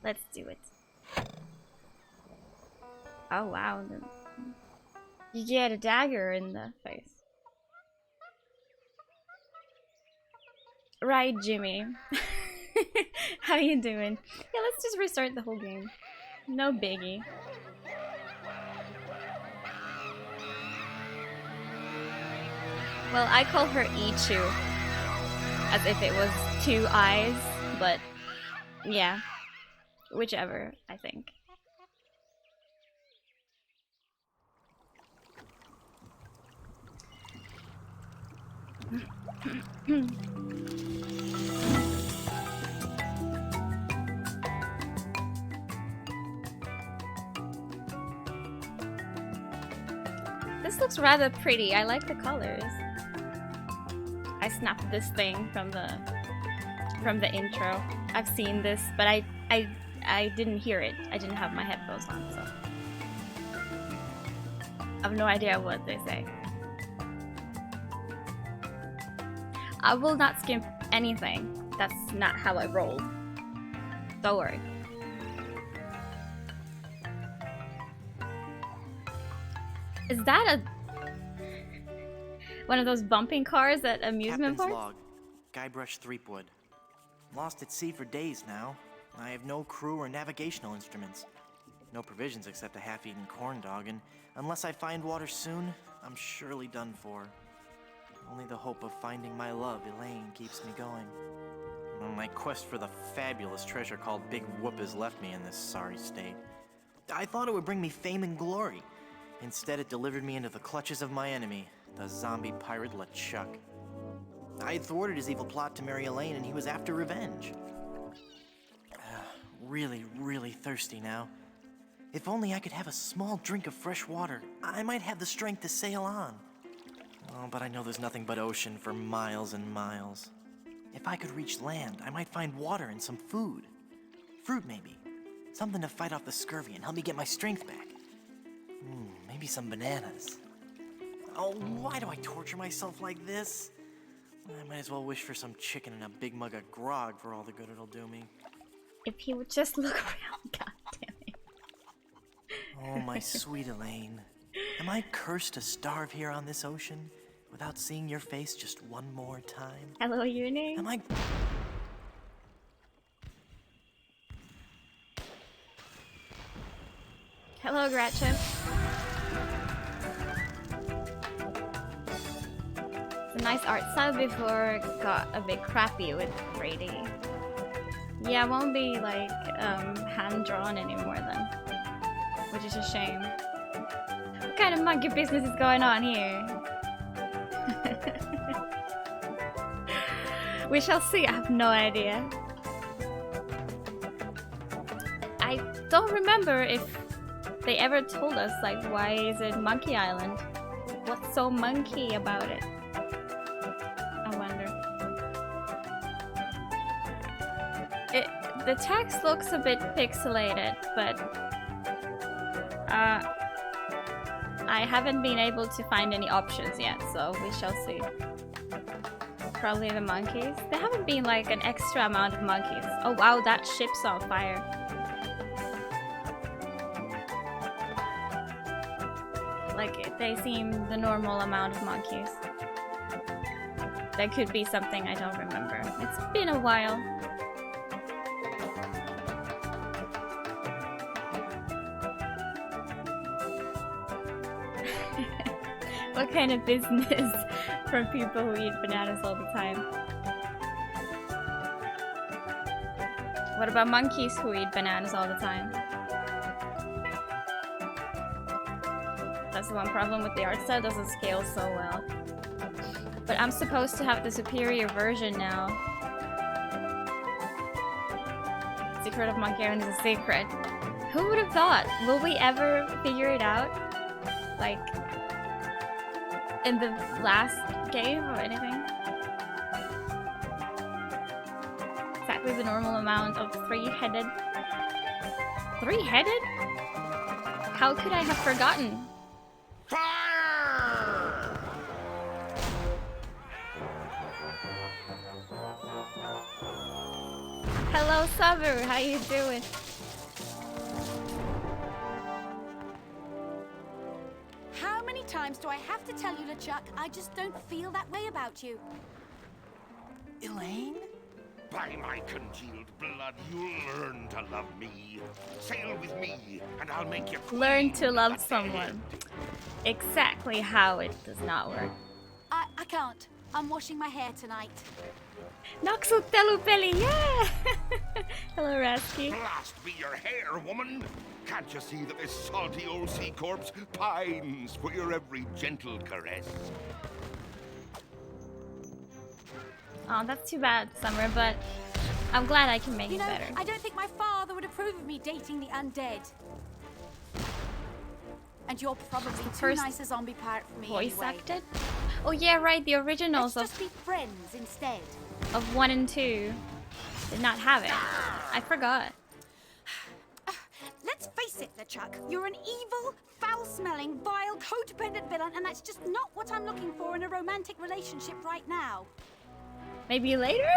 Let's do it. Oh wow. You get a dagger in the face. Right, Jimmy. How you doing? Yeah, let's just restart the whole game. No biggie. Well, I call her Ichu, as if it was two eyes, but yeah, whichever, I think. This looks rather pretty. I like the colors. I snapped this thing from the intro. I've seen this, but I didn't hear it. I didn't have my headphones on, so I have no idea what they say. I will not skip anything. That's not how I roll. Don't worry. Is that a one of those bumping cars at amusement Captain's parks? log. Guybrush Threepwood. Lost at sea for days now. I have no crew or navigational instruments. No provisions except a half-eaten corn dog, and unless I find water soon, I'm surely done for. Only the hope of finding my love, Elaine, keeps me going. My quest for the fabulous treasure called Big Whoop has left me in this sorry state. I thought it would bring me fame and glory. Instead, it delivered me into the clutches of my enemy, the zombie pirate LeChuck. I had thwarted his evil plot to marry Elaine, and he was after revenge. Really, really thirsty now. If only I could have a small drink of fresh water, I might have the strength to sail on. Oh, but I know there's nothing but ocean for miles and miles. If I could reach land, I might find water and some food. Fruit, maybe. Something to fight off the scurvy and help me get my strength back. Maybe some bananas. Oh, why do I torture myself like this? I might as well wish for some chicken and a big mug of grog for all the good it'll do me. If he would just look around, god damn it. Oh, my sweet Elaine. Am I cursed to starve here on this ocean without seeing your face just one more time? Hello, your name? Am I... Hello, Gretchen. It's a nice art style before it got a bit crappy with 3D. Yeah, it won't be like hand-drawn anymore then. Which is a shame. What kind of monkey business is going on here? We shall see, I have no idea. I don't remember if they ever told us, like, why is it Monkey Island? What's so monkey about it? I wonder. The text looks a bit pixelated, but I haven't been able to find any options yet, so we shall see. Probably the monkeys. There haven't been like an extra amount of monkeys. Oh wow, that ship's on fire. Like, they seem the normal amount of monkeys. That could be something I don't remember. It's been a while. What kind of business from people who eat bananas all the time? What about monkeys who eat bananas all the time? That's the one problem with the art style, it doesn't scale so well. But I'm supposed to have the superior version now. Secret of Monkey Island is a secret. Who would have thought? Will we ever figure it out? Like, in the last game or anything? Exactly the normal amount of three-headed... Three-headed? How could I have forgotten? Fire! Hello, Sabu. How you doing? times do I have to tell you, LeChuck? I just don't feel that way about you. Elaine? By my congealed blood, you'll learn to love me. Sail with me, and I'll make you Learn queen to of love the someone. dead. Exactly how it does not work. I can't. I'm washing my hair tonight. Noxutelupeli, yeah! Hello, Rasky. Blast be your hair, woman! Can't you see that this salty old sea corpse pines for your every gentle caress? Oh, that's too bad, Summer, but I'm glad I can make You it know, better. I don't think my father would approve of me dating the undead. And you're probably too first nice a zombie pirate for me Voice anyway. acted? Oh yeah, right, the originals Let's just be friends instead. of 1 and 2 did not have it. I forgot. Let's face it, LeChuck. You're an evil, foul-smelling, vile, codependent villain, and that's just not what I'm looking for in a romantic relationship right now. Maybe later?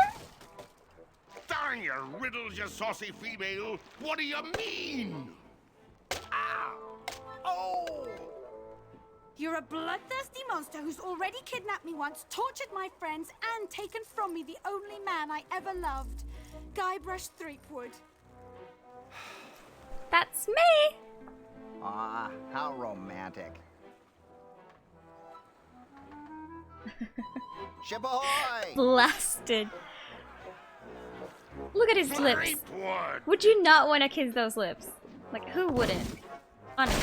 Darn your riddles, you saucy female! What do you mean? Ah! Oh! You're a bloodthirsty monster who's already kidnapped me once, tortured my friends, and taken from me the only man I ever loved. Guybrush Threepwood. That's me! Ah, how romantic. Ship ahoy! Blasted. Look at his lips. Threepwood! Would you not want to kiss those lips? Like, who wouldn't? Honestly.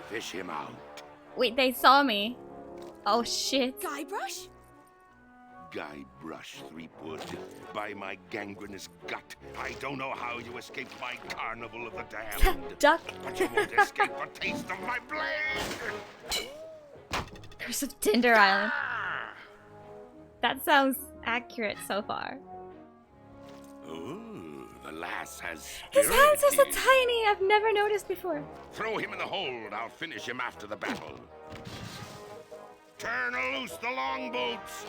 Fish him out. Wait, they saw me. Oh shit. Guybrush? Guybrush Threepwood, by my gangrenous gut, I don't know how you escaped my carnival of the damned. Duck. But you won't escape a taste of my blade! Curse of Tinder Island. Ah! That sounds accurate so far. Ooh, the lass has His hands are so spirit. tiny, I've never noticed before. Throw him in the hold, I'll finish him after the battle. Turn loose the longboats!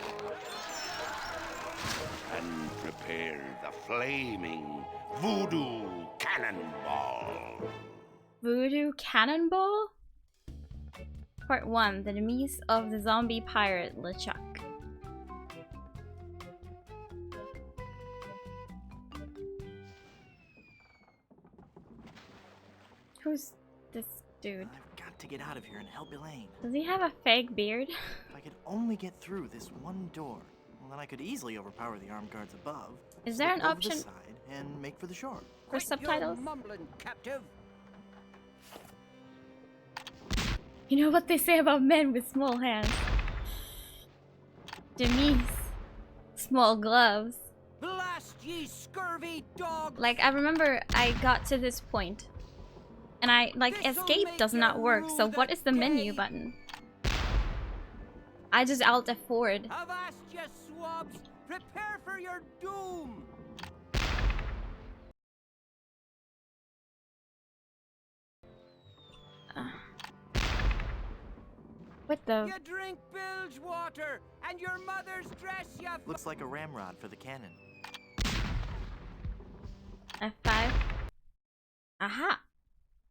And prepare the flaming voodoo cannonball. Voodoo Cannonball? Part 1, The Demise of the Zombie Pirate LeChuck. Who's this dude? I've got to get out of here and help Elaine. Does he have a fake beard? If I could only get through this one door, well, then I could easily overpower the armed guards above. Is there slip an over option the side and make for the shore. for subtitles? mumbling, captive. You know what they say about men with small hands? Demise. Small gloves. Blast ye scurvy dog! Like, I remember I got to this point and escape does not work, so what is the menu button? I just alt F4'd. Avast ye swabs! Prepare for your doom! What the? You drink bilge water, and your mother's dress, you Looks like a ramrod for the cannon. F5? Aha!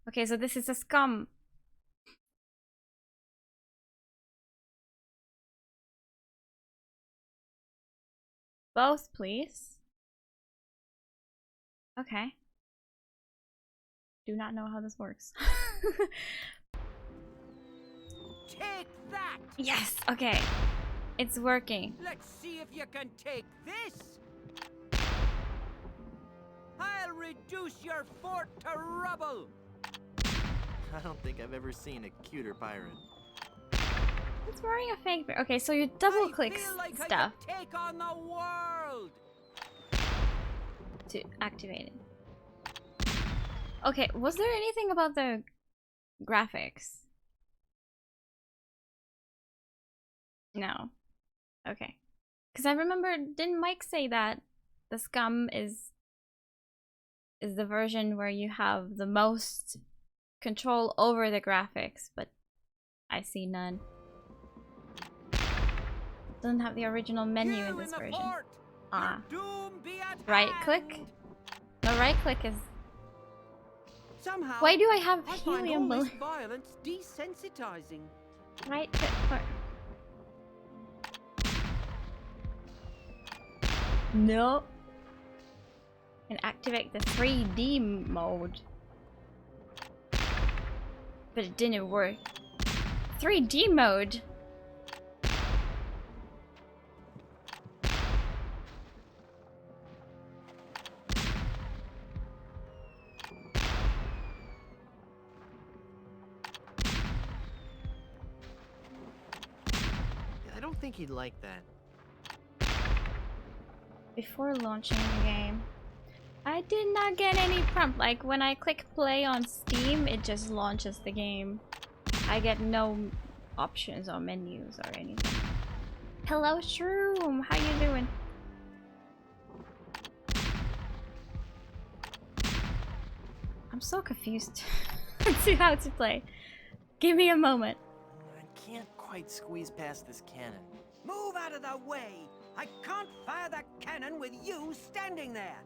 Okay, so this is a scum. Both, please. Okay. Do not know how this works. take that! Yes, okay. It's working. Let's see if you can take this! I'll reduce your fort to rubble! I don't think I've ever seen a cuter pirate. It's wearing a fake beard. Okay, so you double click I feel like stuff I could take on the world! to activate it. Okay, was there anything about the graphics? No. Okay. Because I remember, didn't Mike say that the scum is the version where you have the most control over the graphics, but I see none. Doesn't have the original menu in You this the version. fort, Ah. your doom be at Right hand. click? No, right click is Somehow, Why do I have I find helium all this balloon? violence desensitizing. Right click for... No. And activate the 3D mode. But it didn't work. 3D mode? I don't think he'd like that. Before launching the game. I did not get any prompt. Like when I click play on Steam, it just launches the game. I get no options or menus or anything. Hello Shroom, how you doing? I'm so confused to how to play. Give me a moment. I can't quite squeeze past this cannon. Move out of the way! I can't fire that cannon with you standing there!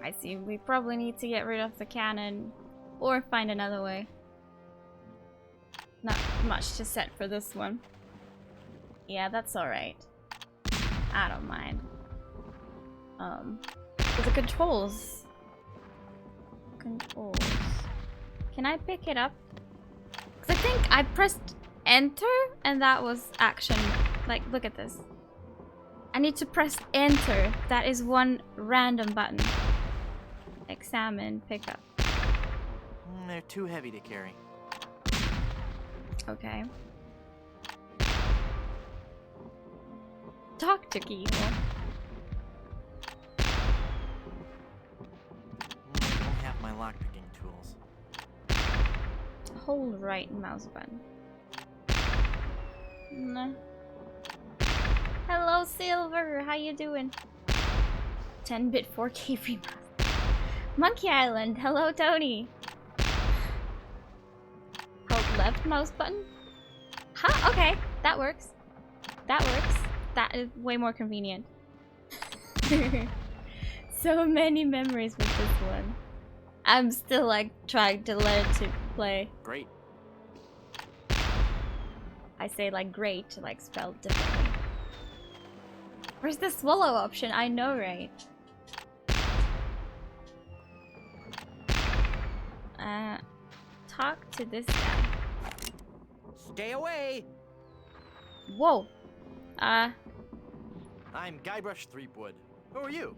I see, we probably need to get rid of the cannon or find another way. Not much to set for this one. Yeah, that's alright. I don't mind. The controls. Controls. Can I pick it up? Because I think I pressed enter and that was action. Like, look at this. I need to press enter. That is one random button. Examine, pick up. They're too heavy to carry. Okay. Talk to Keyhole. I don't have my lockpicking tools. Hold right mouse button. No. Hello Silver, how you doing? 10-bit 4K remaster. Monkey Island, hello Tony. Hold left mouse button? Huh, okay, that works. That works. That is way more convenient. So many memories with this one. I'm still like trying to learn to play. Great. I say like great, like spelled differently. Where's the swallow option? I know, right? Talk to this guy. Stay away! Whoa. I'm Guybrush Threepwood. Who are you?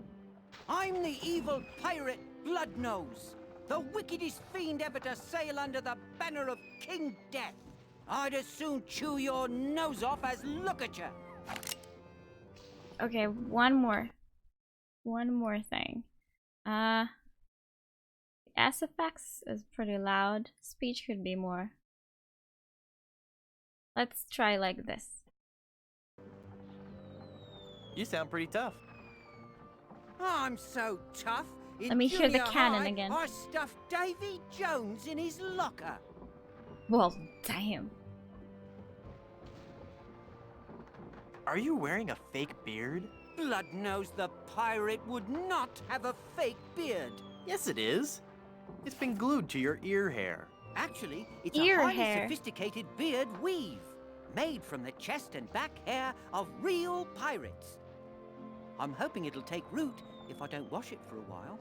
I'm the evil pirate Bloodnose, the wickedest fiend ever to sail under the banner of King Death. I'd as soon chew your nose off as look at you. Okay, one more thing. SFX is pretty loud. Speech could be more. Let's try like this. You sound pretty tough. I'm so tough. In Let me hear the junior cannon high, again. I stuffed Davy Jones in his locker. Well, damn. Are you wearing a fake beard? Bloodnose the pirate would not have a fake beard. Yes, it is. It's been glued to your ear hair. Actually, it's Ear a highly hair. sophisticated beard weave, made from the chest and back hair of real pirates. I'm hoping it'll take root if I don't wash it for a while.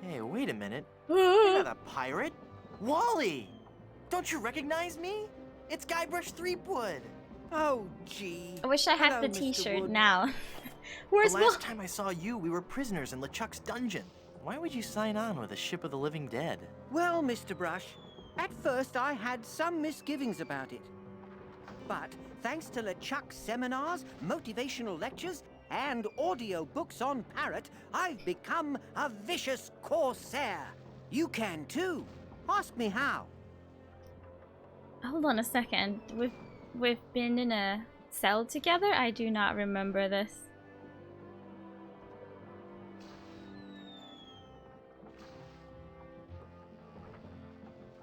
Hey, wait a minute. You're not a pirate. Wally! Don't you recognize me? It's Guybrush Threepwood. Oh, gee. I wish I had Hello, the Mr. t-shirt Wood. now. Where's The Will? last time I saw you, we were prisoners in LeChuck's dungeon. Why would you sign on with a ship of the living dead? Well, Mr. Brush, at first I had some misgivings about it. But thanks to LeChuck's seminars, motivational lectures, and audio books on Parrot, I've become a vicious corsair. You can too. Ask me how. Hold on a second. We've been in a cell together? I do not remember this.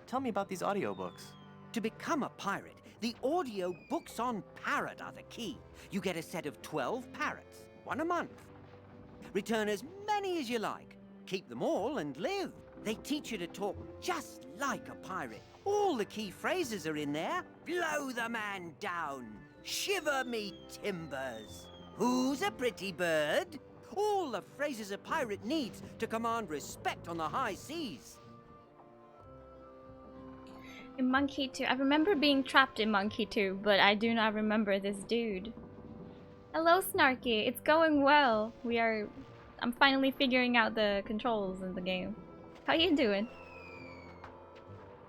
Tell me about these audiobooks. To become a pirate, the audio books on Parrot are the key. You get a set of 12 parrots, one a month. Return as many as you like. Keep them all and live. They teach you to talk just like a pirate. All the key phrases are in there. Blow the man down. Shiver me timbers. Who's a pretty bird? All the phrases a pirate needs to command respect on the high seas. In Monkey 2, I remember being trapped in Monkey 2, but I do not remember this dude. Hello, Snarky. It's going well. I'm finally figuring out the controls in the game. How you doing?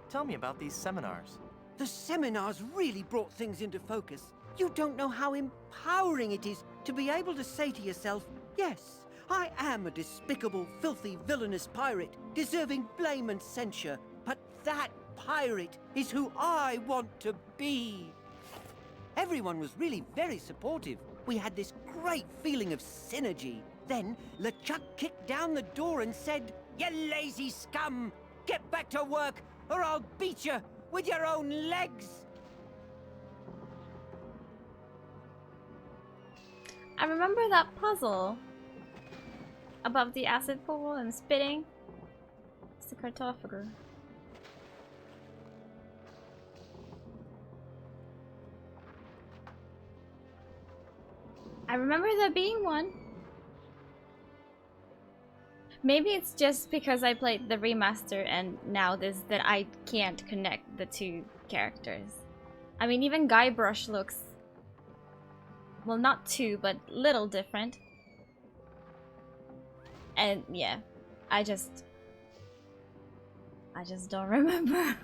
Tell me about these seminars. The seminars really brought things into focus. You don't know how empowering it is to be able to say to yourself, yes, I am a despicable, filthy, villainous pirate, deserving blame and censure, but that pirate is who I want to be. Everyone was really very supportive. We had this great feeling of synergy. Then LeChuck kicked down the door and said, "You lazy scum! Get back to work, or I'll beat you with your own legs!" I remember that puzzle above the acid pool and spitting. It's the cartographer. I remember there being one. Maybe it's just because I played the remaster and now this that I can't connect the two characters. I mean, even Guybrush looks, well, not too, but little different. And yeah, I just don't remember.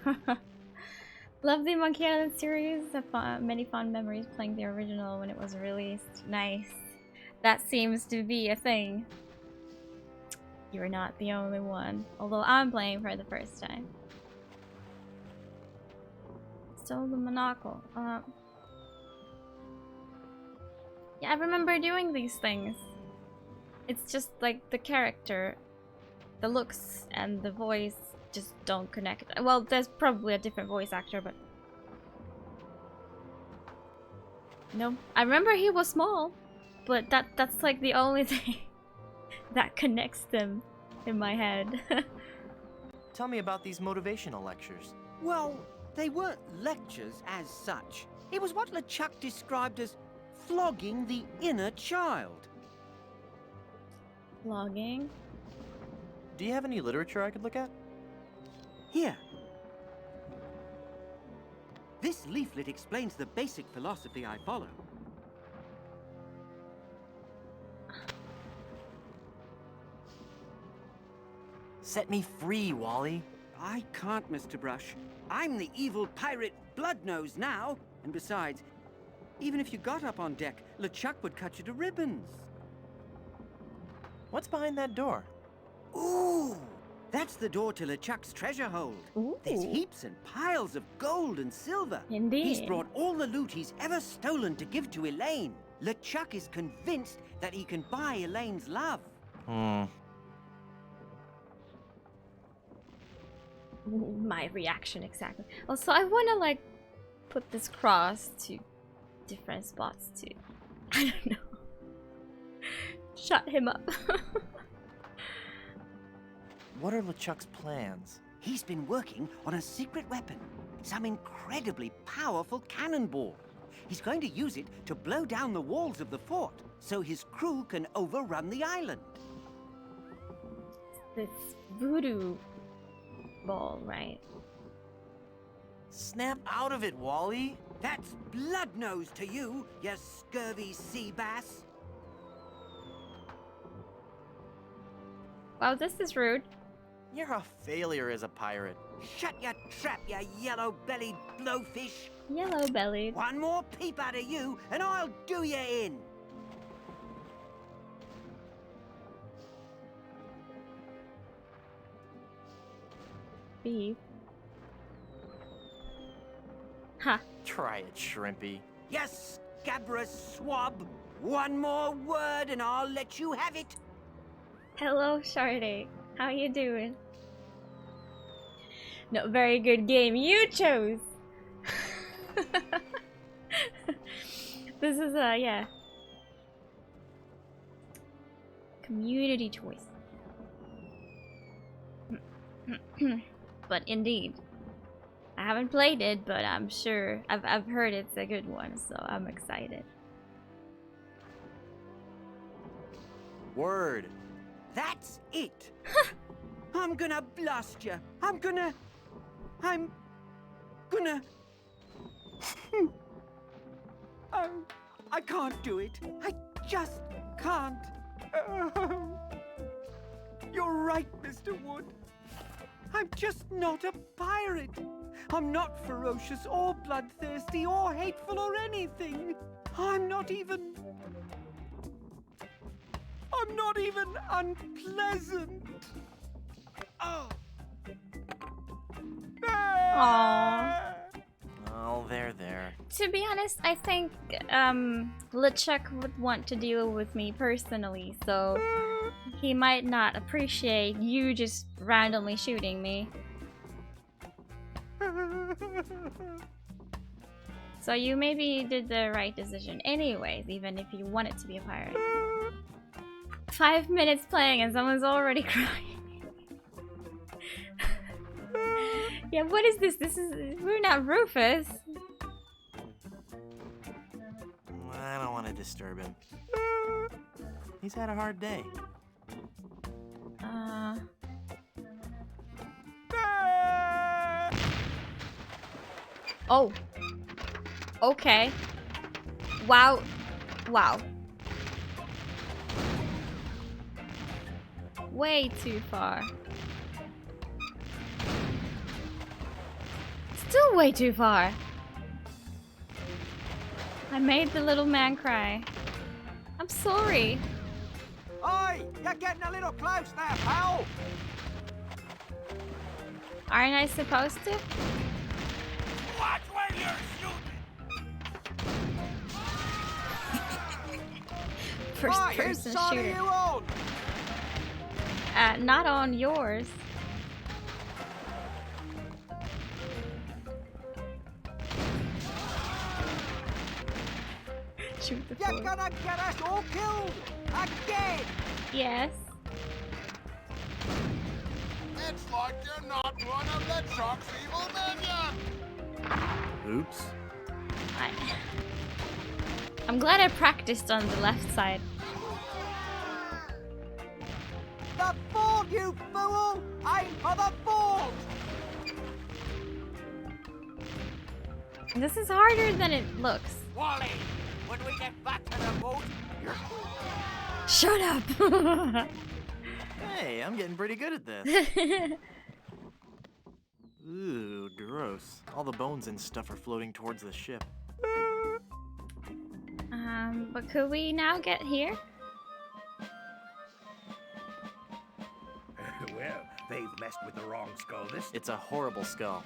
Love the Monkey Island series. Many fond memories playing the original when it was released. Nice. That seems to be a thing. You're not the only one. Although I'm playing for the first time. So the monocle. Yeah, I remember doing these things. It's just like the character, the looks and the voice just don't connect. Well, there's probably a different voice actor, but no. I remember he was small, but that's like the only thing that connects them in my head. Tell me about these motivational lectures. Well, they weren't lectures as such. It was what LeChuck described as flogging the inner child. Vlogging. Do you have any literature I could look at? Here. This leaflet explains the basic philosophy I follow. Set me free, Wally. I can't, Mr. Brush. I'm the evil pirate Bloodnose now. And besides, even if you got up on deck, LeChuck would cut you to ribbons. What's behind that door? Ooh! That's the door to LeChuck's treasure hold. Ooh. There's heaps and piles of gold and silver. Indeed. He's brought all the loot he's ever stolen to give to Elaine. LeChuck is convinced that he can buy Elaine's love. My reaction exactly. Also, I wanna like put this cross to different spots too. I don't know. Shut him up. What are LeChuck's plans? He's been working on a secret weapon, some incredibly powerful cannonball. He's going to use it to blow down the walls of the fort, so his crew can overrun the island. This voodoo ball, right? Snap out of it, Wally! That's Bloodnose to you, you scurvy sea bass. Wow, this is rude. You're a failure as a pirate. Shut your trap, you yellow-bellied blowfish. Yellow bellied. One more peep out of you, and I'll do you in. Beef. Ha. Try it, Shrimpy. Yes, scabrous swab. One more word, and I'll let you have it. Hello, Sharday. How you doing? No, very good game you chose. This is yeah. Community choice. But indeed, I haven't played it, but I'm sure I've heard it's a good one, so I'm excited. Word. That's it. I'm gonna blast you. I'm gonna. I can't do it. I just can't. You're right, Mr. Wood. I'm just not a pirate. I'm not ferocious or bloodthirsty or hateful or anything. I'm not even unpleasant. Oh. Aww. Oh, there. To be honest, I think LeChuck would want to deal with me personally, so he might not appreciate you just randomly shooting me. So you maybe did the right decision anyways, even if you wanted to be a pirate. 5 minutes playing and someone's already crying. Yeah, what is this? We're not Rufus. I don't want to disturb him. He's had a hard day. Oh. Okay. Wow. Way too far. Still way too far. I made the little man cry. I'm sorry. Oi! You're getting a little close there, pal! Aren't I supposed to? Watch where you're shooting! First Right, whose person side shooter. are you on? Not on yours. Shoot the You're fool. gonna get us all killed! Again! Yes. It's like you're not one of the Chuck's evil minions! Oops. I'm glad I practiced on the left side. The fort, you fool! Aim for the fort! This is harder than it looks. Wally, when we get back to the boat, you're... Shut up! Hey, I'm getting pretty good at this. Ooh, gross. All the bones and stuff are floating towards the ship. But could we now get here? Well, they've messed with the wrong skull this time. It's a horrible skull.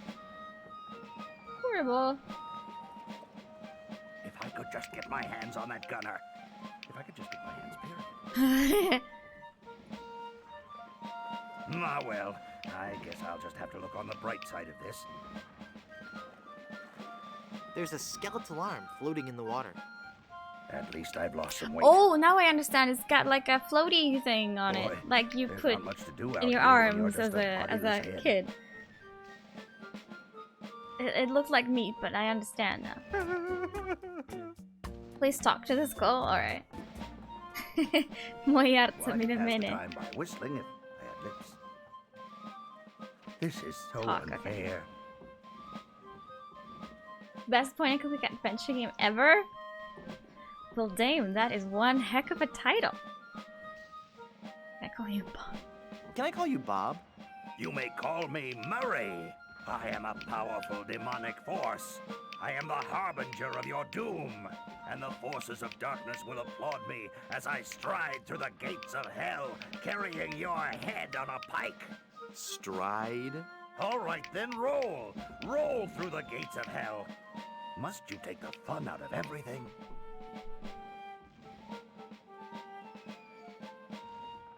Horrible. If I could just get my hands on that gunner. If I could just get my hands, period. Ah, well, I guess I'll just have to look on the bright side of this. There's a skeletal arm floating in the water. At least I've lost some weight. Oh, now I understand. It's got like a floaty thing on it, Boy, like you there's put not much to do out in your here when you're arms just as a bodiless head. kid. It looked like meat, but I understand now. Please talk to the skull. All right. Muy harta, Well, I could mira, pass the mene. time by whistling if I had lips. This is so Talk, okay. unfair. Best point and click adventure game ever? Well, damn, that is one heck of a title. I call you Bob. Can I call you Bob? You may call me Murray. I am a powerful demonic force. I am the harbinger of your doom, and the forces of darkness will applaud me as I stride through the gates of hell, carrying your head on a pike. Stride? All right, then roll. Roll through the gates of hell. Must you take the fun out of everything?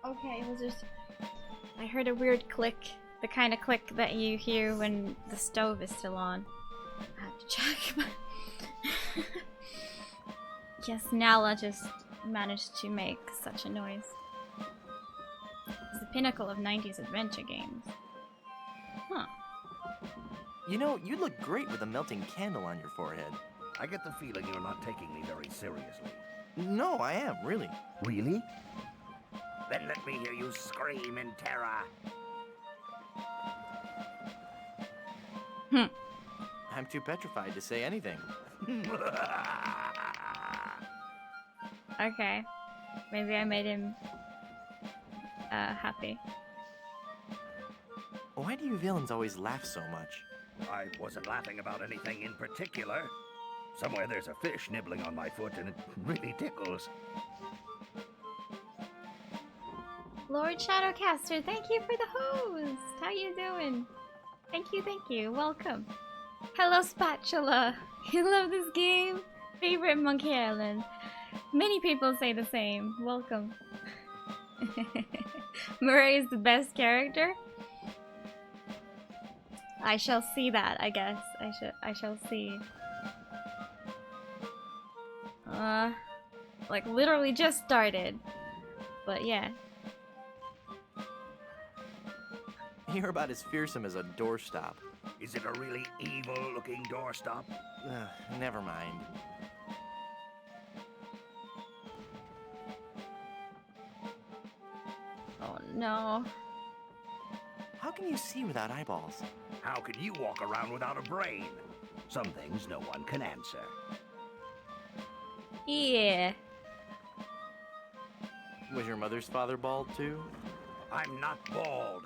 Okay, it was just... I heard a weird click. The kind of click that you hear when the stove is still on. I have to check. Yes, Nala just managed to make such a noise. It's the pinnacle of 90s adventure games. Huh. You know, you look great with a melting candle on your forehead. I get the feeling you're not taking me very seriously. No, I am, really. Really? Then let me hear you scream in terror. I'm too petrified to say anything. Okay. Maybe I made him happy. Why do you villains always laugh so much? I wasn't laughing about anything in particular. Somewhere there's a fish nibbling on my foot and it really tickles. Lord Shadowcaster, thank you for the host! How you doing? Thank you, welcome. Hello Spatula! You love this game? Favorite Monkey Island. Many people say the same. Welcome. Murray is the best character? I shall see that, I guess. I shall see. Like literally just started. But yeah. You're about as fearsome as a doorstop. Is it a really evil-looking doorstop? Never mind. Oh no. How can you see without eyeballs? How can you walk around without a brain? Some things no one can answer. Yeah. Was your mother's father bald too? I'm not bald.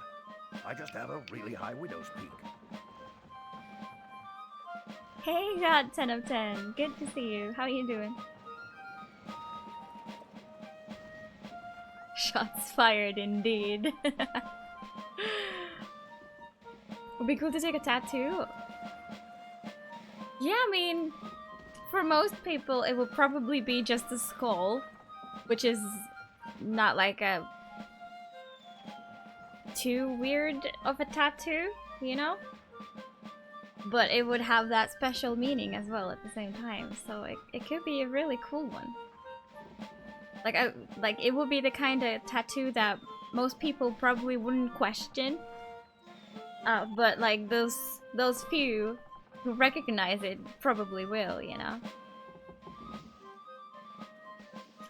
I just have a really high widow's peak. Hey God 10 of 10. Good to see you. How are you doing? Shots fired indeed. Would be cool to take a tattoo. Yeah, I mean, for most people it will probably be just a skull, which is not like a too weird of a tattoo, you know? But it would have that special meaning as well at the same time, so it could be a really cool one. Like it would be the kind of tattoo that most people probably wouldn't question. But like those few who recognize it probably will, you know?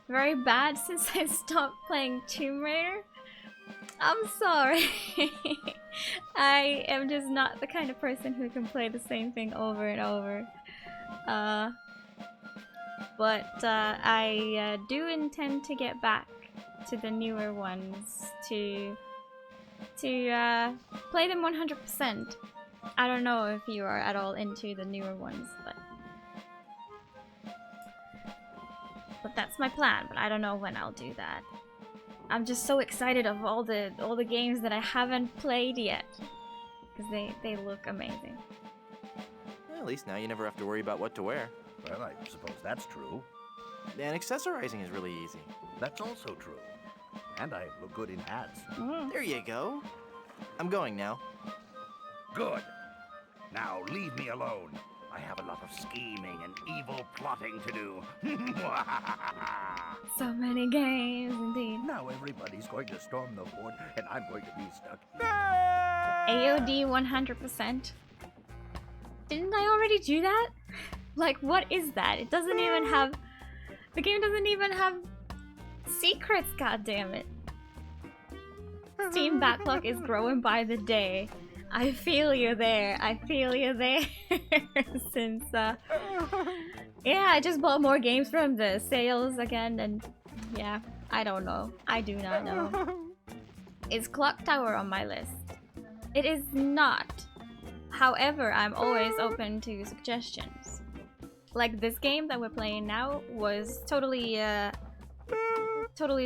Very bad since I stopped playing Tomb Raider. I'm sorry. I am just not the kind of person who can play the same thing over and over. But I do intend to get back to the newer ones to play them 100%. I don't know if you are at all into the newer ones, but that's my plan. But I don't know when I'll do that. I'm just so excited of all the games that I haven't played yet, because they look amazing. Well, at least now you never have to worry about what to wear. Well, I suppose that's true. And accessorizing is really easy. That's also true. And I look good in hats. There you go. I'm going now. Good. Now leave me alone. I have a lot of scheming and evil plotting to do. So many games, indeed. Now everybody's going to storm the fort, and I'm going to be stuck. AOD 100%. Didn't I already do that? Like, what is that? It doesn't even have... The game doesn't even have secrets, goddammit. Steam backlog is growing by the day. I feel you there. I feel you there. Since, yeah, I just bought more games from the sales again, and yeah, I don't know. I do not know. Is Clock Tower on my list? It is not. However, I'm always open to suggestions. Like this game that we're playing now was totally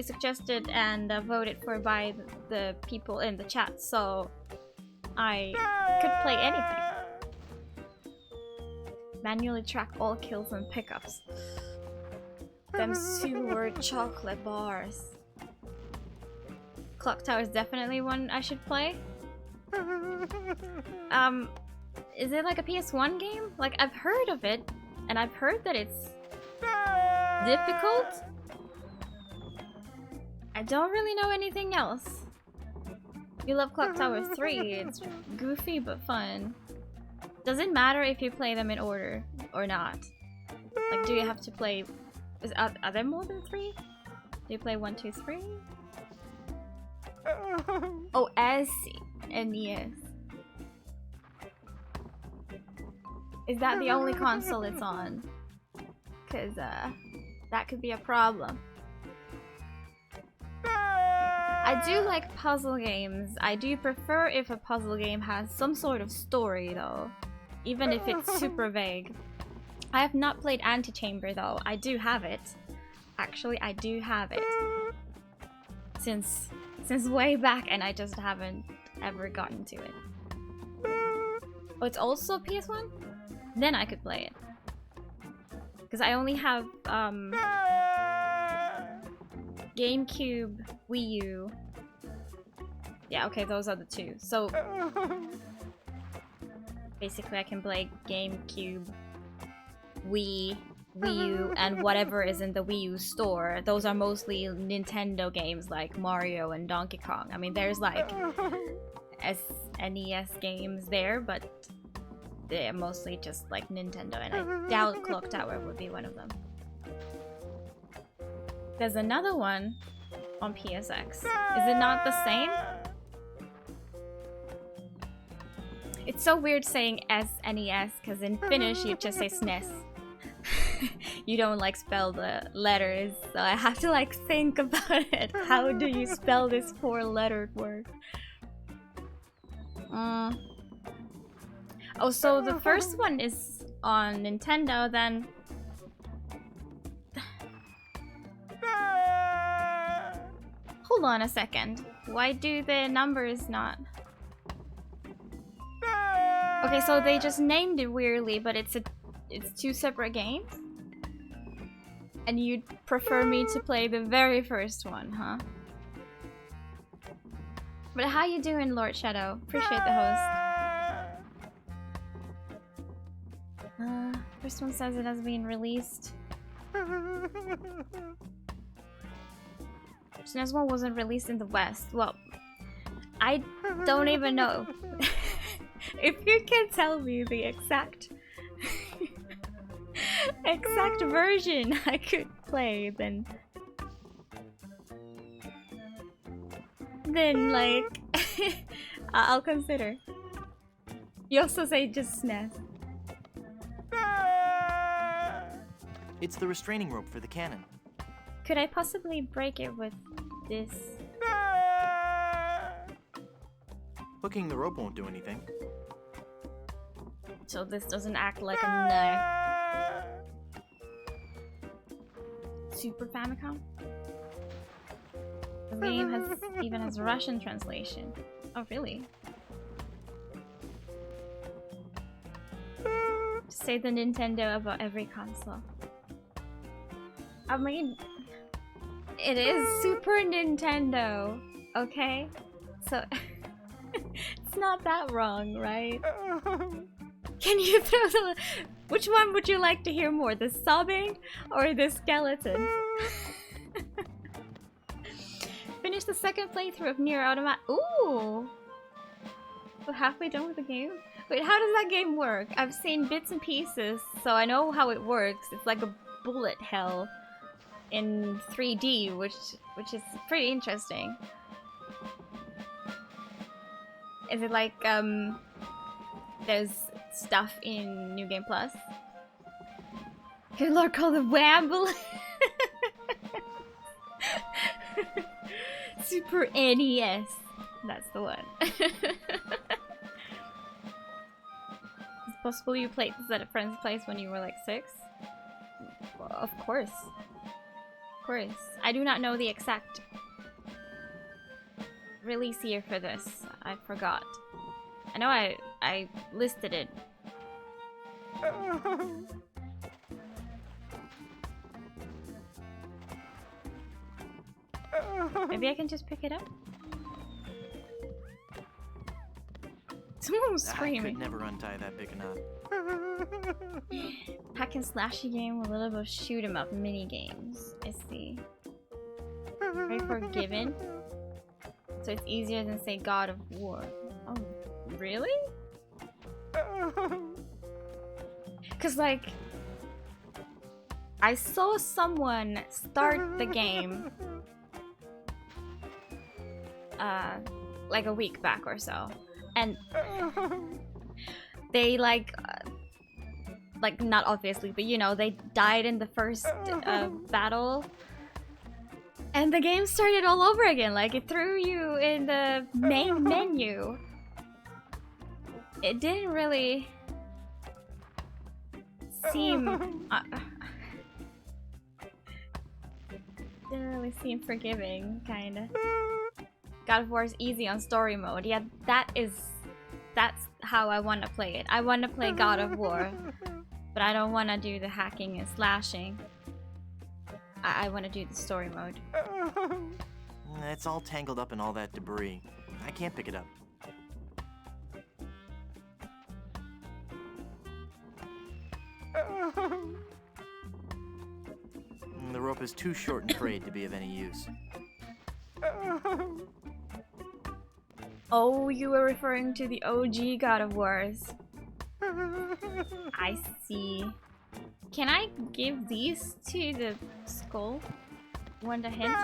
suggested and voted for by the people in the chat, so I could play anything. Manually track all kills and pickups. Them sewer chocolate bars. Clock Tower is definitely one I should play. Is it like a PS1 game? Like, I've heard of it, and I've heard that it's difficult. I don't really know anything else. You love Clock Tower 3. It's goofy but fun. Does it matter if you play them in order or not? Like, do you have to play... Are there more than 3? Do you play 1, 2, 3? Oh, SNES. Is that the only console it's on? Cause that could be a problem. I do like puzzle games. I do prefer if a puzzle game has some sort of story though. Even if it's super vague. I have not played Antichamber though. I do have it. Actually, I do have it. Since way back, and I just haven't ever gotten to it. Oh, it's also PS1? Then I could play it. Because I only have GameCube, Wii U. Yeah, okay, those are the two. So basically I can play GameCube, Wii U, and whatever is in the Wii U store. Those are mostly Nintendo games like Mario and Donkey Kong. I mean, there's like SNES games there, but they're mostly just like Nintendo, and I doubt Clock Tower would be one of them. There's another one on PSX. Is it not the same? It's so weird saying SNES because in Finnish you just say SNES. You don't like spell the letters, so I have to like think about it. How do you spell this 4-lettered word? Oh, so the first one is on Nintendo, then... Hold on a second. Why do the numbers not... Okay, so they just named it weirdly, but it's two separate games? And you'd prefer me to play the very first one, huh? But how you doing, Lord Shadow? Appreciate the host. First one says it has been released. SNES one wasn't released in the West. Well, I don't even know. If you can tell me the exact version I could play, then like I'll consider. You also say just SNES. It's the restraining rope for the cannon. Could I possibly break it with this? Hooking the rope won't do anything. So this doesn't act like a knife. Super Famicom? The game even has Russian translation. Oh, really? Say the Nintendo about every console. I mean, it is Super Nintendo, okay? So, it's not that wrong, right? Can you throw the... Which one would you like to hear more? The sobbing or the skeleton? Finish the second playthrough of Nier Automata. Ooh! We're halfway done with the game? Wait, how does that game work? I've seen bits and pieces, so I know how it works. It's like a bullet hell in 3D, which is pretty interesting. Is it like, there's stuff in New Game Plus? Good lord, call the Wamble! Super NES. That's the one. It's possible you played this at a friend's place when you were like 6? Well, of course. Of course. I do not know the exact release year for this. I forgot. I know I listed it. Maybe I can just pick it up? Someone was screaming. I could never untie that big knot. Hack and slashy game with a little bit of shoot 'em up mini games. I see. Very forgiven. So it's easier than say God of War. Oh, really? Cause like I saw someone start the game like a week back or so, and they like not obviously, but you know, they died in the first battle, and the game started all over again. Like it threw you in the main menu. It didn't really seem didn't really seem forgiving, kinda. God of War is easy on story mode. Yeah, that's how I want to play it. I want to play God of War, but I don't want to do the hacking and slashing. I want to do the story mode. It's all tangled up in all that debris. I can't pick it up. The rope is too short and frayed to be of any use. Oh, you were referring to the OG God of Wars. I see. Can I give these to the skull? Want a hint?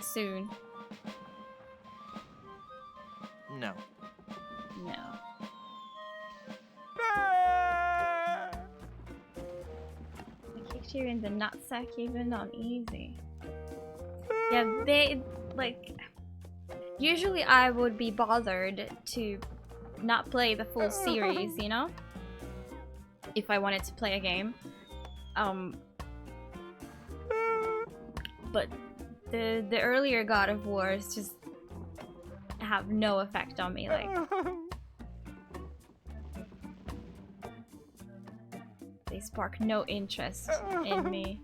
Soon. No. No. I kicked you in the nutsack even on easy. Yeah, they, like... Usually I would be bothered to not play the full series, you know? If I wanted to play a game. But the earlier God of Wars just have no effect on me, like... They spark no interest in me.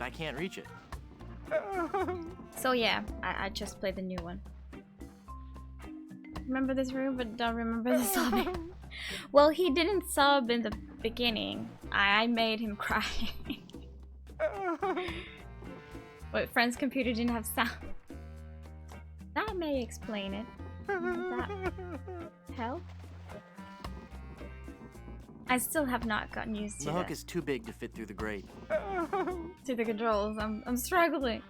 I can't reach it. So yeah, I just played the new one. Remember this room, but don't remember the subbing. Well, he didn't sub in the beginning. I made him cry. But friend's computer didn't have sound. That may explain it. Does that help? I still have not gotten used to The hook is too big to fit through the grate. to the controls. I'm struggling.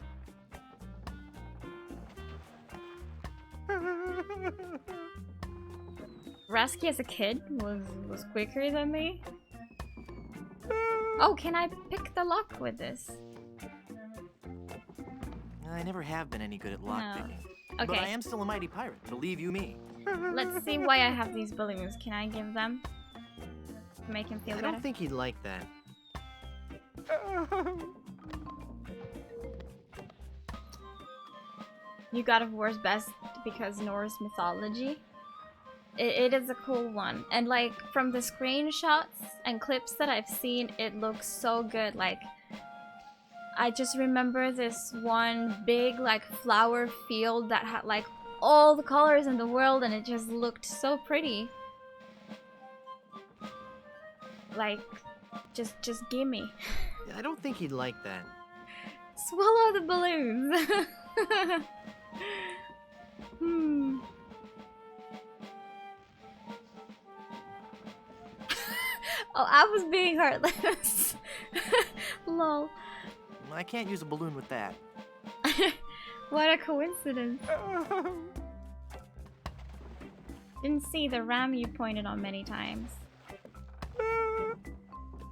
Rasky as a kid was quicker than me. Oh, can I pick the lock with this? I never have been any good at lockpicking. Okay. But I am still a mighty pirate, believe you me. Let's see why I have these balloons. Can I give them? To make him feel I better? don't think he'd like that. New God of War's best because Norse mythology. It is a cool one. And like from the screenshots and clips that I've seen, it looks so good. Like I just remember this one big like flower field that had like all the colors in the world and it just looked so pretty. Like just gimme. I don't think he'd like that. Swallow the balloons. Oh, I was being heartless. Lol. I can't use a balloon with that. What a coincidence. Didn't see the ram you pointed on many times.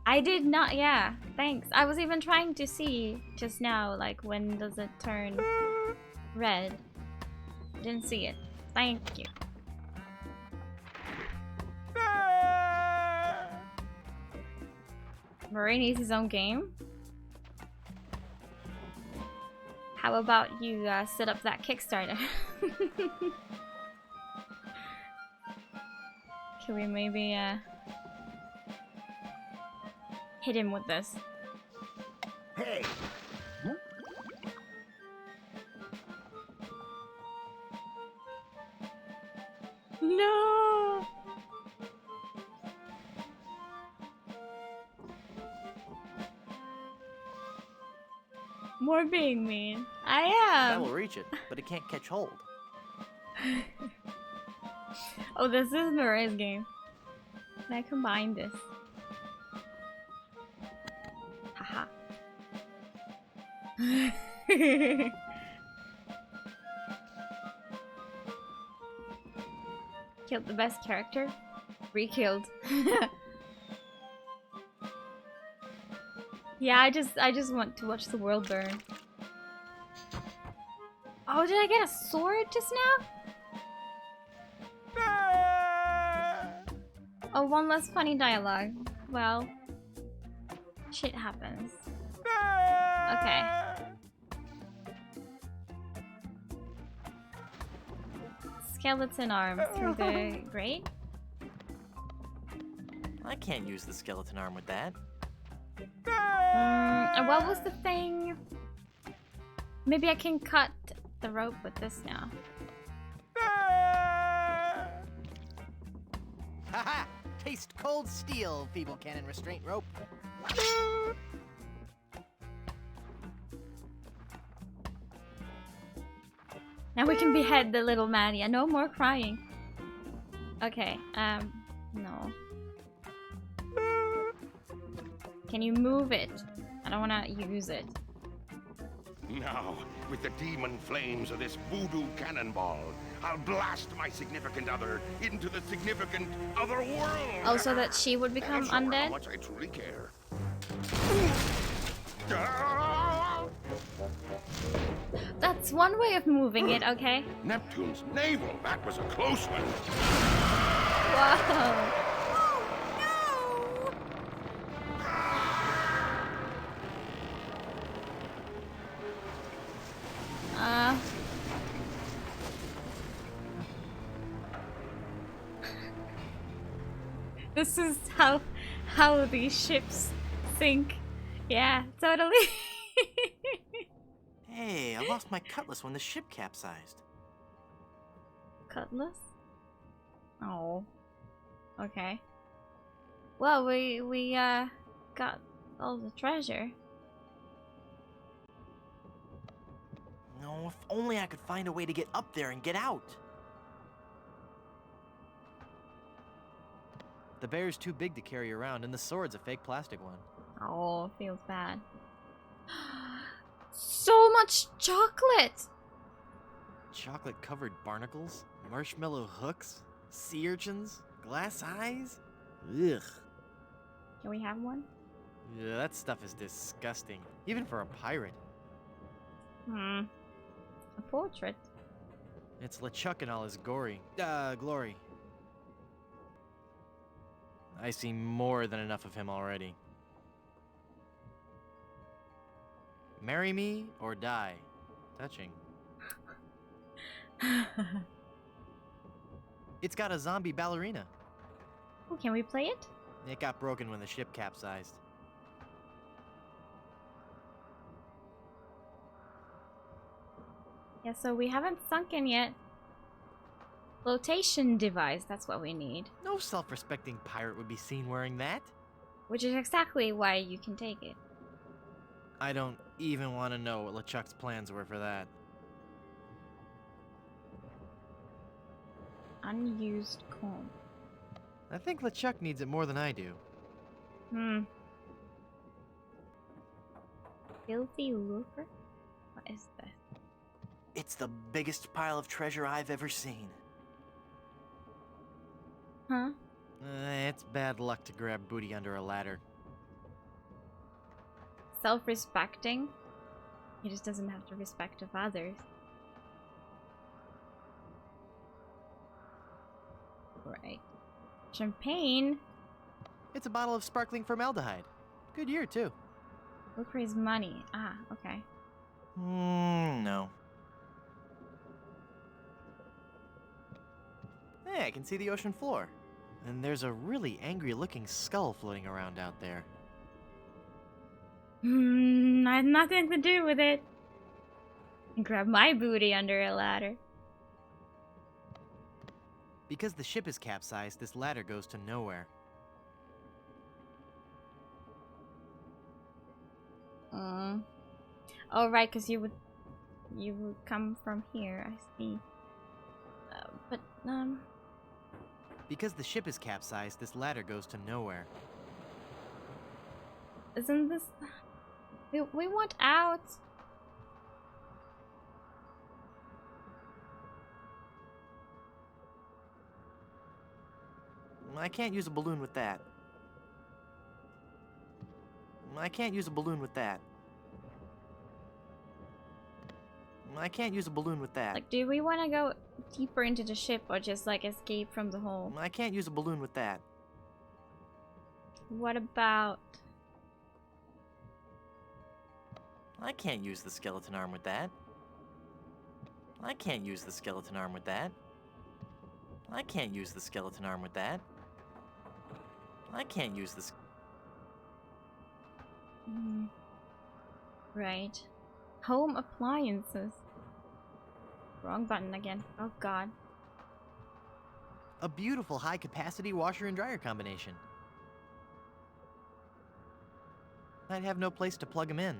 I did not, yeah, thanks. I was even trying to see just now, like, when does it turn red? Didn't see it. Thank you. Marine needs his own game? How about you set up that Kickstarter? Can we maybe hit him with this? Hey! No! More being mean. I That will am. reach it, but it can't catch hold. Oh, this is Mirai's game. Can I combine this? Haha. Killed the best character? Re-killed. Yeah, I just want to watch the world burn. Oh, did I get a sword just now? Oh, one less funny dialogue. Well, shit happens. Okay. Skeleton arm through the grate? I can't use the skeleton arm with that. And what was the thing? Maybe I can cut the rope with this now. Haha! Taste cold steel, feeble cannon restraint rope. Now we can behead the little man. Yeah, no more crying. Okay, no. Can you move it? I don't wanna use it. Now, with the demon flames of this voodoo cannonball, I'll blast my significant other into the significant other world. Oh, so that she would become And show her how undead? much I truly care. That's one way of moving it, okay? Neptune's navel, that was a close one. Whoa. This is how these ships sink. Yeah, totally. Hey, I lost my cutlass when the ship capsized. Cutlass? Oh. Okay. Well, we got all the treasure. No, if only I could find a way to get up there and get out. The bear's too big to carry around, and the sword's a fake plastic one. Oh, feels bad. So much chocolate! Chocolate-covered barnacles, marshmallow hooks, sea urchins, glass eyes. Ugh. Can we have one? Yeah, that stuff is disgusting, even for a pirate. A portrait. It's LeChuck in all his glory. I see more than enough of him already. Marry me or die. Touching. It's got a zombie ballerina. Oh, can we play it? It got broken when the ship capsized. Yeah, so we haven't sunken yet. Flotation device, that's what we need. No self-respecting pirate would be seen wearing that. Which is exactly why you can take it. I don't even want to know what LeChuck's plans were for that. Unused comb. I think LeChuck needs it more than I do. Filthy lucre? What is this? It's the biggest pile of treasure I've ever seen. Huh? It's bad luck to grab booty under a ladder. Self-respecting? He just doesn't have the respect of others. Right. Champagne? It's a bottle of sparkling formaldehyde. Good year, too. Look for his money. Ah, okay. No. Hey, I can see the ocean floor. And there's a really angry-looking skull floating around out there. I had nothing to do with it. Grab my booty under a ladder. Because the ship is capsized, this ladder goes to nowhere. Oh, right, because you would come from here. I see. But Because the ship is capsized, this ladder goes to nowhere. isn't this? We want out. I can't use a balloon with that. I can't use a balloon with that. I can't use a balloon with that. Like, do we want to go deeper into the ship or just like escape from the hole? I can't use a balloon with that. What about? I can't use the skeleton arm with that. I can't use the skeleton arm with that. I can't use the skeleton arm with that. I can't use this. Right. Home appliances. Wrong button again. Oh god. A beautiful high-capacity washer and dryer combination. I'd have no place to plug them in.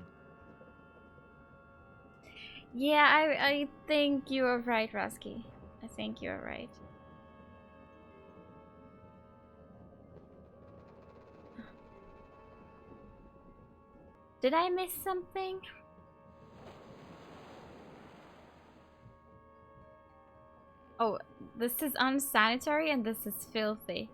Yeah, I think you are right, Rusky. I think you're right. Did I miss something? Oh, this is unsanitary and this is filthy.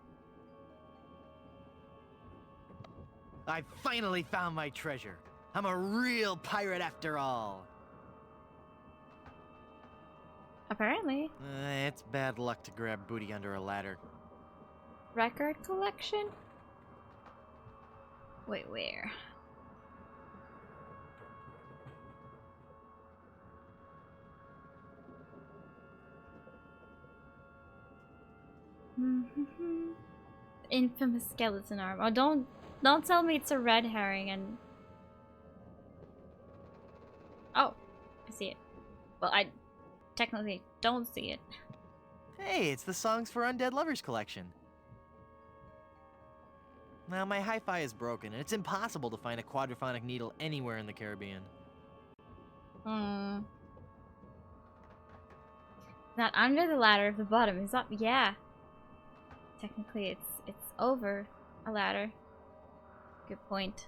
I finally found my treasure. I'm a real pirate after all. Apparently. It's bad luck to grab booty under a ladder. Record collection? Wait, where? Infamous skeleton arm. Oh, don't tell me it's a red herring and... Oh, I see it. Well, I technically don't see it. Hey, it's the Songs for Undead Lovers collection. Now, my hi-fi is broken, and it's impossible to find a quadraphonic needle anywhere in the Caribbean. Not under the ladder, the bottom is up. Yeah. Technically, it's over a ladder. Good point.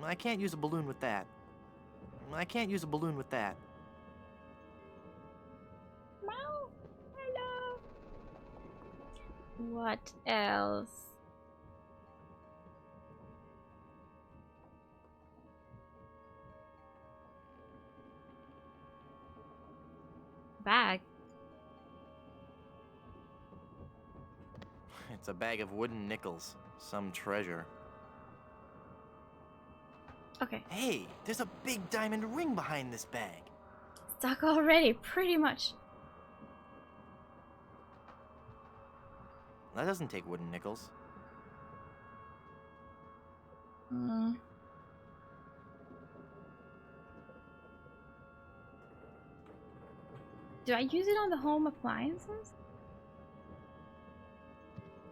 I can't use a balloon with that. I can't use a balloon with that. Meow. Hello. What else? Bag. It's a bag of wooden nickels. Some treasure. Okay. Hey, there's a big diamond ring behind this bag. Stuck already, pretty much. That doesn't take wooden nickels. Do I use it on the home appliances?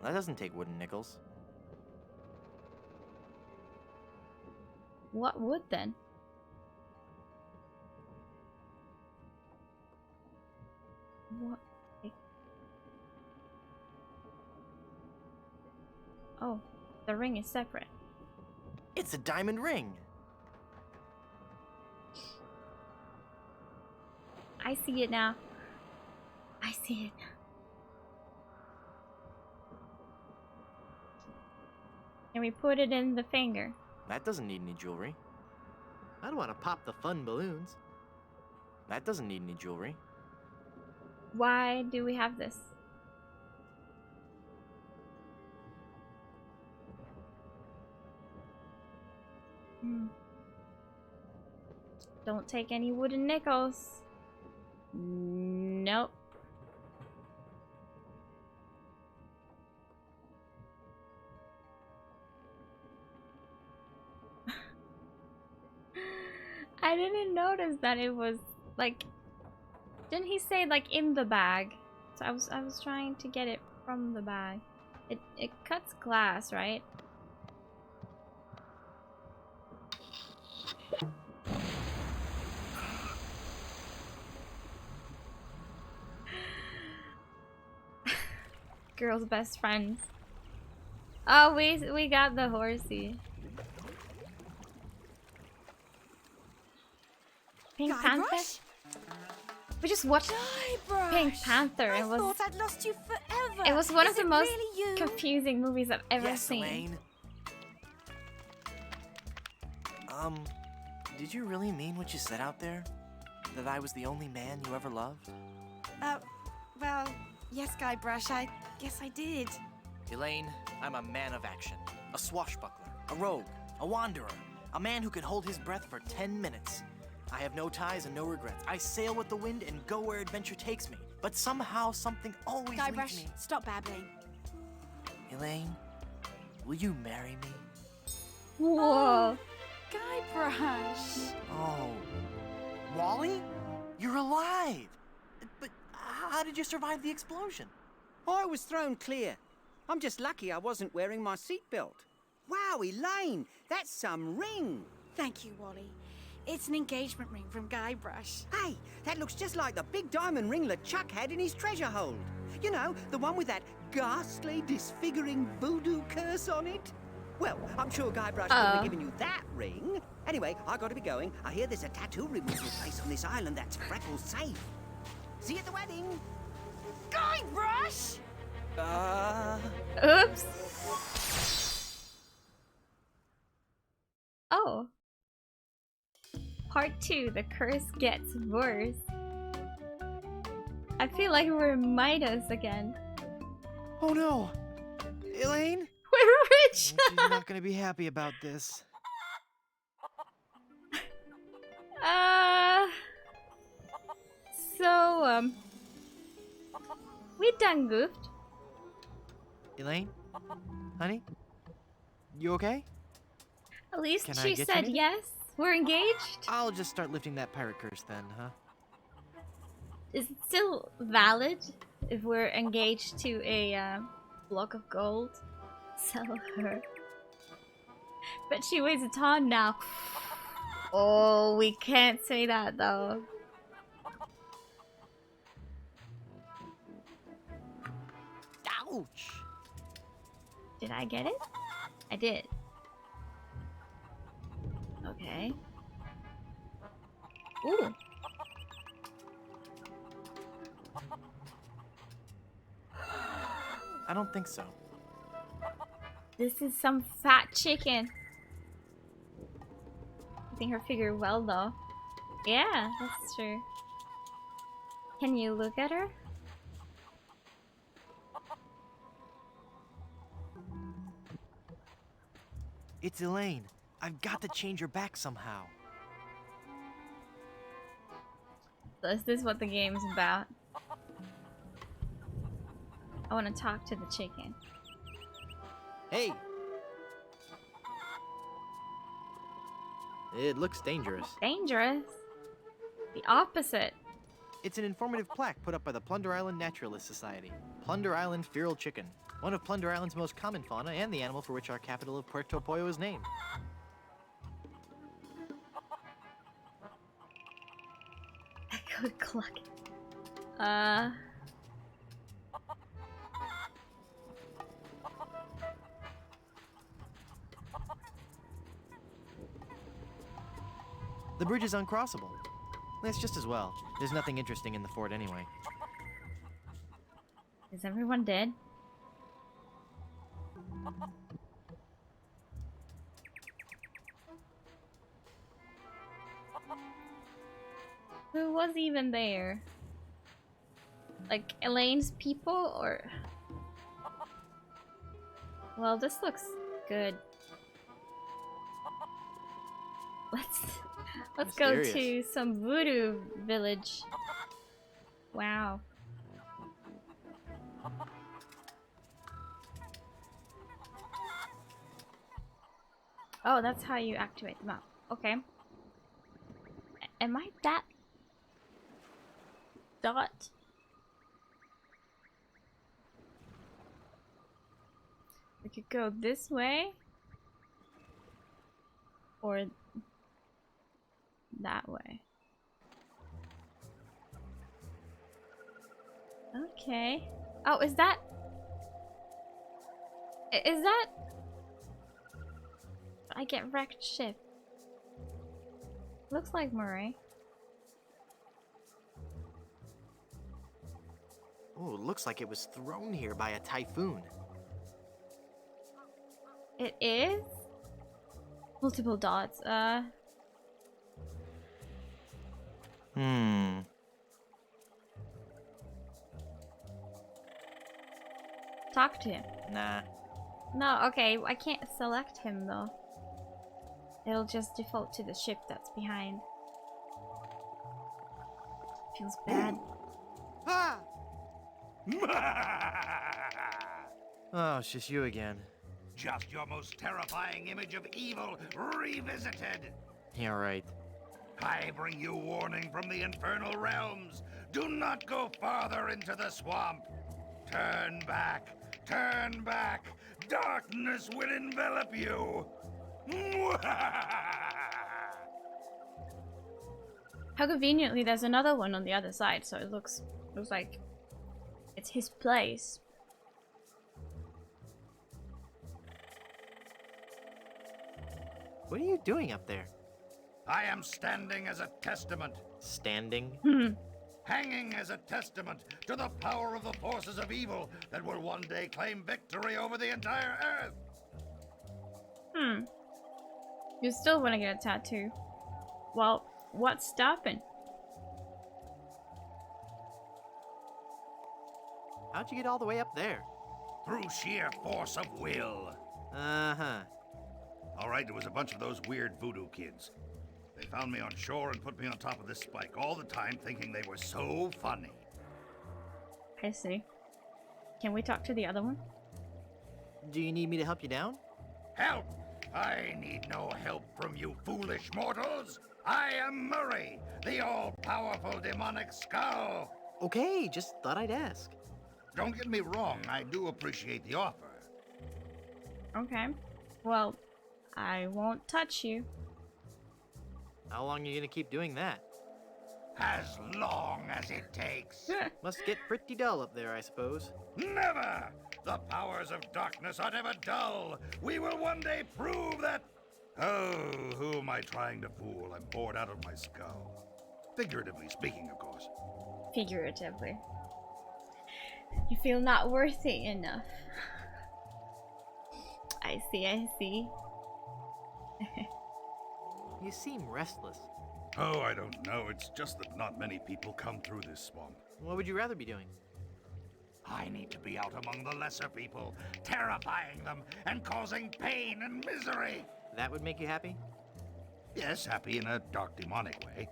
That doesn't take wooden nickels. What would then? What? Oh, the ring is separate. It's a diamond ring. I see it now. I see it. And we put it in the finger. That doesn't need any jewelry. I don't want to pop the fun balloons. That doesn't need any jewelry. Why do we have this? Don't take any wooden nickels. Nope. I didn't notice that it was like. Didn't he say like in the bag? So I was trying to get it from the bag. It cuts glass, right? Girl's best friends. Oh, we got the horsey. Pink Panther. Guybrush? We just watched Guybrush! Pink Panther. I It was thought I'd lost you forever. it was one Is of the it most really you? confusing movies I've ever Yes, seen. Elaine. Did you really mean what you said out there? That I was the only man you ever loved? Well, yes, Guybrush, I guess I did. Elaine, I'm a man of action. A swashbuckler, a rogue, a wanderer, a man who can hold his breath for 10 minutes. I have no ties and no regrets. I sail with the wind and go where adventure takes me. But somehow, something always leads Guybrush, me. stop babbling. Elaine, will you marry me? Whoa. Guybrush. Oh. Wally? You're alive! But how did you survive the explosion? I was thrown clear. I'm just lucky I wasn't wearing my seatbelt. Wow, Elaine, that's some ring. Thank you, Wally. It's an engagement ring from Guybrush. Hey, that looks just like the big diamond ring LeChuck had in his treasure hold. You know, the one with that ghastly, disfiguring voodoo curse on it. Well, I'm sure Guybrush couldn't have given you that ring. Anyway, I gotta be going. I hear there's a tattoo removal place on this island that's Freckles safe. See you at the wedding. Guybrush! Oops. Oh. Part 2, the curse gets worse. I feel like we're Midas again. Oh no! Elaine? We're rich! She's not gonna be happy about this. So, we done goofed. Elaine? Honey? You okay? At least Can I she get you said anything? yes. We're engaged. I'll just start lifting that pirate curse then, huh? Is it still valid if we're engaged to a block of gold? Sell her. But she weighs a ton now. Oh, we can't say that though. Ouch! Did I get it? I did. Okay. Ooh. I don't think so. This is some fat chicken. I think her figure well though. Yeah, that's true. Can you look at her? It's Elaine. I've got to change her back somehow. So is this what the game's about? I want to talk to the chicken. Hey! It looks dangerous. Dangerous? The opposite. It's an informative plaque put up by the Plunder Island Naturalist Society. Plunder Island feral chicken. One of Plunder Island's most common fauna and the animal for which our capital of Puerto Pollo is named. I go to cluck. The bridge is uncrossable. That's just as well. There's nothing interesting in the fort anyway. Is everyone dead? Who was even there? Like Elaine's people or... Well, this looks good. Let's go to Mysterious. some voodoo village. Wow. Oh, that's how you activate the map. Okay. Am I that dot? We could go this way or that way. Okay. Oh, is that? Is that? I get wrecked ship. Looks like Murray. Oh, looks like it was thrown here by a typhoon. It is? Multiple dots. Talk to him. Nah. No, okay, I can't select him though. It'll just default to the ship that's behind. Feels bad. Ah! Oh, it's just you again. Just your most terrifying image of evil revisited. Yeah, right. I bring you warning from the infernal realms. Do not go farther into the swamp. Turn back. Turn back. Darkness will envelop you. How conveniently there's another one on the other side, so it looks like it's his place. What are you doing up there? I am standing as a testament. Standing? Hanging as a testament to the power of the forces of evil that will one day claim victory over the entire earth. You still want to get a tattoo? Well, what's stopping? How'd you get all the way up there? Through sheer force of will. Uh-huh. All right, there was a bunch of those weird voodoo kids. They found me on shore and put me on top of this spike all the time thinking they were so funny. I see. Can we talk to the other one? Do you need me to help you down? Help! I need no help from you foolish mortals. I am Murray, the all-powerful demonic skull. Okay, just thought I'd ask. Don't get me wrong, I do appreciate the offer. Okay. Well, I won't touch you. How long are you gonna keep doing that? As long as it takes. Must get pretty dull up there, I suppose. Never! The powers of darkness are never dull. We will one day prove that... Oh, who am I trying to fool? I'm bored out of my skull. Figuratively speaking, of course. Figuratively. You feel not worthy enough. I see, I see. You seem restless. Oh, I don't know. It's just that not many people come through this swamp. What would you rather be doing? I need to be out among the lesser people, terrifying them and causing pain and misery. That would make you happy? Yes, happy in a dark, demonic way.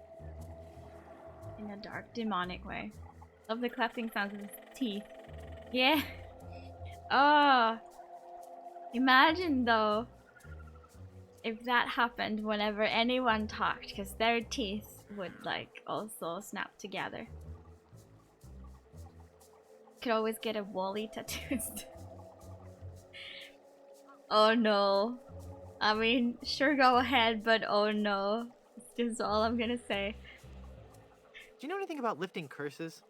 In a dark, demonic way. Love the clapping sounds of his teeth. Yeah. Oh. Imagine though, if that happened whenever anyone talked, because their teeth would like also snap together. Could always get a Wally tattoo. Oh no. I mean, sure, go ahead, but oh no. That's just all I'm gonna say. Do you know anything about lifting curses?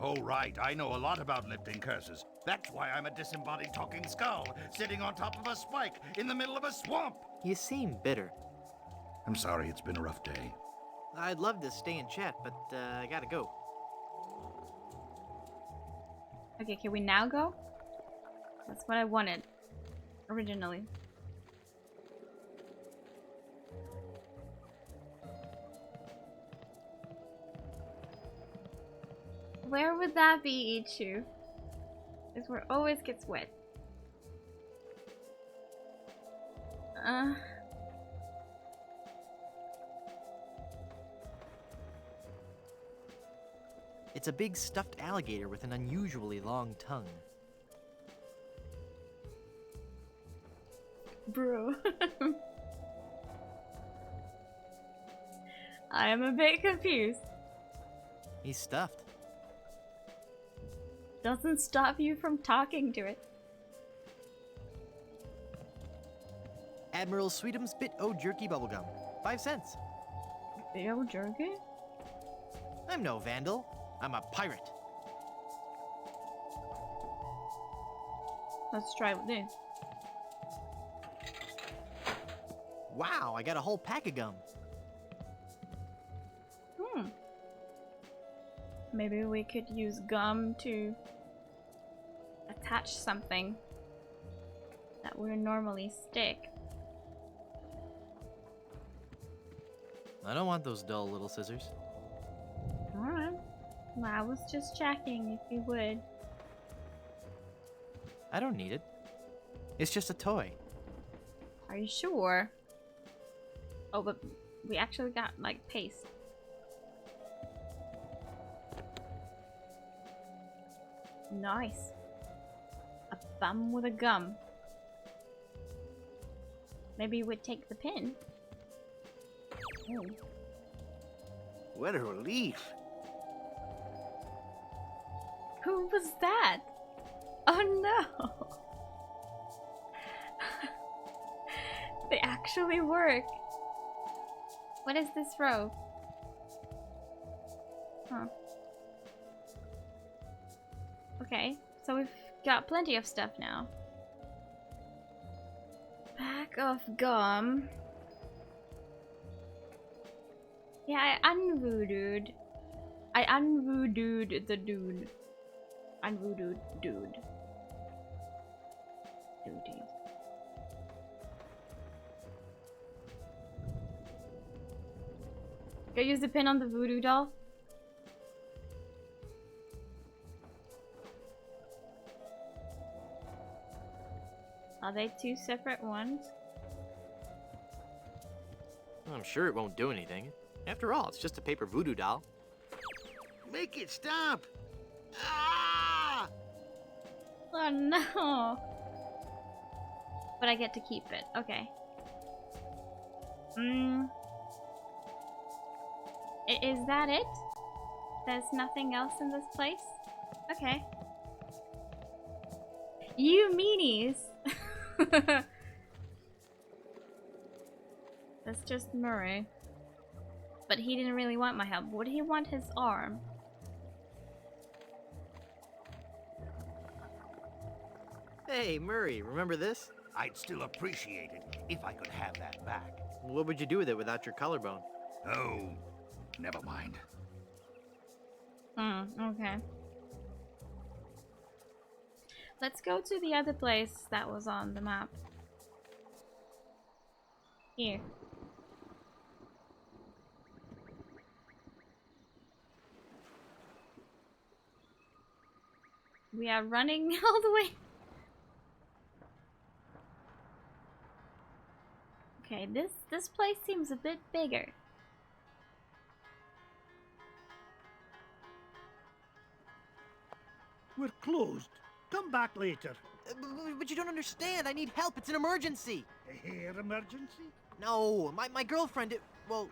Oh, right. I know a lot about lifting curses. That's why I'm a disembodied talking skull, sitting on top of a spike in the middle of a swamp. You seem bitter. I'm sorry, it's been a rough day. I'd love to stay and chat, but I gotta go. Okay, can we now go? That's what I wanted originally. Where would that be, Ichu? It's where it always gets wet. It's a big stuffed alligator with an unusually long tongue. Bro. I am a bit confused. He's stuffed. Doesn't stop you from talking to it. Admiral Sweetums Bit O Jerky Bubblegum. 5 cents. Bill Jerky? I'm no vandal. I'm a pirate. Let's try with this. Wow, I got a whole pack of gum. Maybe we could use gum to attach something that would normally stick. I don't want those dull little scissors. Alright. Well, I was just checking if you would. I don't need it. It's just a toy. Are you sure? Oh, but we actually got, like, paste. Nice. A bum with a gum. Maybe we'd take the pin. Oh. What a relief. Who was that? Oh no! They actually work. What is this rope? Huh. Okay, so we've got plenty of stuff now. Pack of gum. Yeah, I unvoodooed. I unvoodooed the dude. Unvoodooed dude. Duties. Go use the pin on the voodoo doll. Are they two separate ones? I'm sure it won't do anything. After all, it's just a paper voodoo doll. Make it stop. Ah! Oh no! But I get to keep it. Okay. Is that it? There's nothing else in this place? Okay. You meanies! That's just Murray. But he didn't really want my help. Would he want his arm? Hey, Murray, remember this? I'd still appreciate it if I could have that back. What would you do with it without your collarbone? Oh, never mind. Okay. Let's go to the other place that was on the map. Here. We are running all the way. Okay, this place seems a bit bigger. We're closed. Come back later. But you don't understand. I need help. It's an emergency. A hair emergency? No, my girlfriend, well,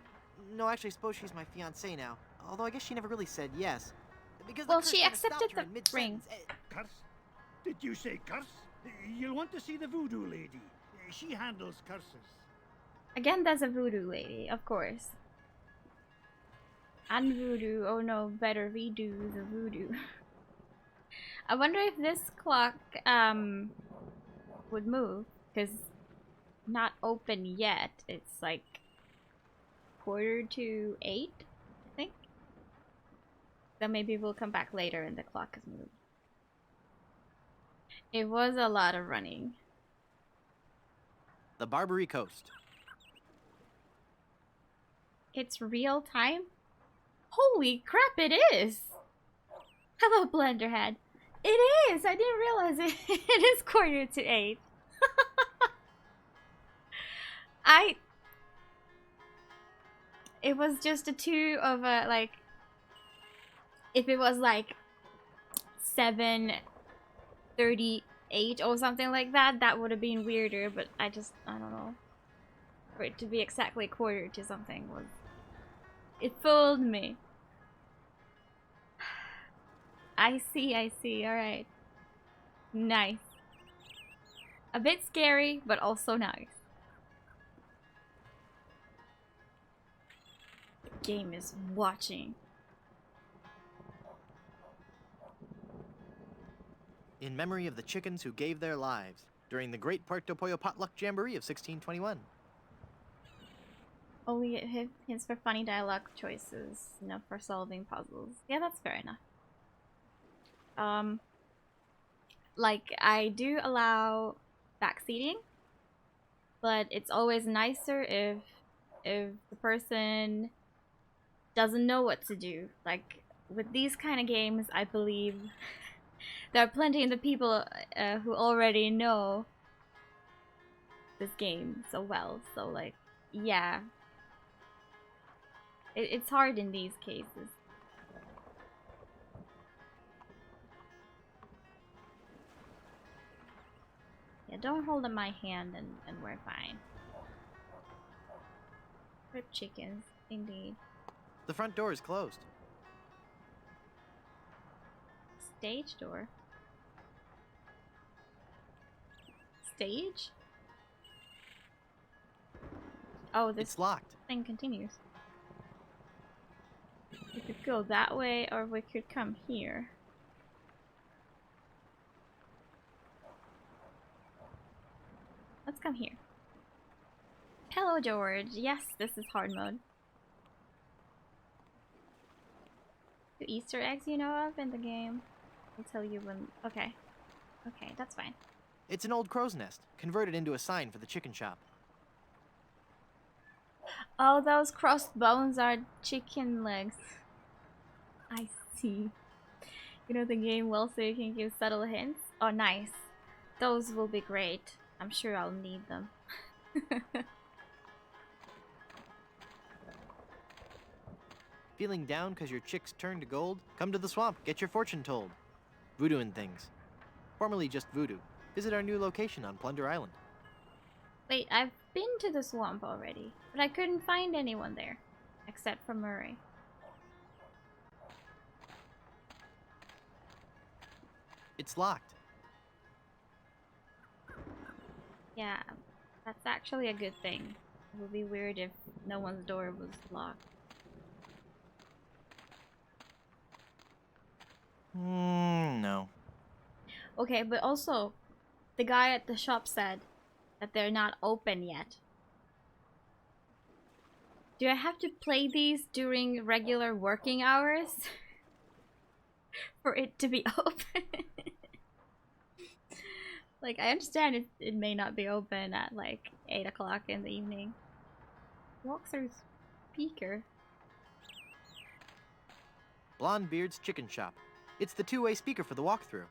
no, actually, I suppose she's my fiancée now. Although I guess she never really said yes. Because the Well, curse she kinda accepted stopped her the in mid-sentence. Curse? Did you say curse? You'll want to see the voodoo lady. She handles curses. Again, there's a voodoo lady, of course. And voodoo, oh no, better redo the voodoo. I wonder if this clock would move, because not open yet. It's like 7:45, I think. So maybe we'll come back later and the clock has moved. It was a lot of running. The Barbary Coast. It's real time? Holy crap, it is! Hello, Blenderhead. It is! I didn't realize it. It is 7:45. It was just a 2 of a, like... If it was like 7:38 or something like that, that would have been weirder, but I don't know. For it to be exactly 1/4 to something was It fooled me. I see, alright. Nice. A bit scary, but also nice. The game is watching. In memory of the chickens who gave their lives during the Great Puerto Pollo Potluck Jamboree of 1621. Only hints for funny dialogue choices, no for solving puzzles. Yeah, that's fair enough. Like, I do allow backseating, but it's always nicer if the person doesn't know what to do. Like, with these kind of games, I believe there are plenty of the people who already know this game so well. So, like, yeah. It's hard in these cases. Yeah, don't hold up my hand and we're fine. Rip chickens, indeed. The front door is closed. Stage door? Stage? Oh, this It's locked. thing continues. We could go that way, or we could come here. Let's come here. Hello, George. Yes, this is hard mode. The Easter eggs you know of in the game? I'll tell you when. Okay. Okay, that's fine. It's an old crow's nest, converted into a sign for the chicken shop. Oh, those crossed bones are chicken legs. I see. You know the game well, so you can give subtle hints? Oh, nice. Those will be great. I'm sure I'll need them. Feeling down because your chicks turned to gold? Come to the swamp, get your fortune told. Voodoo and things. Formerly just Voodoo. Visit our new location on Plunder Island. Wait, I've been to the swamp already, but I couldn't find anyone there. Except for Murray. It's locked. Yeah, that's actually a good thing. It would be weird if no one's door was locked. No. Okay, but also, the guy at the shop said that they're not open yet. Do I have to play these during regular working hours for it to be open? Like, I understand it may not be open at like 8 o'clock in the evening. Walkthrough speaker. Blondebeard's Chicken Shop. It's the two-way speaker for the walkthrough.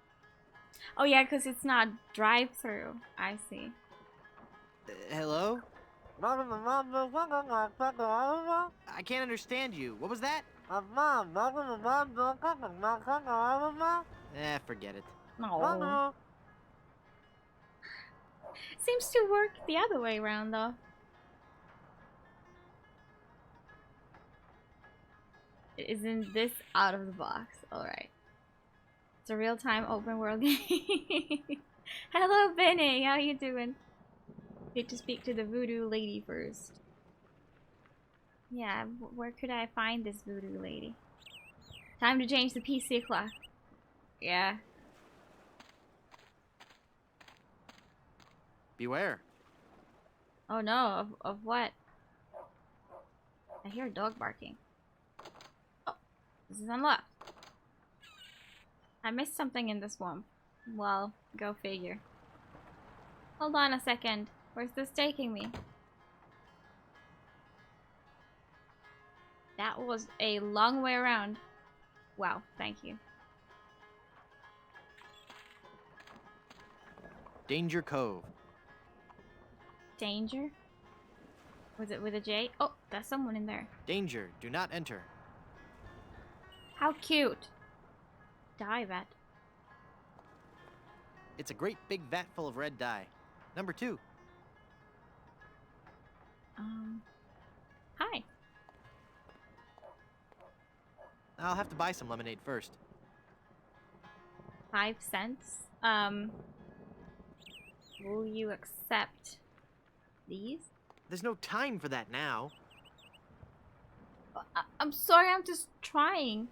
Oh yeah, because it's not drive-through. I see. Hello? I can't understand you. What was that? Forget it. No. Seems to work the other way around though. Isn't this out of the box? Alright. It's a real-time open world game. Hello, Benny. How you doing? Need to speak to the voodoo lady first. Yeah, where could I find this voodoo lady? Time to change the PC clock. Yeah. Beware. Oh no, of what? I hear a dog barking. Oh, this is unlocked. I missed something in the swamp. Well, go figure. Hold on a second. Where's this taking me? That was a long way around. Wow, thank you. Danger Cove. Danger? Was it with a J? Oh, there's someone in there. Danger. Do not enter. How cute. Dive at. It's a great big vat full of red dye. Number 2. Hi. I'll have to buy some lemonade first. 5 cents. Will you accept these? There's no time for that now. I'm sorry, I'm just trying.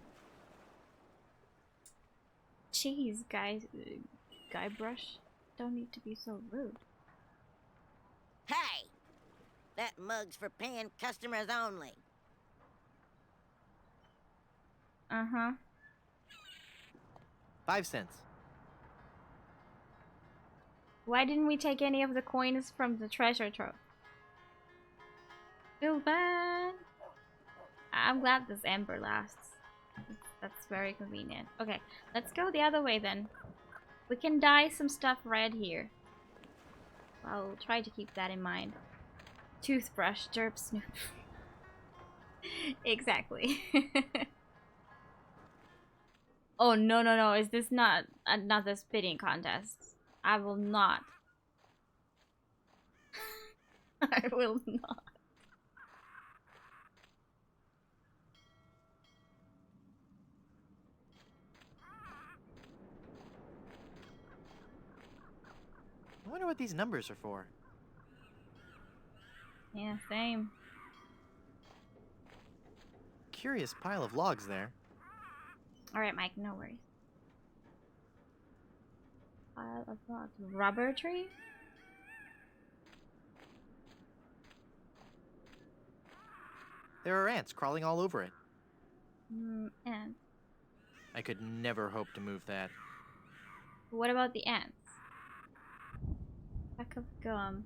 Jeez, guys. Guybrush. Don't need to be so rude. Hey! That mug's for paying customers only. Uh-huh. 5 cents. Why didn't we take any of the coins from the treasure trove? Feel bad. I'm glad this amber lasts. That's very convenient. Okay, let's go the other way then. We can dye some stuff red here. I'll try to keep that in mind. Toothbrush, derp snoop. Exactly. Oh, no, no, no. Is this not another spitting contest? I will not. I will not. I wonder what these numbers are for. Yeah, same. Curious pile of logs there. Alright, Mike, no worries. Pile of logs. Rubber tree? There are ants crawling all over it. And I could never hope to move that. what about the ants? Pack of gum.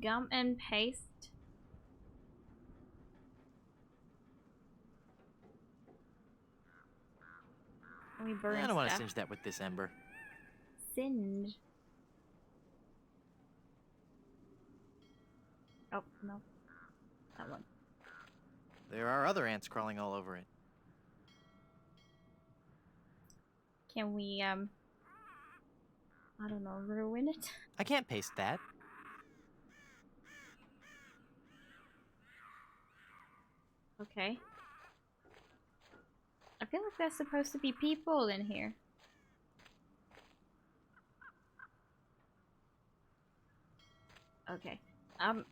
Gum and paste. We burn I don't want to stuff. singe that with this ember. Singe. Oh, no. That one. There are other ants crawling all over it. Can we, I don't know, ruin it? I can't paste that. Okay. I feel like there's supposed to be people in here. Okay. I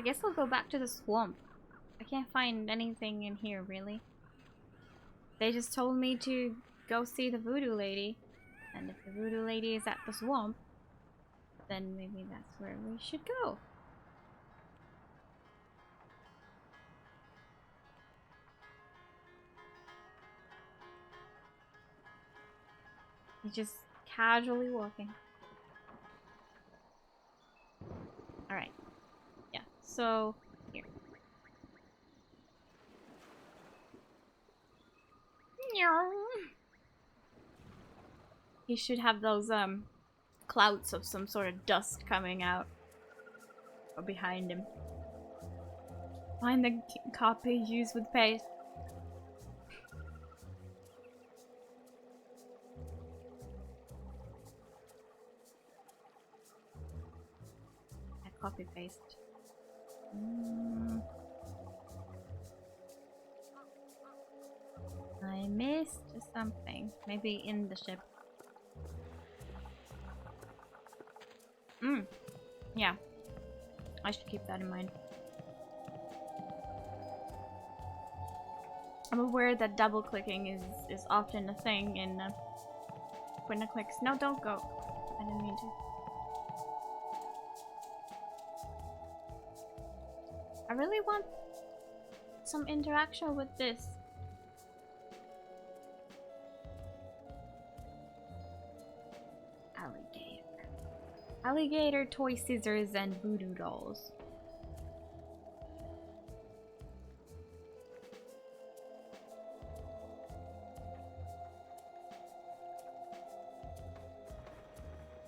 guess I'll go back to the swamp. I can't find anything in here, really. They just told me to go see the voodoo lady. And if the voodoo lady is at the swamp, then maybe that's where we should go. He's just casually walking. Alright. Yeah, so here. He should have those clouds of some sort of dust coming out or behind him. Find the copy used with paste. Copy paste. I missed something. Maybe in the ship. Yeah. I should keep that in mind. I'm aware that double clicking is often a thing in Quinna clicks. No, don't go. I didn't mean to. I really want some interaction with this. Alligator. Alligator, toy scissors, and voodoo dolls.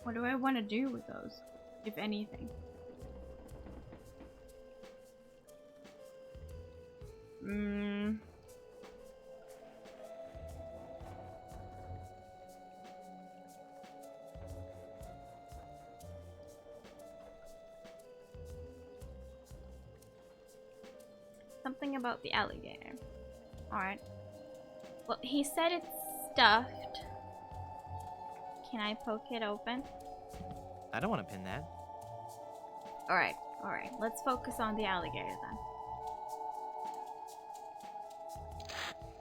What do I want to do with those, if anything? Something about the alligator. Alright. Well, he said it's stuffed. Can I poke it open? I don't want to pin that. Alright, alright. Let's focus on the alligator then.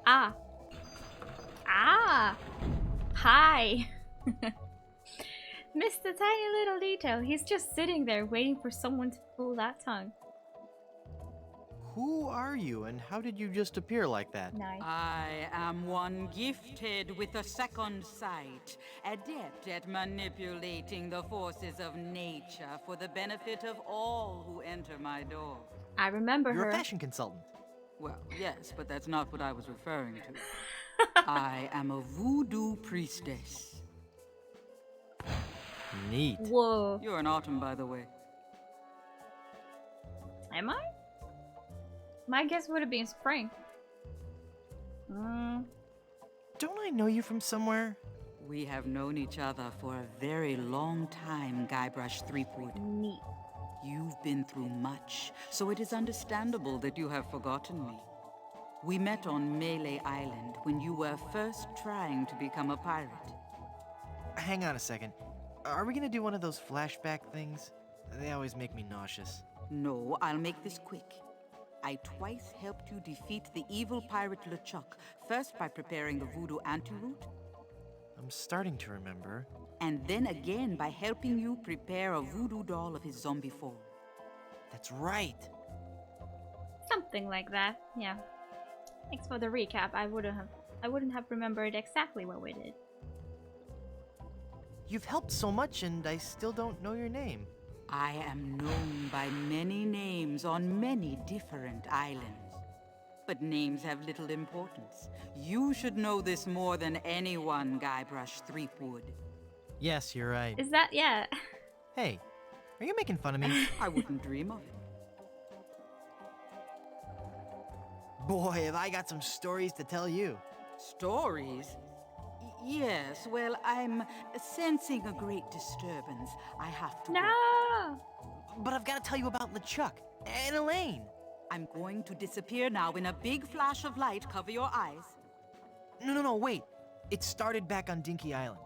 Ah! Ah! Hi! Missed a tiny little detail. He's just sitting there waiting for someone to pull that tongue. Who are you, and how did you just appear like that? Nice. I am one gifted with a second sight, adept at manipulating the forces of nature for the benefit of all who enter my door. I remember You're her. a fashion consultant. Well, yes, but that's not what I was referring to. I am a voodoo priestess. Neat. Whoa. You're an autumn, by the way. Am I? My guess would have been spring. Don't I know you from somewhere? We have known each other for a very long time, Guybrush Threepwood. Neat. You've been through much, so it is understandable that you have forgotten me. We met on Melee Island when you were first trying to become a pirate. Hang on a second. Are we gonna do one of those flashback things? They always make me nauseous. No, I'll make this quick. I twice helped you defeat the evil pirate LeChuck, first by preparing the voodoo antidote, I'm starting to remember. and then again by helping you prepare a voodoo doll of his zombie form. That's right. Something like that. Yeah. Thanks for the recap. I wouldn't have remembered exactly what we did. You've helped so much, and I still don't know your name. I am known by many names on many different islands. But names have little importance. You should know this more than anyone, Guybrush Threepwood. Yes, you're right. Is that yeah? Hey, are you making fun of me? I wouldn't dream of it. Boy, have I got some stories to tell you. Stories? Yes, well, I'm sensing a great disturbance. I have to. No. But I've got to tell you about LeChuck and Elaine. I'm going to disappear now in a big flash of light. Cover your eyes. No, wait. It started back on Dinky Island.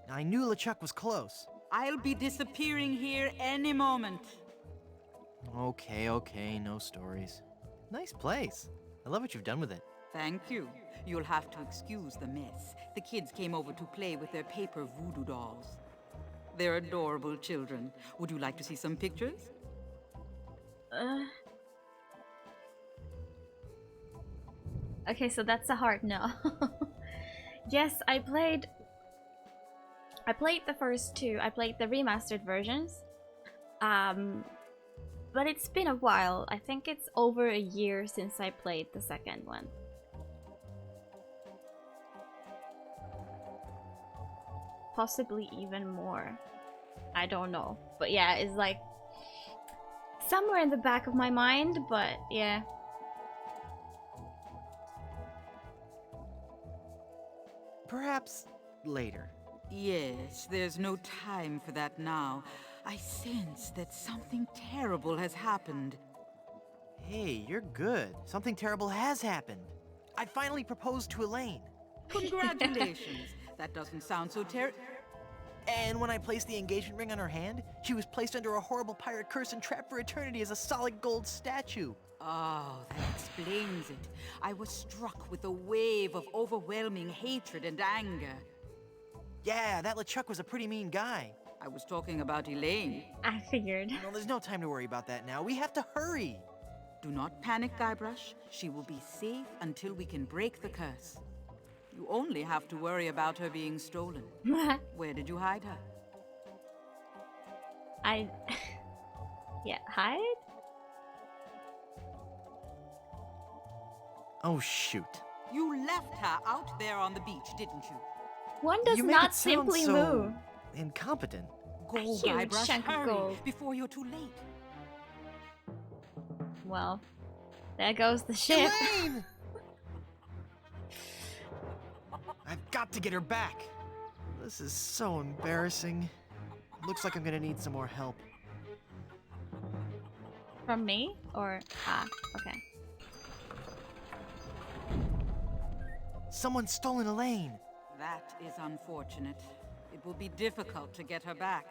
Now, I knew LeChuck was close. I'll be disappearing here any moment. Okay, no stories. Nice place. I love what you've done with it. Thank you. You'll have to excuse the mess. The kids came over to play with their paper voodoo dolls. They're adorable children. Would you like to see some pictures? Okay, so that's a hard no. Yes, I played the first two. I played the remastered versions. But it's been a while. I think it's over a year since I played the second one. Possibly even more. I don't know. But yeah, it's like somewhere in the back of my mind, but yeah. Perhaps later. Yes, there's no time for that now. I sense that something terrible has happened. Hey, you're good. Something terrible has happened. I finally proposed to Elaine. Congratulations. That doesn't sound so terrible. And when I placed the engagement ring on her hand, she was placed under a horrible pirate curse and trapped for eternity as a solid gold statue. Oh, that explains it. I was struck with a wave of overwhelming hatred and anger. Yeah, that LeChuck was a pretty mean guy. I was talking about Elaine. I figured. No, there's no time to worry about that now. We have to hurry. Do not panic, Guybrush. She will be safe until we can break the curse. You only have to worry about her being stolen. Where did you hide her? Yeah, hide? Oh, shoot. You left her out there on the beach, didn't you? One does You make not it sound simply so move. incompetent. Go, huge Guybrush, chunk of hurry, gold. before you're too late. Well, there goes the ship. Elaine! I've got to get her back. This is so embarrassing. Looks like I'm gonna need some more help. From me? Or okay. Someone's stolen Elaine. That is unfortunate. It will be difficult to get her back.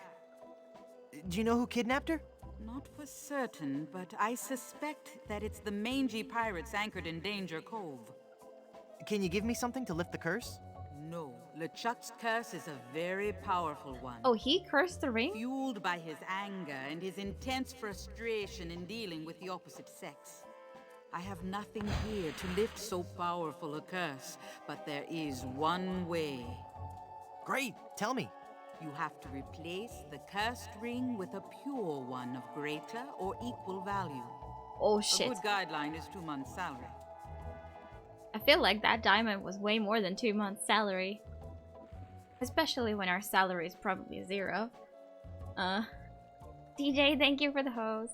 Do you know who kidnapped her? Not for certain, but I suspect that it's the mangy pirates anchored in Danger Cove. Can you give me something to lift the curse? No, LeChuck's curse is a very powerful one. Oh, he cursed the ring? Fueled by his anger and his intense frustration in dealing with the opposite sex. I have nothing here to lift so powerful a curse, but there is one way. Great, tell me. You have to replace the cursed ring with a pure one of greater or equal value. Oh A shit. good guideline is 2 months' salary. I feel like that diamond was way more than 2 months' salary. Especially when our salary is probably 0. DJ, thank you for the hose.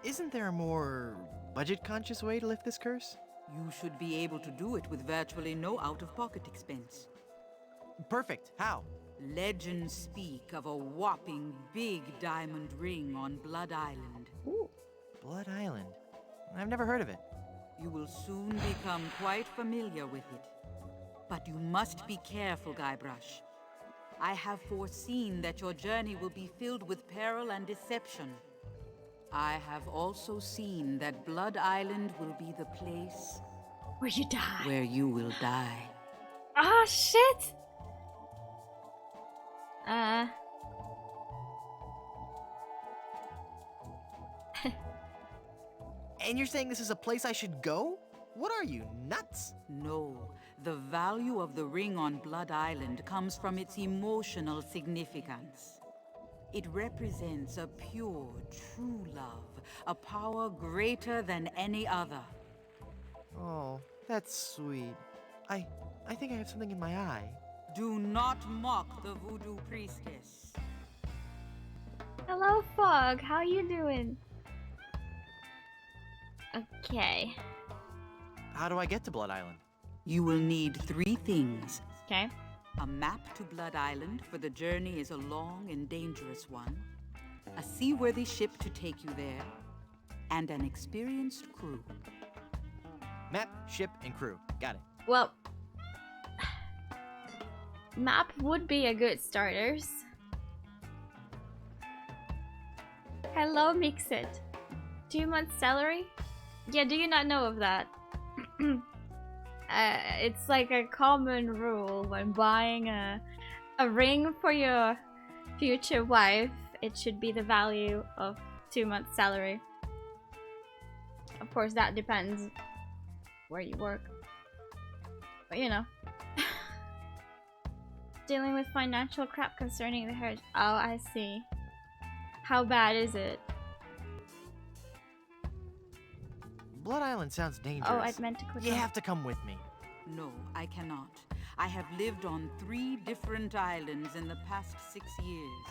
Isn't there a more budget-conscious way to lift this curse? You should be able to do it with virtually no out-of-pocket expense. Perfect. How? Legends speak of a whopping big diamond ring on Blood Island. Ooh. Blood Island. I've never heard of it. You will soon become quite familiar with it. But you must be careful, Guybrush. I have foreseen that your journey will be filled with peril and deception. I have also seen that Blood Island will be the place Where you die. where you will die. Ah, shit! And you're saying this is a place I should go? What are you, nuts? No, the value of the ring on Blood Island comes from its emotional significance. It represents a pure, true love, a power greater than any other. Oh, that's sweet. I think I have something in my eye. Do not mock the voodoo priestess. Hello, Fog. How you doing? Okay. How do I get to Blood Island? You will need 3 things. Okay. A map to Blood Island, for the journey is a long and dangerous one. A seaworthy ship to take you there. And an experienced crew. Map, ship, and crew. Got it. Well, map would be a good starters. Hello, Mixit. 2 months salary? Yeah, do you not know of that? It's like a common rule when buying a ring for your future wife. It should be the value of 2 months salary. Of course, that depends where you work. But you know. Dealing with financial crap concerning the heritage. Oh, I see. How bad is it? Blood Island sounds dangerous. Oh, I meant to click You on- have to come with me. No, I cannot. I have lived on 3 different islands in the past 6 years.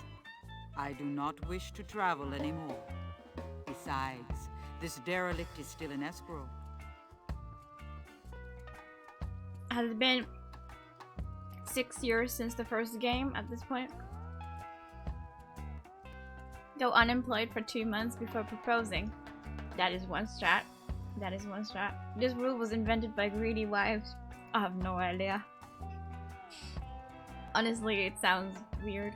I do not wish to travel anymore. Besides, this derelict is still in escrow. Has it been 6 years since the first game at this point? Go unemployed for 2 months before proposing. That is one strat. That is one strat. This rule was invented by greedy wives. I have no idea. Honestly, it sounds weird.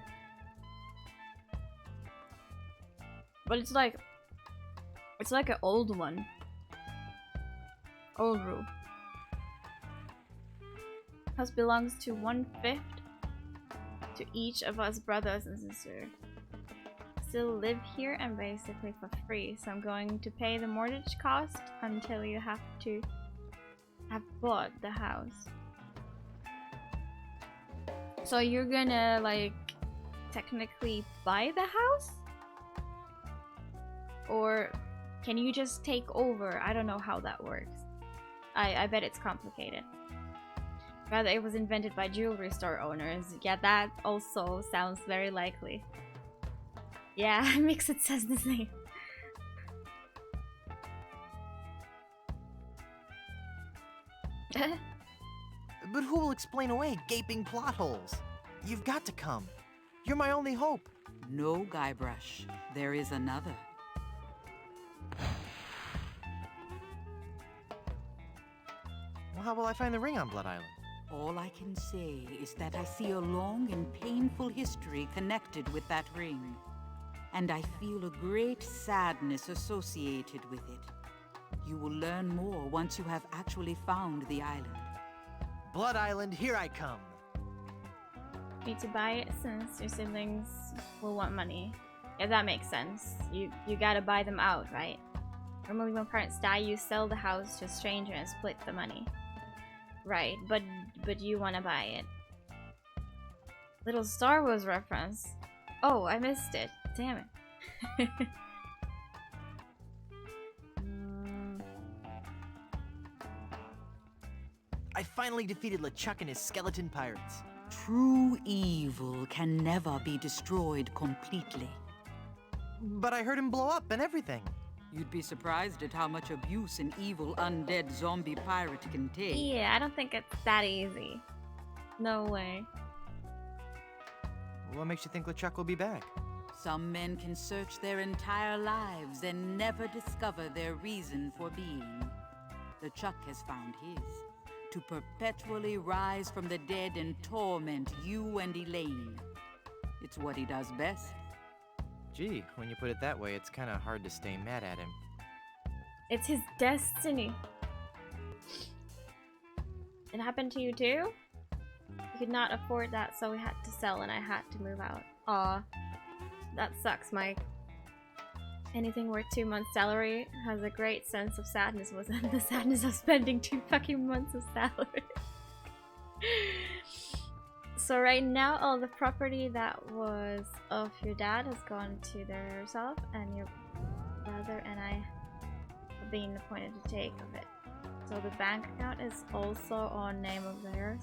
But it's like an old one. Old rule. House belongs to 1/5 to each of us brothers and sisters. Still live here and basically for free, so I'm going to pay the mortgage cost until you have to have bought the house. So you're gonna like technically buy the house? Or can you just take over? I don't know how that works. I bet it's complicated. Rather, it was invented by jewelry store owners. Yeah, that also sounds very likely. Yeah, Mixit says the same. But who will explain away gaping plot holes? You've got to come. You're my only hope. No, Guybrush. There is another. Well, how will I find the ring on Blood Island? All I can say is that I see a long and painful history connected with that ring. And I feel a great sadness associated with it. You will learn more once you have actually found the island. Blood Island, here I come. Need to buy it since your siblings will want money. Yeah, that makes sense. You gotta buy them out, right? Normally when parents die, you sell the house to a stranger and split the money. Right, but you wanna buy it. Little Star Wars reference. Oh, I missed it. Damn it. I finally defeated LeChuck and his skeleton pirates. True evil can never be destroyed completely. But I heard him blow up and everything. You'd be surprised at how much abuse an evil undead zombie pirate can take. Yeah, I don't think it's that easy. No way. What makes you think LeChuck will be back? Some men can search their entire lives and never discover their reason for being. LeChuck has found his. To perpetually rise from the dead and torment you and Elaine. It's what he does best. Gee, when you put it that way, it's kind of hard to stay mad at him. It's his destiny. It happened to you too? We could not afford that, so we had to sell and I had to move out. Aw. That sucks, Mike. Anything worth 2 months' salary has a great sense of sadness. Wasn't the sadness of spending 2 fucking months of salary? So right now, all the property that was of your dad has gone to yourself, and your brother and I have been appointed to take of it. So the bank account is also on name of theirs.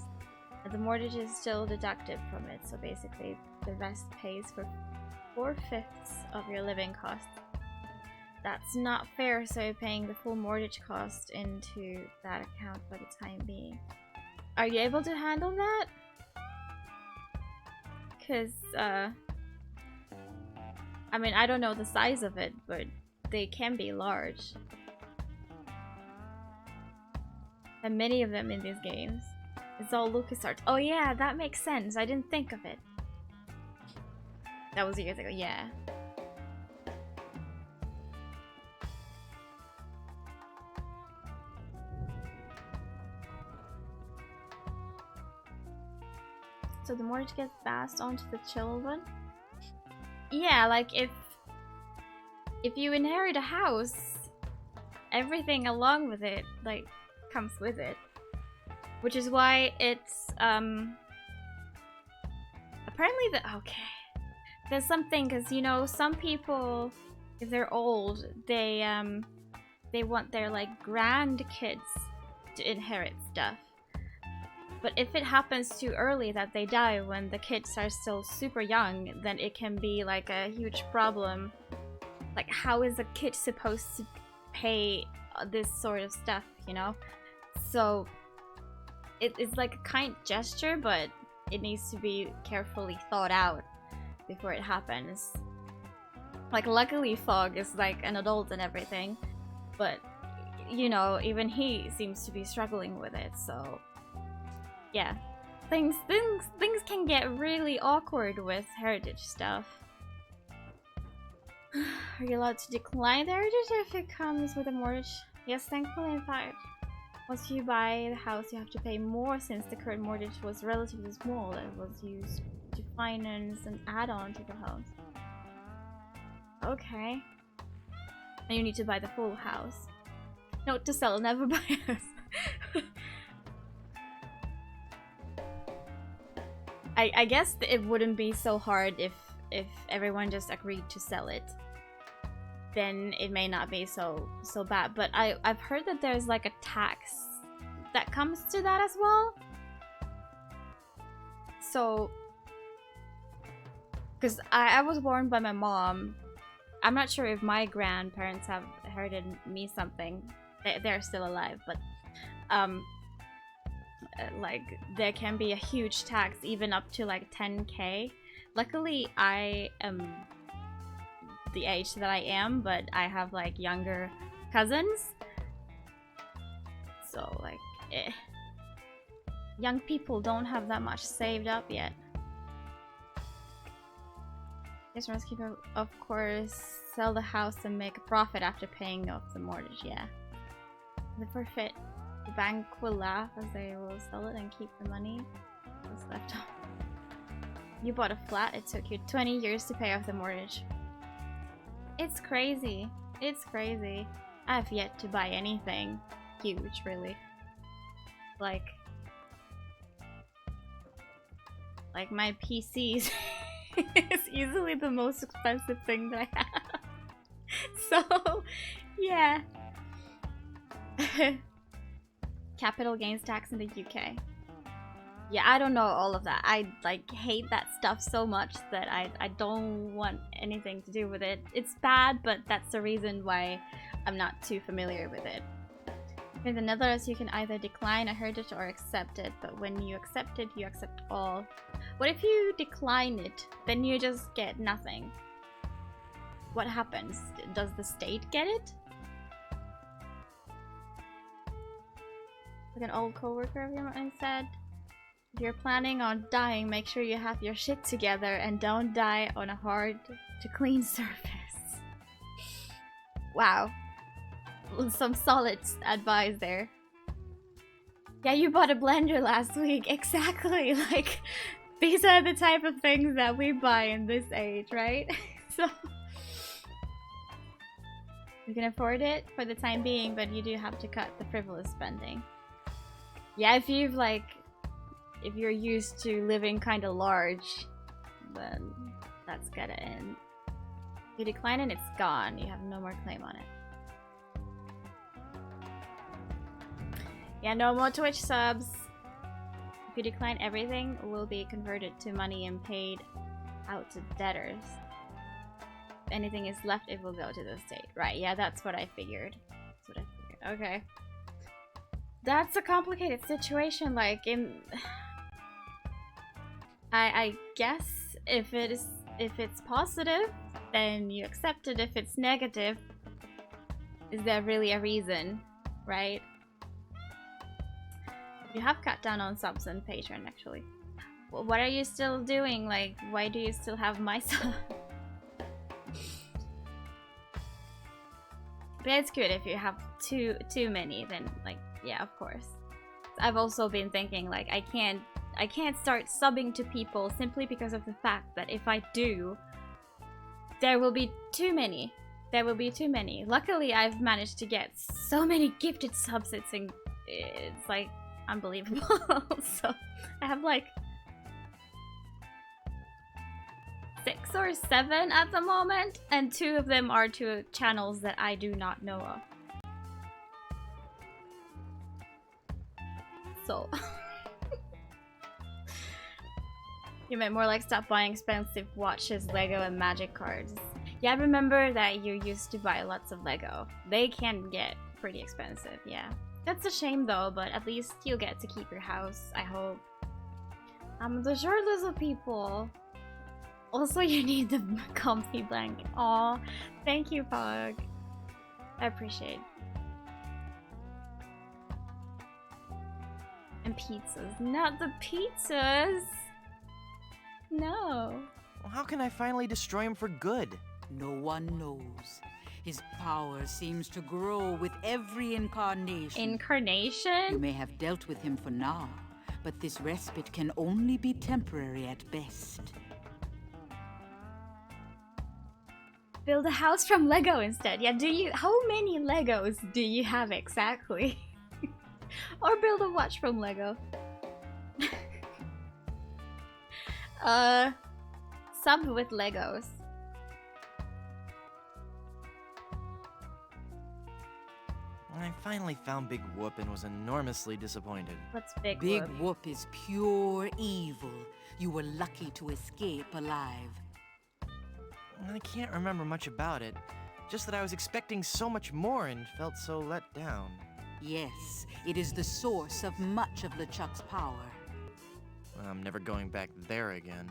And the mortgage is still deducted from it, so basically the rest pays for 4/5 of your living costs. That's not fair, so you're paying the full mortgage cost into that account for the time being. Are you able to handle that? Because, I mean, I don't know the size of it, but they can be large. And many of them in these games. It's all LucasArts. Oh yeah, that makes sense. I didn't think of it. That was years ago, yeah. So the mortgage gets passed on to the children? Yeah, like if you inherit a house, everything along with it, like, comes with it. Which is why it's, apparently okay. There's something, because, you know, some people, if they're old, they want their, like, grandkids to inherit stuff. But if it happens too early that they die when the kids are still super young, then it can be like a huge problem. Like, how is a kid supposed to pay this sort of stuff, you know? So it's like a kind gesture, but it needs to be carefully thought out before it happens. Like, luckily Fogg is like an adult and everything, but you know, even he seems to be struggling with it, so yeah. Things can get really awkward with heritage stuff. Are you allowed to decline the heritage if it comes with a mortgage? Yes, thankfully, in fact. Once you buy the house, you have to pay more since the current mortgage was relatively small and was used to finance an add-on to the house. Okay. And you need to buy the full house. Note to sell, never buy a house. I guess it wouldn't be so hard if everyone just agreed to sell it. Then it may not be so bad. But I've heard that there's like a tax that comes to that as well. So, because I was born by my mom. I'm not sure if my grandparents have inherited me something. They're still alive, but like there can be a huge tax, even up to like 10K. Luckily, I am the age that I am, but I have like younger cousins. So like, young people don't have that much saved up yet. Yes, Keeper, of course, sell the house and make a profit after paying off the mortgage, yeah. The forfeit, the bank will laugh as they will sell it and keep the money that's left over. You bought a flat, it took you 20 years to pay off the mortgage. It's crazy. It's crazy. I've yet to buy anything huge, really. Like my PCs is easily the most expensive thing that I have. So, yeah. Capital gains tax in the UK. Yeah, I don't know all of that. I like hate that stuff so much that I don't want anything to do with it. It's bad, but that's the reason why I'm not too familiar with it. In the Netherlands, you can either decline a heritage or accept it, but when you accept it, you accept all. What if you decline it? Then you just get nothing. What happens? Does the state get it? Like an old coworker of mine said, if you're planning on dying, make sure you have your shit together and don't die on a hard to clean surface. Wow. Some solid advice there. Yeah, you bought a blender last week. Exactly. Like, these are the type of things that we buy in this age, right? So, you can afford it for the time being, but you do have to cut the frivolous spending. Yeah, if you're used to living kind of large, then that's gotta end. If you decline it, it's gone. You have no more claim on it. Yeah, no more Twitch subs. If you decline, everything will be converted to money and paid out to debtors. If anything is left, it will go to the state. Right, yeah, that's what I figured. That's what I figured. Okay. That's a complicated situation, like in... I guess if it's positive, then you accept it. If it's negative, is there really a reason, right? You have cut down on subs and Patreon, actually. Well, what are you still doing? Like, why do you still have my sub? But it's good if you have too many, then like, yeah, of course. I've also been thinking like I can't start subbing to people simply because of the fact that if I do, there will be too many. There will be too many. Luckily, I've managed to get so many gifted subs. It's like unbelievable. So I have like 6 or 7 at the moment, and 2 of them are to channels that I do not know of. So you might more like stop buying expensive watches, Lego, and magic cards. Yeah, remember that you used to buy lots of Lego. They can get pretty expensive, yeah. That's a shame though, but at least you'll get to keep your house, I hope. The shirtless of people. Also, you need the comfy blanket. Aw, thank you, Pog. I appreciate it. And pizzas. Not the pizzas! No. Well, how can I finally destroy him for good? No one knows. His power seems to grow with every incarnation. Incarnation? You may have dealt with him for now, but this respite can only be temporary at best. Build a house from Lego instead. Yeah, how many Legos do you have exactly? Or build a watch from Lego. Sub with Legos. I finally found Big Whoop and was enormously disappointed. What's Big Big Whoop? Whoop is pure evil. You were lucky to escape alive. I can't remember much about it. Just that I was expecting so much more and felt so let down. Yes, it is the source of much of LeChuck's power. I'm never going back there again.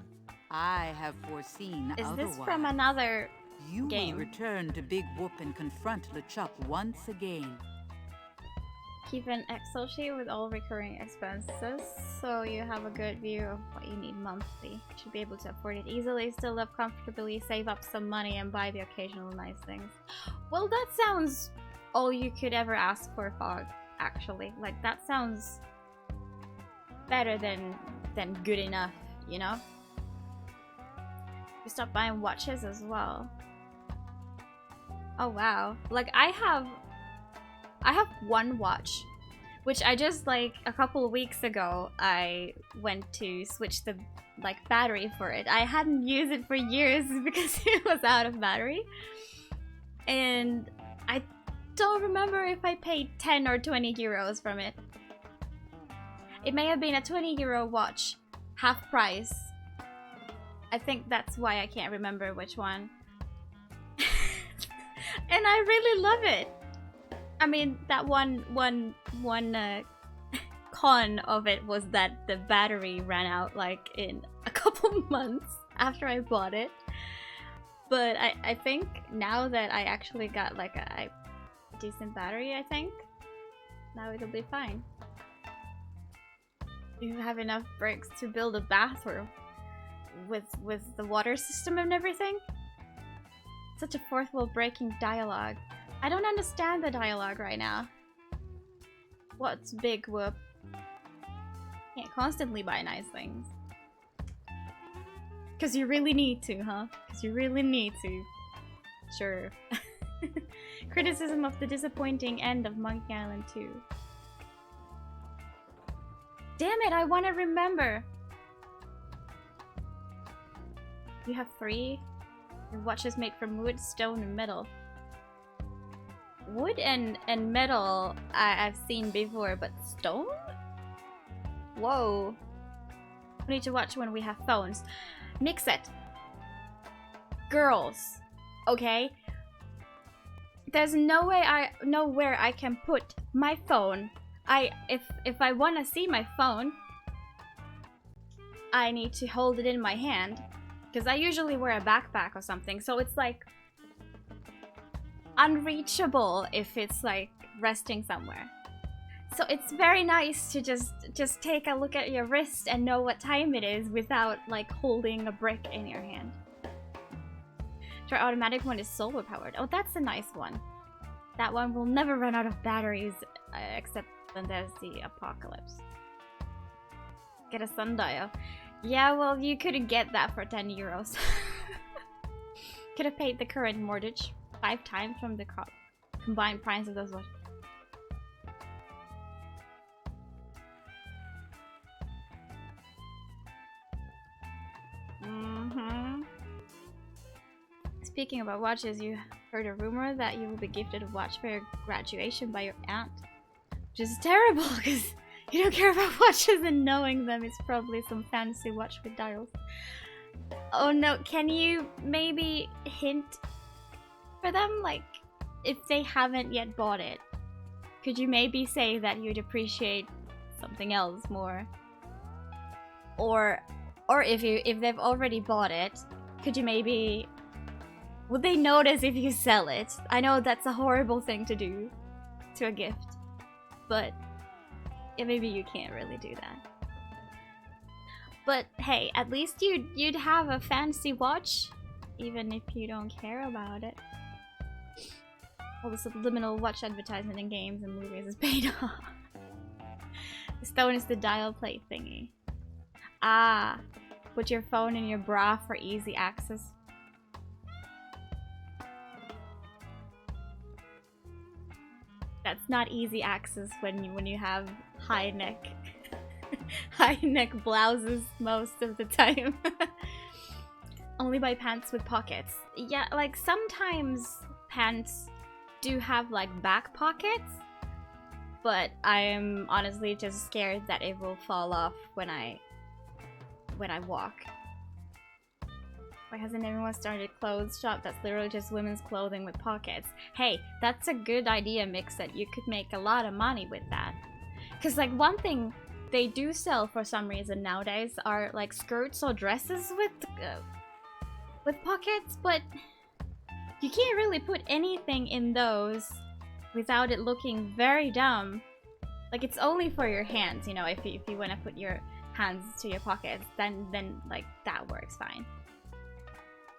I have foreseen Is otherwise. this from another You game? will return to Big Whoop and confront LeChuck once again. Keep an Excel sheet with all recurring expenses, so you have a good view of what you need monthly. You should be able to afford it easily, still live comfortably, save up some money, and buy the occasional nice things. Well, that sounds all you could ever ask for, Fog, actually. Like, that sounds better than good enough, you know? You stop buying watches as well. Oh wow. Like, I have one watch, which I just, like, a couple of weeks ago, I went to switch the, like, battery for it. I hadn't used it for years because it was out of battery. And I don't remember if I paid 10 or 20 euros from it. It may have been a 20 euro watch, half price. I think that's why I can't remember which one. And I really love it. I mean, that one con of it was that the battery ran out like in a couple months after I bought it. But I think now that I actually got like a decent battery, I think now it'll be fine. You have enough bricks to build a bathroom with the water system and everything. Such a fourth wall breaking dialogue. I don't understand the dialogue right now. What's Big Whoop? Can't constantly buy nice things. Cause you really need to, huh? Cause you really need to. Sure. Criticism of the disappointing end of Monkey Island 2. Damn it, I wanna remember! You have 3? Your watch is made from wood, stone, and metal. Wood and metal I've seen before, but stone? Whoa. We need to watch when we have phones. Nixet. Girls. Okay? There's nowhere I can put my phone. If I want to see my phone, I need to hold it in my hand. Because I usually wear a backpack or something, so it's like unreachable if it's like resting somewhere. So it's very nice to just take a look at your wrist and know what time it is without like holding a brick in your hand. Our automatic one is solar powered. Oh, that's a nice one. That one will never run out of batteries except when there's the apocalypse. Get a sundial. Yeah, well, you couldn't get that for 10 euros. Could have paid the current mortgage 5 times from the combined price of those watches. Speaking about watches, you heard a rumor that you will be gifted a watch for your graduation by your aunt. Which is terrible, because you don't care about watches and knowing them is probably some fancy watch with dials. Oh no, can you maybe hint for them? Like, if they haven't yet bought it, could you maybe say that you'd appreciate something else more? Or if they've already bought it, could you maybe... Would they notice if you sell it? I know that's a horrible thing to do to a gift, but yeah, maybe you can't really do that. But hey, at least you'd have a fancy watch, even if you don't care about it. All the subliminal watch advertisement in games and movies is paid off. The stone is the dial plate thingy. Ah, put your phone in your bra for easy access. That's not easy access when you have high neck blouses most of the time. Only buy pants with pockets. Yeah, like sometimes pants do have like back pockets, but I'm honestly just scared that it will fall off when I walk. Why hasn't everyone started a clothes shop that's literally just women's clothing with pockets? Hey, that's a good idea, Mix, that you could make a lot of money with that. Cause like one thing they do sell for some reason nowadays are like skirts or dresses with pockets, but you can't really put anything in those without it looking very dumb. Like, it's only for your hands, you know, if you want to put your hands to your pockets, then like that works fine.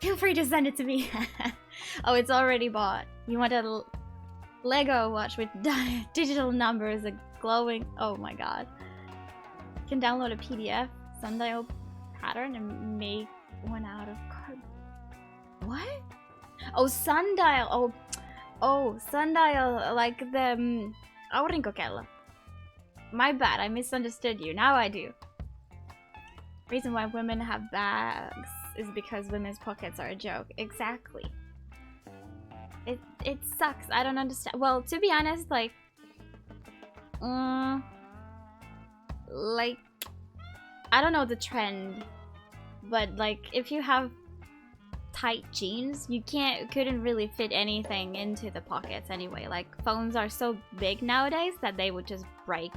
Feel free to send it to me. Oh, it's already bought. You want a Lego watch with digital numbers, a glowing... Oh my god. You can download a PDF sundial pattern and make one out of card. What? Oh, sundial. Oh, sundial, like the aurinkokello. My bad, I misunderstood you. Now I do. Reason why women have bags is because women's pockets are a joke. Exactly. It sucks. I don't understand. Well, to be honest, like I don't know the trend, but like if you have tight jeans, you couldn't really fit anything into the pockets anyway. Like, phones are so big nowadays that they would just break.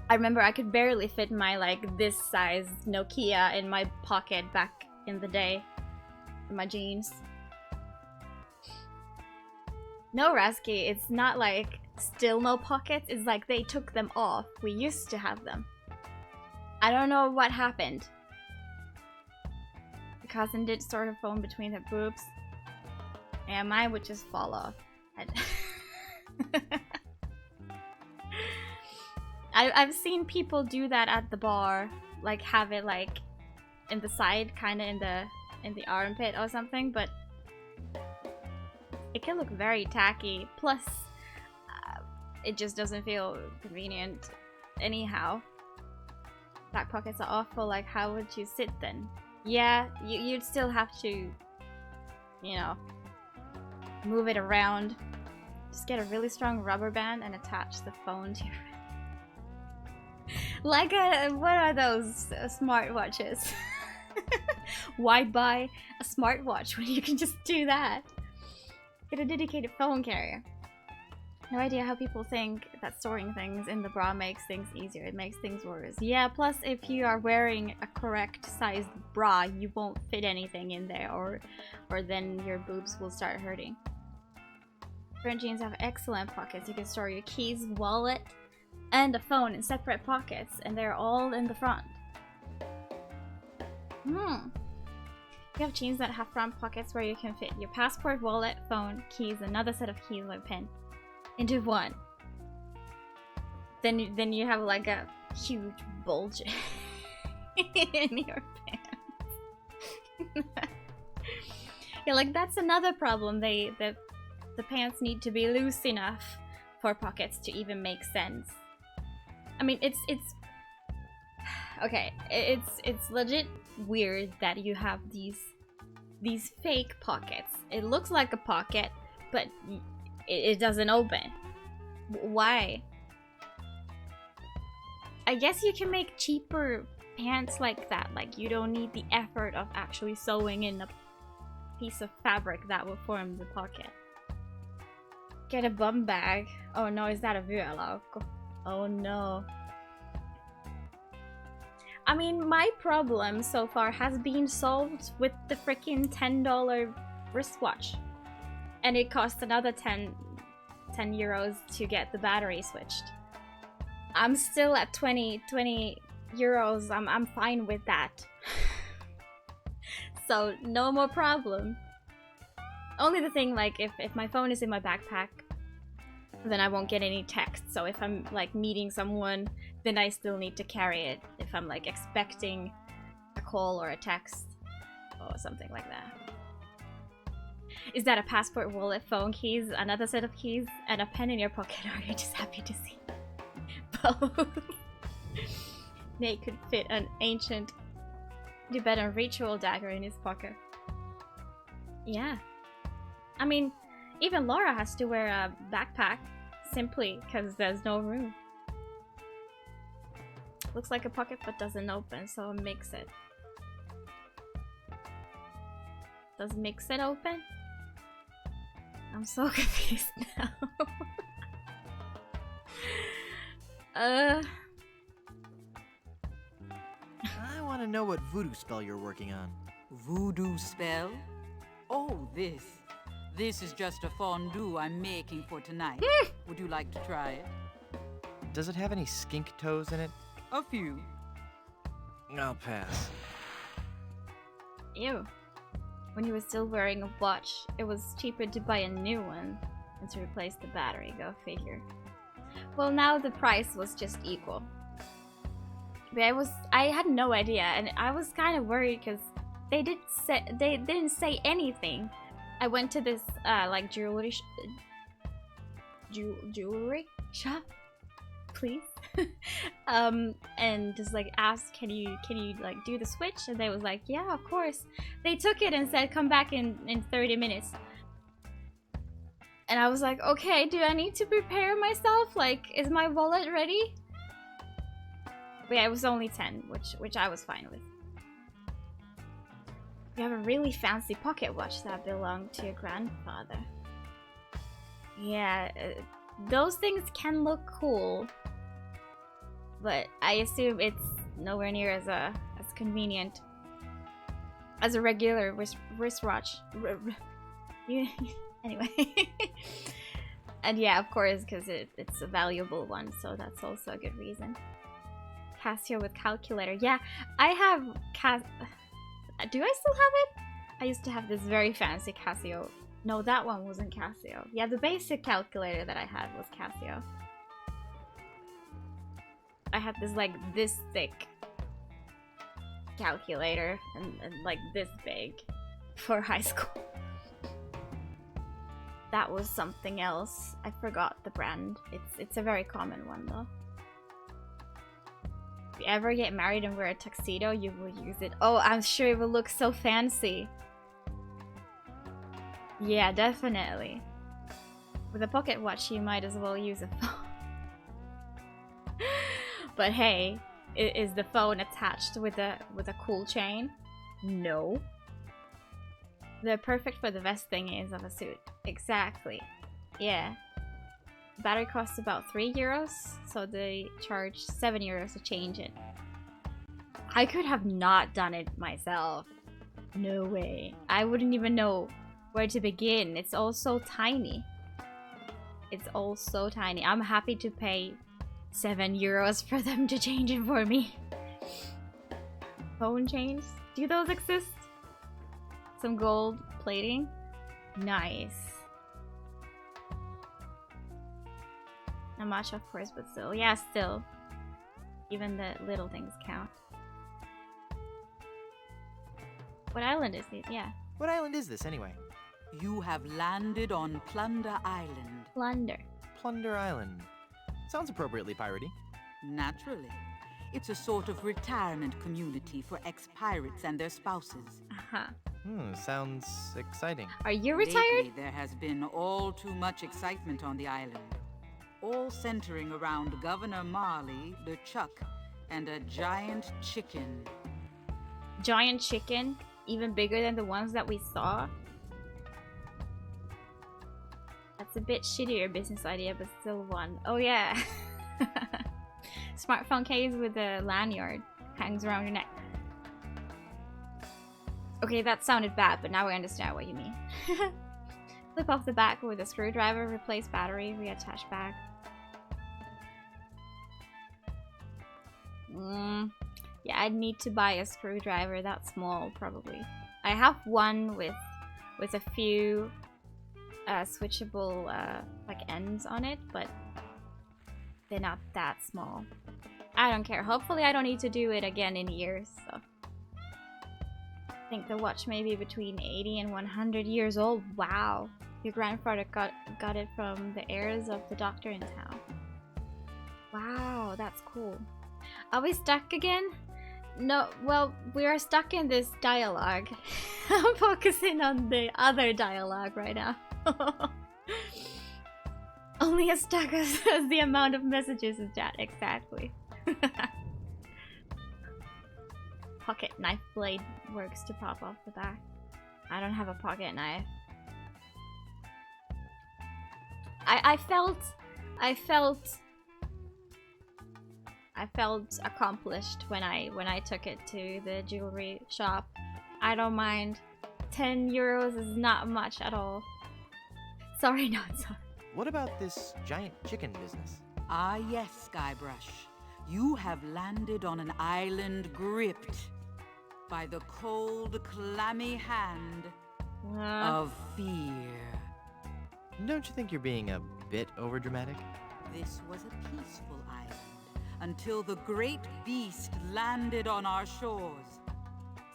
I remember I could barely fit my like this size Nokia in my pocket back in the day. In my jeans. No, Rasky, it's not like still no pockets, it's like they took them off. We used to have them. I don't know what happened. The cousin did sort of phone between her boobs. And mine would just fall off. I've seen people do that at the bar. Like, have it like in the side, kind of in the armpit or something, but it can look very tacky. Plus, it just doesn't feel convenient anyhow. Back pockets are awful. Like, how would you sit then? Yeah, you'd still have to, you know, move it around. Just get a really strong rubber band and attach the phone to your... Like what are those smartwatches? Why buy a smartwatch when you can just do that? Get a dedicated phone carrier. No idea how people think that storing things in the bra makes things easier. It makes things worse. Yeah, plus if you are wearing a correct sized bra, you won't fit anything in there, or then your boobs will start hurting. Current jeans have excellent pockets. You can store your keys, wallet, and a phone in separate pockets, and they're all in the front. You have jeans that have front pockets where you can fit your passport, wallet, phone, keys, another set of keys, and pen into one. Then you have like a huge bulge in your pants. Yeah, like that's another problem. The pants need to be loose enough for pockets to even make sense. I mean, it's okay. It's legit weird that you have these fake pockets. It looks like a pocket, but it doesn't open. Why? I guess you can make cheaper pants like that. Like, you don't need the effort of actually sewing in a piece of fabric that will form the pocket. Get a bum bag. Oh no, is that a vyölaukko? Oh no. I mean, my problem so far has been solved with the freaking $10 wristwatch. And it costs another 10 euros to get the battery switched. I'm still at 20 euros. I'm fine with that. So no more problem. Only the thing, like, if my phone is in my backpack, then I won't get any text. So if I'm like meeting someone, then I still need to carry it if I'm like expecting a call or a text or something like that. Is that a passport, wallet, phone, keys, another set of keys, and a pen in your pocket? Or are you just happy to see both? Nate could fit an ancient Tibetan ritual dagger in his pocket. Yeah. I mean, even Laura has to wear a backpack simply because there's no room. Looks like a pocket but doesn't open, so mix it. Does mix it open? I'm so confused now. I want to know what voodoo spell you're working on. Voodoo spell? Oh, this. This is just a fondue I'm making for tonight. Would you like to try it? Does it have any skink toes in it? A few. I'll pass. Ew. When he was still wearing a watch, it was cheaper to buy a new one than to replace the battery, go figure. Well, now the price was just equal. But I had no idea, and I was kind of worried because they didn't say anything. I went to this like jewelry shop, please, and just like asked, can you like do the switch? And they was like, yeah, of course. They took it and said, come back in 30 minutes. And I was like, okay, do I need to prepare myself? Like, is my wallet ready? But yeah, it was only 10, which I was fine with. You have a really fancy pocket watch that belonged to your grandfather. Yeah, those things can look cool, but I assume it's nowhere near as convenient as a regular wristwatch. Anyway. And yeah, of course, because it's a valuable one, so that's also a good reason. Casio with calculator. Yeah, I have do I still have it? I used to have this very fancy Casio. No, that one wasn't Casio. Yeah, the basic calculator that I had was Casio. I had this like this thick calculator and like this big for high school. That was something else. I forgot the brand. It's a very common one though. If you ever get married and wear a tuxedo, you will use it. Oh, I'm sure it will look so fancy. Yeah, definitely. With a pocket watch, you might as well use a phone. But hey, is the phone attached with a cool chain? No. They're perfect for the vest thingies of a suit. Exactly. Yeah. Battery costs about 3 euros, so they charge 7 euros to change it. I could have not done it myself. No way. I wouldn't even know where to begin. It's all so tiny. It's all so tiny. I'm happy to pay 7 euros for them to change it for me. Phone chains? Do those exist? Some gold plating? Nice. Not much, of course, but still. Yeah, still. Even the little things count. What island is it? Yeah. What island is this, anyway? You have landed on Plunder Island. Plunder. Plunder Island. Sounds appropriately piratey. Naturally. It's a sort of retirement community for ex-pirates and their spouses. Uh-huh. Sounds exciting. Are you retired? Lately, there has been all too much excitement on the island. All centering around Governor Marley, LeChuck, and a giant chicken. Giant chicken? Even bigger than the ones that we saw? That's a bit shittier business idea, but still one. Oh yeah. Smartphone case with a lanyard. Hangs around your neck. Okay, that sounded bad, but now I understand what you mean. Flip off the back with a screwdriver, replace battery, reattach back. Yeah, I'd need to buy a screwdriver that small, probably. I have one with a few switchable like ends on it, but they're not that small. I don't care. Hopefully I don't need to do it again in years, so. I think the watch may be between 80 and 100 years old. Wow. Your grandfather got it from the heirs of the doctor in town. Wow, that's cool. Are we stuck again? No, well, we are stuck in this dialogue. I'm focusing on the other dialogue right now. Only as stuck as the amount of messages in chat, exactly. Pocket knife blade works to pop off the back. I don't have a pocket knife. I felt I felt accomplished when I took it to the jewelry shop. I don't mind. 10 euros is not much at all. Sorry, not sorry. What about this giant chicken business? Ah yes, Guybrush. You have landed on an island gripped by the cold, clammy hand of fear. Don't you think you're being a bit overdramatic? This was a peaceful island until the great beast landed on our shores.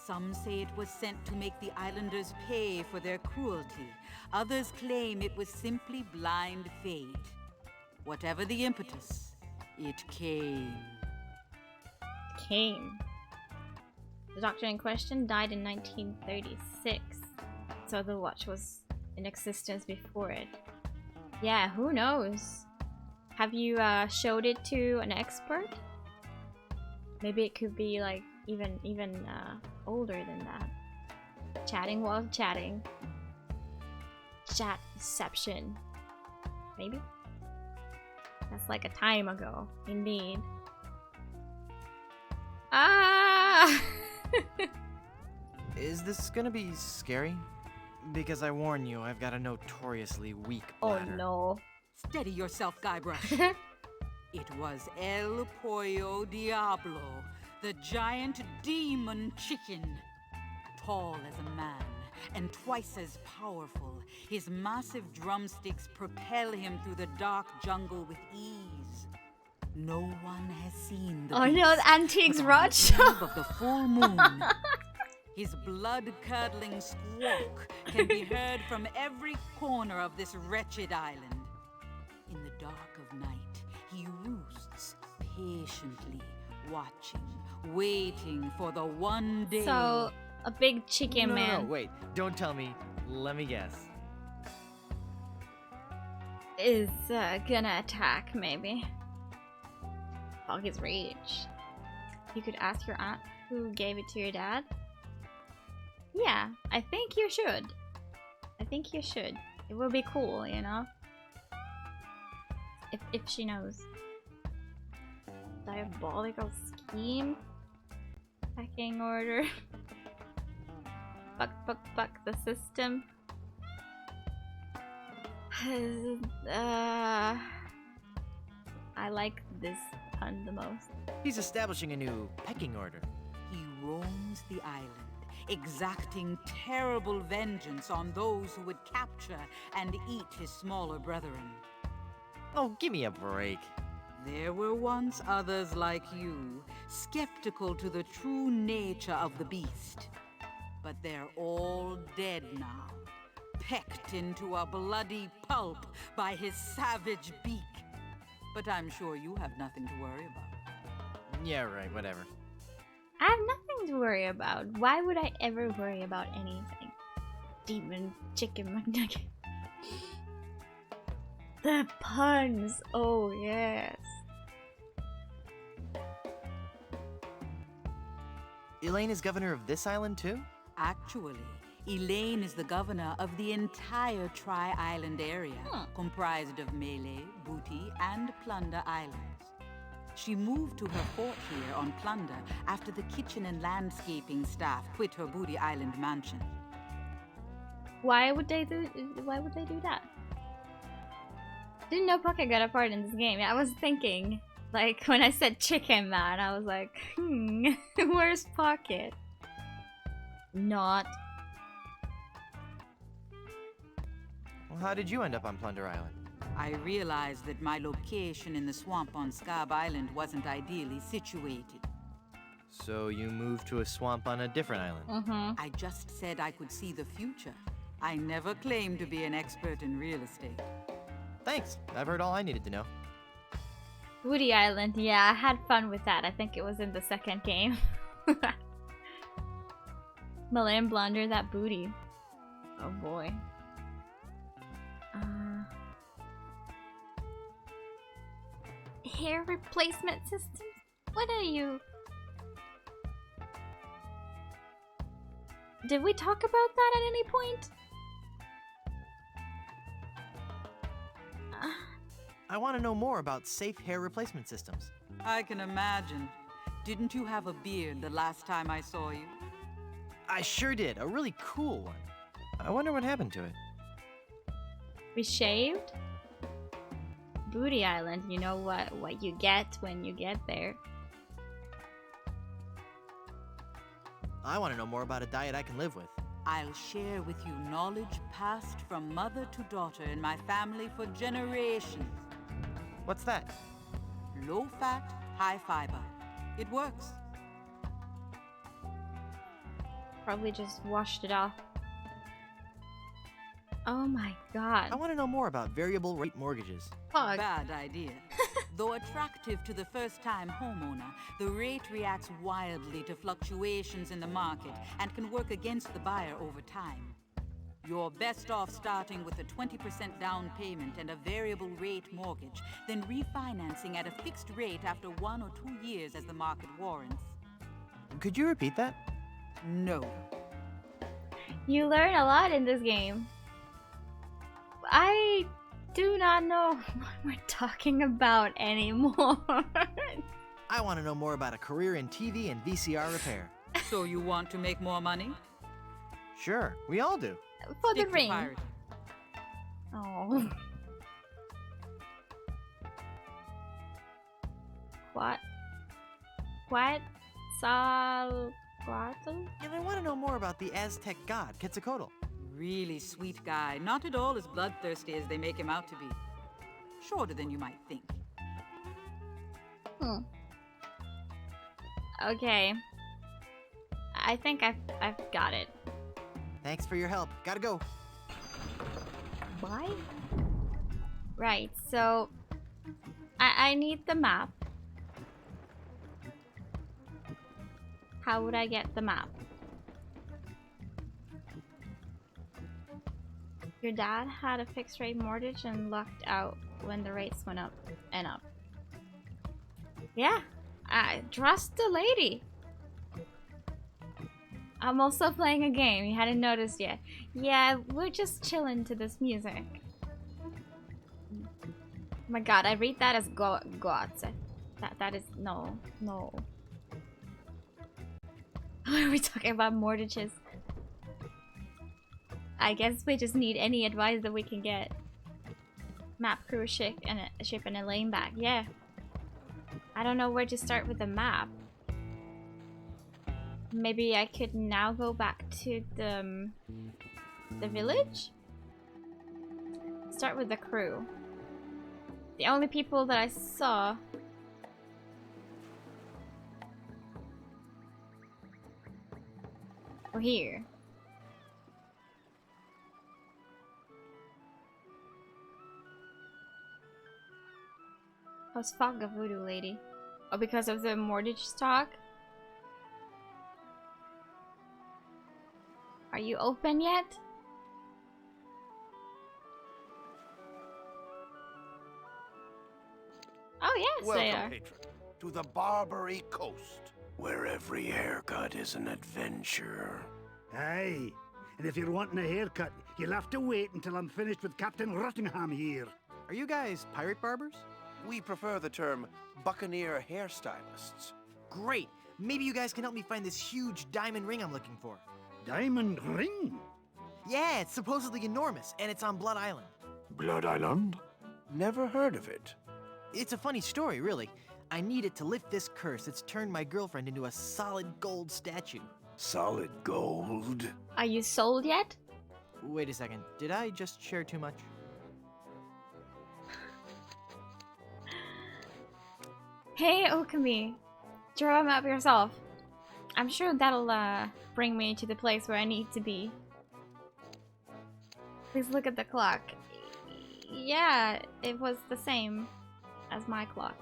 Some say it was sent to make the islanders pay for their cruelty. Others claim it was simply blind fate. Whatever the impetus, it came. The doctor in question died in 1936, so the watch was in existence before it. Yeah, who knows? Have you showed it to an expert? Maybe it could be like even older than that. Chatting while chatting. Chat deception. Maybe? That's like a time ago, indeed. Ah! Is this gonna be scary? Because I warn you, I've got a notoriously weak bladder. Oh no. Steady yourself, Guybrush. It was El Pollo Diablo, the giant demon chicken. Tall as a man and twice as powerful, his massive drumsticks propel him through the dark jungle with ease. No one has seen the Oh no, the Antiques Roadshow! of the full moon. His blood-curdling squawk can be heard from every corner of this wretched island. In the dark of night, he roosts, patiently watching, waiting for the one day. So, a big chicken man. No, wait. Don't tell me. Let me guess. Is gonna attack, maybe. Fog his rage. You could ask your aunt who gave it to your dad. Yeah, I think you should. I think you should. It would be cool, you know? If she knows. Diabolical scheme. Pecking order. Fuck the system. I like this pun the most. He's establishing a new pecking order. He roams the island, exacting terrible vengeance on those who would capture and eat his smaller brethren. Oh, give me a break. There were once others like you, skeptical to the true nature of the beast. But they're all dead now, pecked into a bloody pulp by his savage beak. But I'm sure you have nothing to worry about. Yeah, right, whatever. I have nothing to worry about. Why would I ever worry about anything? Demon chicken McNugget. The puns! Oh, yes. Elaine is governor of this island, too? Actually, Elaine is the governor of the entire Tri-Island area, comprised of Melee, Booty, and Plunder Islands. She moved to her fort here on Plunder after the kitchen and landscaping staff quit her Booty Island mansion. Why would they do that? Didn't know Pocket got a part in this game. I was thinking, like, when I said chicken man, I was like, where's Pocket? Not. Well, how did you end up on Plunder Island? I realized that my location in the swamp on Scab Island wasn't ideally situated. So you moved to a swamp on a different island? I just said I could see the future. I never claimed to be an expert in real estate. Thanks. I've heard all I needed to know. Booty Island, yeah, I had fun with that. I think it was in the second game. Malayan Blunder, that booty. Oh boy. Hair replacement systems? What are you? Did we talk about that at any point? I want to know more about safe hair replacement systems. I can imagine. Didn't you have a beard the last time I saw you? I sure did. A really cool one. I wonder what happened to it. We shaved? Booty Island, you know what you get when you get there. I want to know more about a diet I can live with. I'll share with you knowledge passed from mother to daughter in my family for generations. What's that? Low fat, high fiber. It works. Probably just washed it off. Oh my god. I want to know more about variable rate mortgages. Pog. Bad idea. Though attractive to the first-time homeowner, the rate reacts wildly to fluctuations in the market and can work against the buyer over time. You're best off starting with a 20% down payment and a variable rate mortgage, then refinancing at a fixed rate after 1 or 2 years as the market warrants. Could you repeat that? No. You learn a lot in this game. I do not know what we're talking about anymore. I want to know more about a career in TV and VCR repair. So you want to make more money? Sure, we all do. For the Stick to ring. pirating. Oh. What? Quetzalcoatl? And I want to know more about the Aztec god, Quetzalcoatl. Really sweet guy, not at all as bloodthirsty as they make him out to be. Shorter than you might think. Okay. I think I've got it. Thanks for your help. Gotta go. Why? Right, so I need the map. How would I get the map? Your dad had a fixed rate mortgage and lucked out when the rates went up and up. Yeah, I trust the lady. I'm also playing a game, you hadn't noticed yet. Yeah, we're just chilling to this music. Oh my god, I read that as gods. That is no. Why are we talking about mortgages? I guess we just need any advice that we can get. Map, cruise ship, and a lane back. Yeah. I don't know where to start with the map. Maybe I could now go back to the village? Start with the crew. The only people that I saw... were here. How's Fog of Voodoo Lady? Oh, because of the mortgage stock? Are you open yet? Oh yes, they Welcome, are. patron, to the Barbary Coast, where every haircut is an adventure. Aye. And if you're wanting a haircut, you'll have to wait until I'm finished with Captain Rottingham here. Are you guys pirate barbers? We prefer the term buccaneer hairstylists. Great! Maybe you guys can help me find this huge diamond ring I'm looking for. Diamond ring? Yeah, it's supposedly enormous, and it's on Blood Island. Blood Island? Never heard of it. It's a funny story, really. I need it to lift this curse that's turned my girlfriend into a solid gold statue. Solid gold? Are you sold yet? Wait a second, did I just share too much? Hey Okami, draw him up yourself. I'm sure that'll bring me to the place where I need to be. Please look at the clock. Yeah, it was the same as my clock.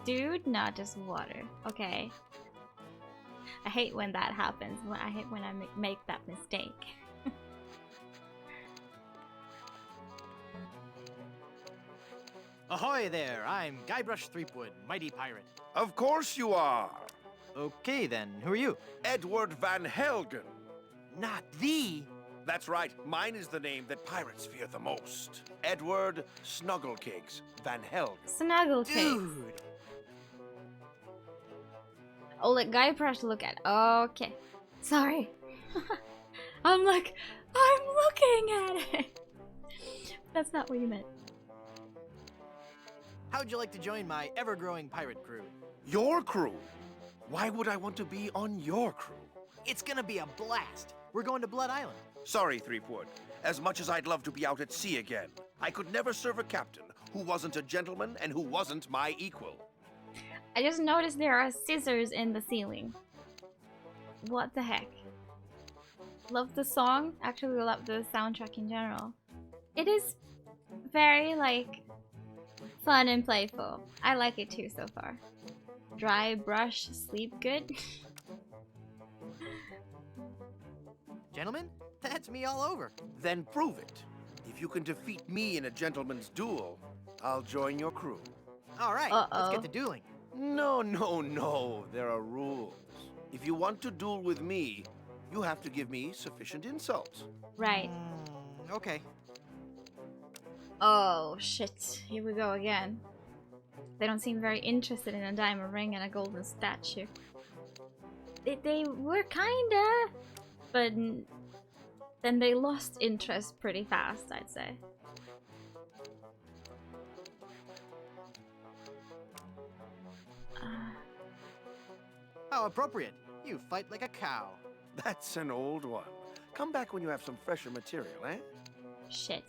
Dude, not just water. Okay. I hate when that happens. I hate when I make that mistake. Ahoy there, I'm Guybrush Threepwood, mighty pirate. Of course you are. Okay then, who are you? Edward Van Helgen. Not the... That's right. Mine is the name that pirates fear the most. Edward Snugglekigs Van Helg. Snuggle cake. Dude! Oh, let Guybrush look at. Okay. Sorry. I'm looking at it. That's not what you meant. How'd you like to join my ever-growing pirate crew? Your crew? Why would I want to be on your crew? It's gonna be a blast. We're going to Blood Island. Sorry, Threepwood. As much as I'd love to be out at sea again, I could never serve a captain who wasn't a gentleman and who wasn't my equal. I just noticed there are scissors in the ceiling. What the heck? Love the song. Actually, love the soundtrack in general. It is very, like, fun and playful. I like it too so far. Dry brush, sleep good. Gentlemen, that's me all over. Then prove it. If you can defeat me in a gentleman's duel, I'll join your crew. All right, let's get to dueling. No, no, no. There are rules. If you want to duel with me, you have to give me sufficient insults. Right. Okay. Oh, shit. Here we go again. They don't seem very interested in a diamond ring and a golden statue. They were kinda, but then they lost interest pretty fast, I'd say. How appropriate. You fight like a cow. That's an old one. Come back when you have some fresher material, eh? Shit.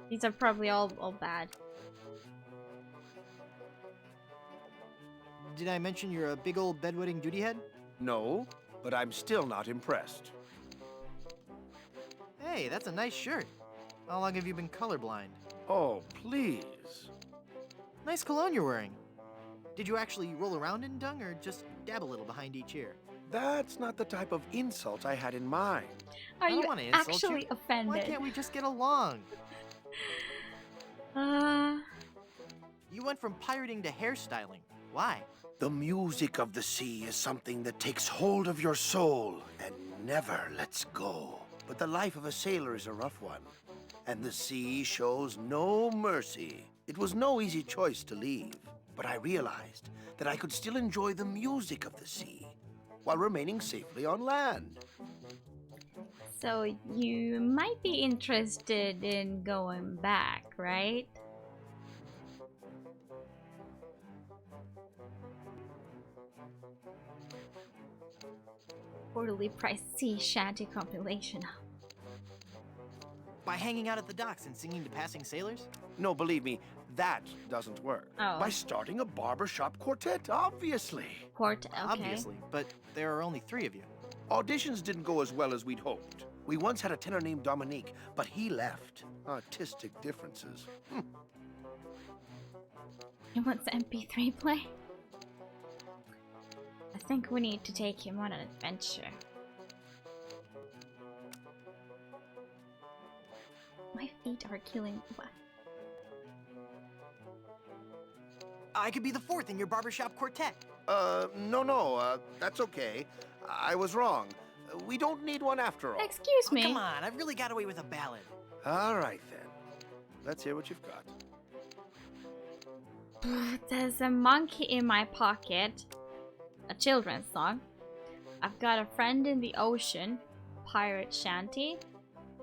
These are probably all bad. Did I mention you're a big old bedwetting duty head? No, but I'm still not impressed. Hey, that's a nice shirt. How long have you been colorblind? Oh, please. Nice cologne you're wearing. Did you actually roll around in dung or just dab a little behind each ear? That's not the type of insult I had in mind. Are I don't you wanna insult actually you. offended? Why can't we just get along? You went from pirating to hairstyling. Why? The music of the sea is something that takes hold of your soul and never lets go. But the life of a sailor is a rough one, and the sea shows no mercy. It was no easy choice to leave, but I realized that I could still enjoy the music of the sea while remaining safely on land. So you might be interested in going back, right? Quarterly price sea shanty compilation. By hanging out at the docks and singing to passing sailors? No, believe me, that doesn't work. Oh. By starting a barbershop quartet, obviously. Okay. Obviously, but there are only 3 of you. Auditions didn't go as well as we'd hoped. We once had a tenor named Dominique, but he left. Artistic differences. He wants MP3 play? I think we need to take him on an adventure. My feet are killing. What? I could be the 4th in your barbershop quartet. No, that's okay. I was wrong. We don't need one after all. Excuse me. Come on, I've really got away with a ballad. All right, then. Let's hear what you've got. There's a monkey in my pocket. A children's song. I've got a friend in the ocean. Pirate shanty.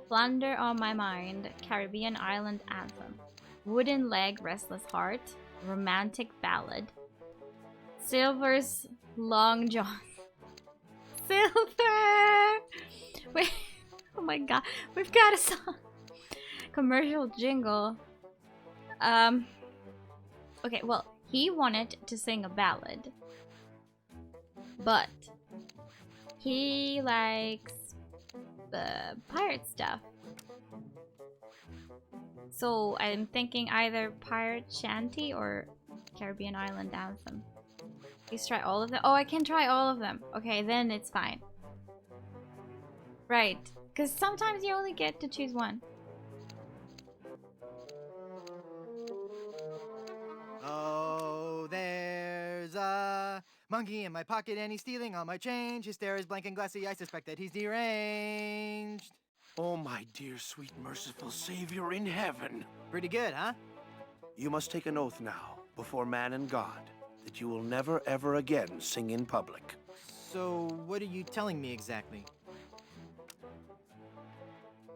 Plunder on my mind. Caribbean island anthem. Wooden leg, restless heart. Romantic ballad. Silver's long john. Silver! Wait. Oh my god. We've got a song. Commercial jingle. Okay, well, he wanted to sing a ballad. But he likes the pirate stuff. So I'm thinking either pirate shanty or Caribbean island anthem. Please try all of them. Oh, I can try all of them. Okay, then it's fine. Right, because sometimes you only get to choose one. Oh, there's a Monkey in my pocket and he's stealing all my change. His stare is blank and glassy. I suspect that he's deranged. Oh, my dear, sweet, merciful Savior in heaven. Pretty good, huh? You must take an oath now, before man and God, that you will never, ever again sing in public. So, what are you telling me exactly?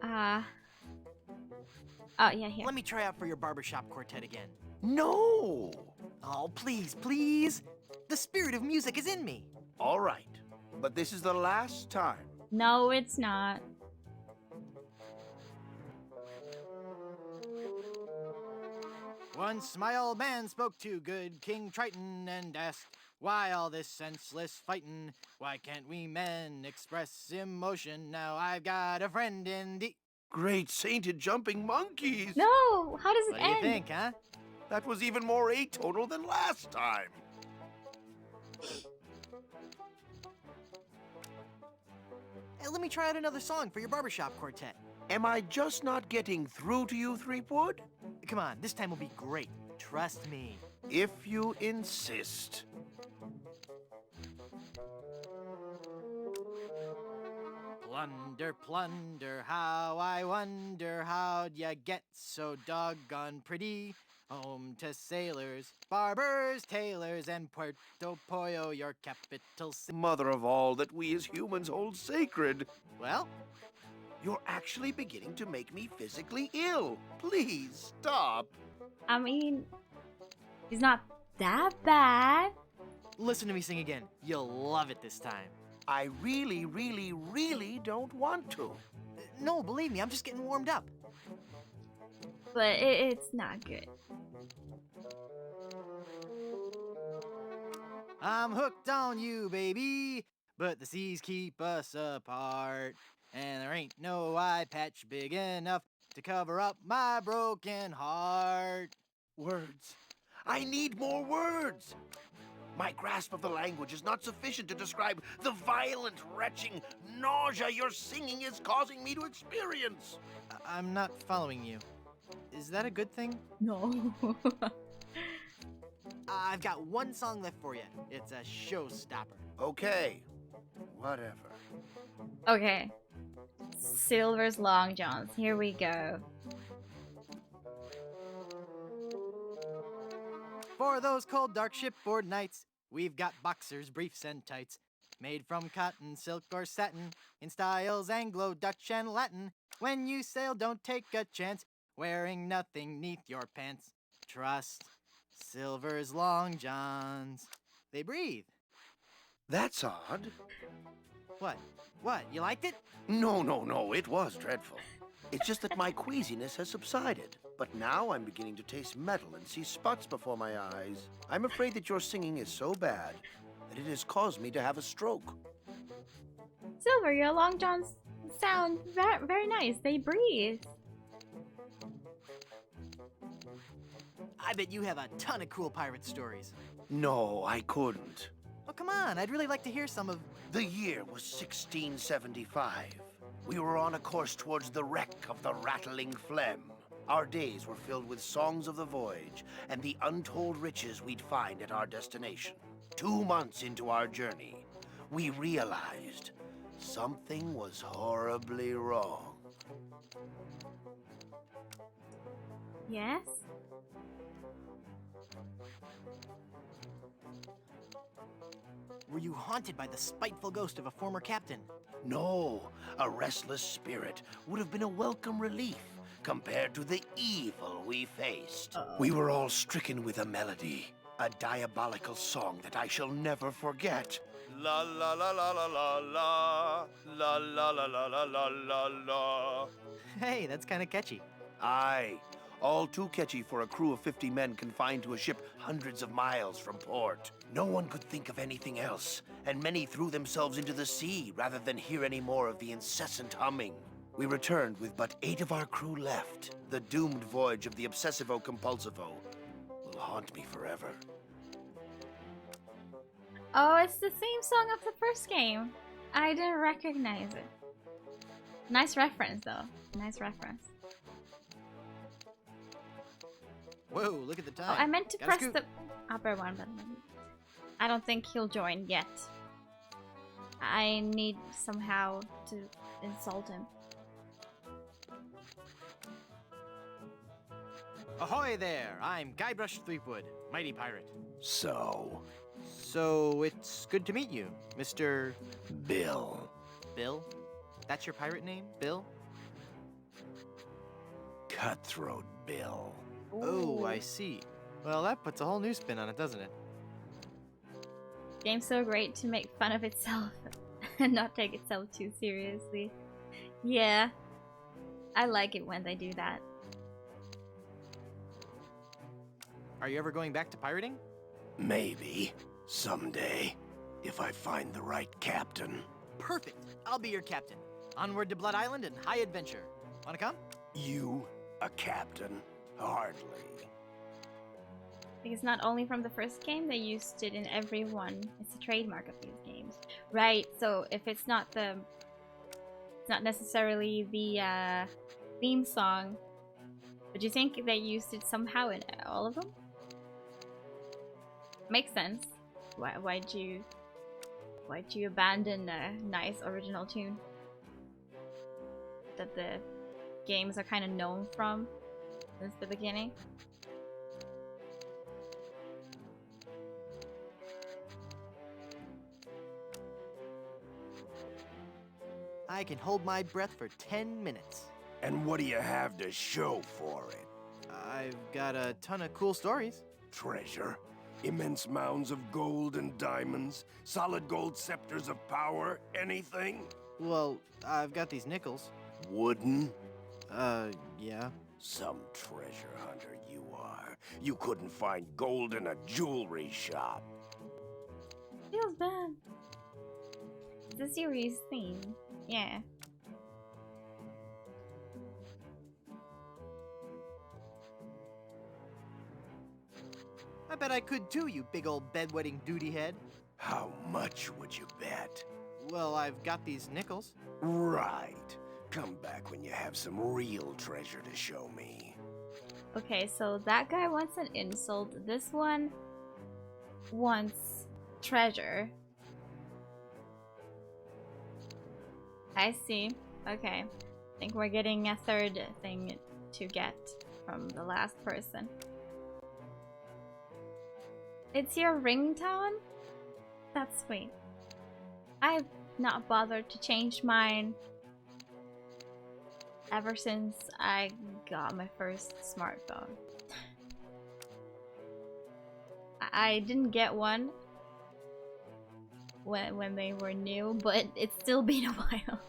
Oh, yeah, here. Let me try out for your barbershop quartet again. No! Oh, please, please. The spirit of music is in me. All right, but this is the last time. No, it's not. Once my old man spoke to good King Triton and asked, why all this senseless fightin'? Why can't we men express emotion? Now I've got a friend in the... Great sainted jumping monkeys! No! How does it What do end? you think, huh? That was even more atonal than last time. Hey, let me try out another song for your barbershop quartet. Am I just not getting through to you, Threepwood? Come on, this time will be great. Trust me. If you insist. Plunder, plunder, how I wonder how'd ya get so doggone pretty? Home to sailors, barbers, tailors, and Puerto Pollo, your capital city. Mother of all that we as humans hold sacred. Well, you're actually beginning to make me physically ill. Please stop. I mean, it's not that bad. Listen to me sing again. You'll love it this time. I really, really, really don't want to. No, believe me, I'm just getting warmed up. But it's not good. I'm hooked on you, baby, but the seas keep us apart. And there ain't no eye patch big enough to cover up my broken heart. Words. I need more words. My grasp of the language is not sufficient to describe the violent, retching nausea your singing is causing me to experience. I'm not following you. Is that a good thing? No. I've got one song left for you. It's a showstopper. Okay, whatever. Okay. Silver's Long Johns. Here we go. For those cold, dark shipboard nights, we've got boxers, briefs, and tights. Made from cotton, silk, or satin, in styles Anglo, Dutch, and Latin. When you sail, don't take a chance, wearing nothing neath your pants. Trust Silver's Long Johns. They breathe. That's odd. What? What? You liked it? No, it was dreadful. It's just that my queasiness has subsided. But now I'm beginning to taste metal and see spots before my eyes. I'm afraid that your singing is so bad that it has caused me to have a stroke. Silver, your Long Johns sound very, very nice. They breathe. I bet you have a ton of cool pirate stories. No, I couldn't. Oh, come on. I'd really like to hear some of... The year was 1675. We were on a course towards the wreck of the Rattling Phlegm. Our days were filled with songs of the voyage and the untold riches we'd find at our destination. 2 months into our journey, we realized something was horribly wrong. Yes? Were you haunted by the spiteful ghost of a former captain? No, a restless spirit would have been a welcome relief compared to the evil we faced. We were all stricken with a melody, a diabolical song that I shall never forget. La la la la la la la, la la la la la la la la. Hey, that's kind of catchy. Aye, all too catchy for a crew of 50 men confined to a ship hundreds of miles from port. No one could think of anything else, and many threw themselves into the sea rather than hear any more of the incessant humming. We returned with but 8 of our crew left. The doomed voyage of the Obsessivo-Compulsivo will haunt me forever. Oh, it's the same song of the first game. I didn't recognize it. Nice reference, though. Nice reference. Whoa, look at the time. Oh, I meant to Gotta press scoot. the upper one, but I don't think he'll join yet. I need somehow to insult him. Ahoy there! I'm Guybrush Threepwood, mighty pirate. So, It's good to meet you, Mr. Bill. Bill? That's your pirate name, Bill? Cutthroat Bill. Oh, I see. Well, that puts a whole new spin on it, doesn't it? Game's so great to make fun of itself and not take itself too seriously. Yeah, I like it when they do that. Are you ever going back to pirating? Maybe. Someday. If I find the right captain. Perfect! I'll be your captain. Onward to Blood Island and high adventure. Wanna come? You, a captain? Hardly. Because not only from the first game, they used it in every one. It's a trademark of these games. Right, so if it's not the... It's not necessarily the theme song, but do you think they used it somehow in all of them? Makes sense. Why'd you abandon a nice original tune that the games are kind of known from since the beginning? I can hold my breath for 10 minutes. And what do you have to show for it? I've got a ton of cool stories. Treasure? Immense mounds of gold and diamonds? Solid gold scepters of power? Anything? Well, I've got these nickels. Wooden? Yeah. Some treasure hunter you are. You couldn't find gold in a jewelry shop. Feels bad. It's a serious theme. Yeah. I bet I could too, you big old bedwetting duty head. How much would you bet? Well, I've got these nickels. Right. Come back when you have some real treasure to show me. Okay, so that guy wants an insult. This one wants treasure. I see. Okay. I think we're getting a third thing to get from the last person. It's your ringtone? That's sweet. I've not bothered to change mine ever since I got my first smartphone. I didn't get one when they were new, but it's still been a while.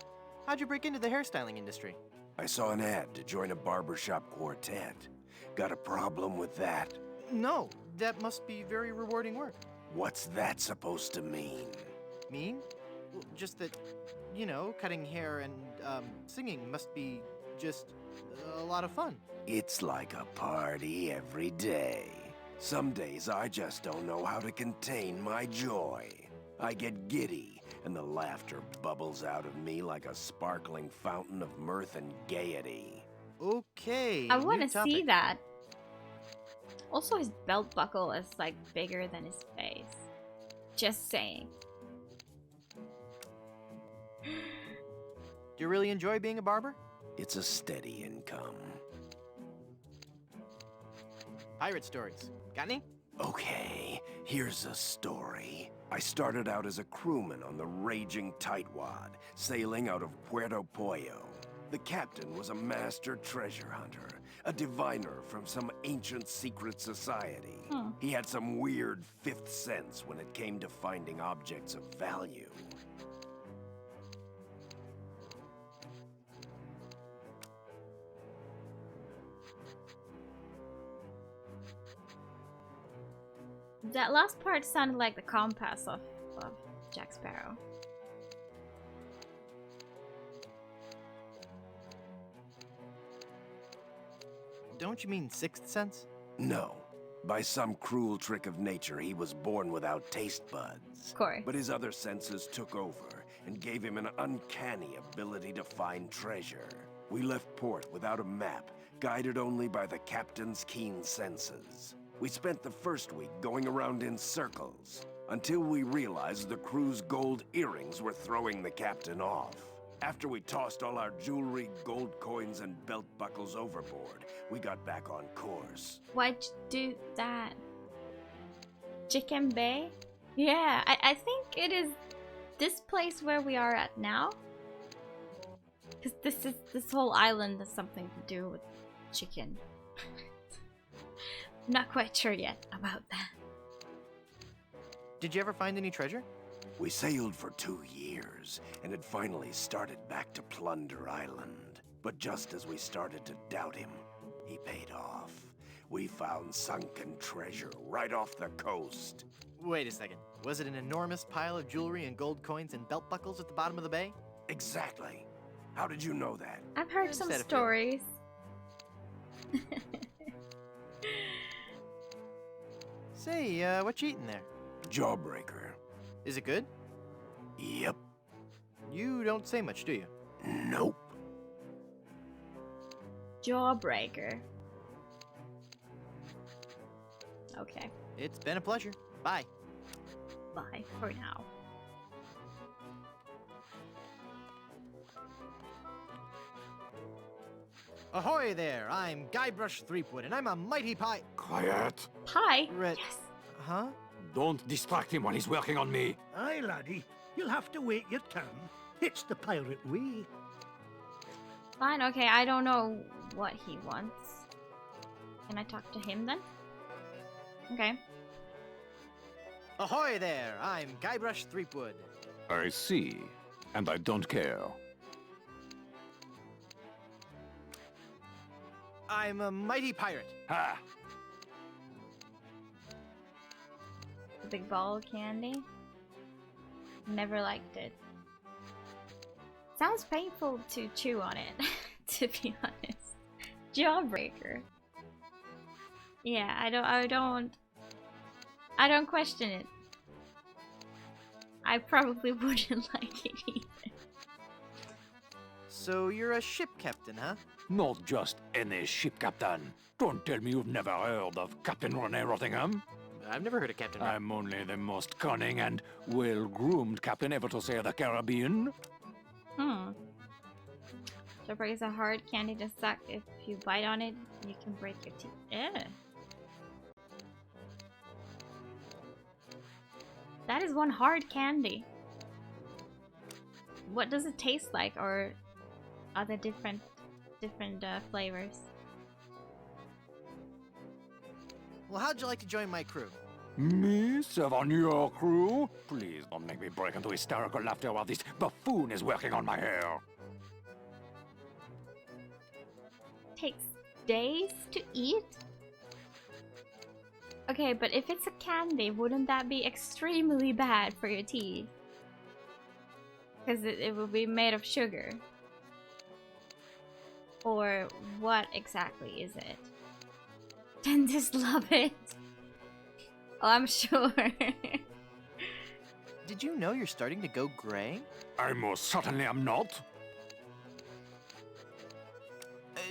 How'd you break into the hairstyling industry? I saw an ad to join a barbershop quartet. Got a problem with that? No, that must be very rewarding work. What's that supposed to mean? Mean? Well, just that, you know, cutting hair and singing must be just a lot of fun. It's like a party every day. Some days I just don't know how to contain my joy. I get giddy, and the laughter bubbles out of me like a sparkling fountain of mirth and gaiety. Okay. I want to see that. Also, his belt buckle is like bigger than his face. Just saying. Do you really enjoy being a barber? It's a steady income. Pirate stories. Got any? Okay, here's a story. I started out as a crewman on the raging Tightwad, sailing out of Puerto Pollo. The captain was a master treasure hunter, a diviner from some ancient secret society. He had some weird fifth sense when it came to finding objects of value. That last part sounded like the compass of Jack Sparrow. Don't you mean Sixth Sense? No. By some cruel trick of nature, he was born without taste buds. Of course. But his other senses took over and gave him an uncanny ability to find treasure. We left port without a map, guided only by the captain's keen senses. We spent the first week going around in circles. Until we realized the crew's gold earrings were throwing the captain off. After we tossed all our jewelry, gold coins, and belt buckles overboard, we got back on course. Why'd you do that? Chicken Bay? Yeah, I think it is this place where we are at now. Because this whole island has something to do with chicken. I'm not quite sure yet about that. Did you ever find any treasure? We sailed for 2 years, and had finally started back to Plunder Island. But just as we started to doubt him, he paid off. We found sunken treasure right off the coast. Wait a second. Was it an enormous pile of jewelry and gold coins and belt buckles at the bottom of the bay? Exactly. How did you know that? I've heard some stories. Say, what you eating there? Jawbreaker. Is it good? Yep. You don't say much, do you? Nope. Jawbreaker. Okay. It's been a pleasure. Bye. Bye for now. Ahoy there! I'm Guybrush Threepwood, and I'm a mighty Quiet. Pie? Yes. Huh? Don't distract him while he's working on me. Aye, laddie. You'll have to wait your turn. It's the pirate way. Fine, okay, I don't know what he wants. Can I talk to him then? Okay. Ahoy there! I'm Guybrush Threepwood. I see. And I don't care. I'm a mighty pirate. Ha! The big ball of candy. Never liked it. Sounds painful to chew on it, to be honest. Jawbreaker. Yeah, I don't question it. I probably wouldn't like it either. So you're a ship captain, huh? Not just any ship captain. Don't tell me you've never heard of Captain Rene Rottingham. I've never heard of Captain Rene. I'm only the most cunning and well-groomed captain ever to sail the Caribbean. Jawbreaker is a hard candy to suck. If you bite on it, you can break your teeth. Ew. That is one hard candy. What does it taste like, or are there different flavors? Well, how'd you like to join my crew? Me serve on your crew? Please don't make me break into hysterical laughter while this buffoon is working on my hair. Takes days to eat? Okay, but if it's a candy, wouldn't that be extremely bad for your teeth? Because it will be made of sugar. Or what exactly is it? Dentists love it. Oh, I'm sure. Did you know you're starting to go gray? I most certainly am not.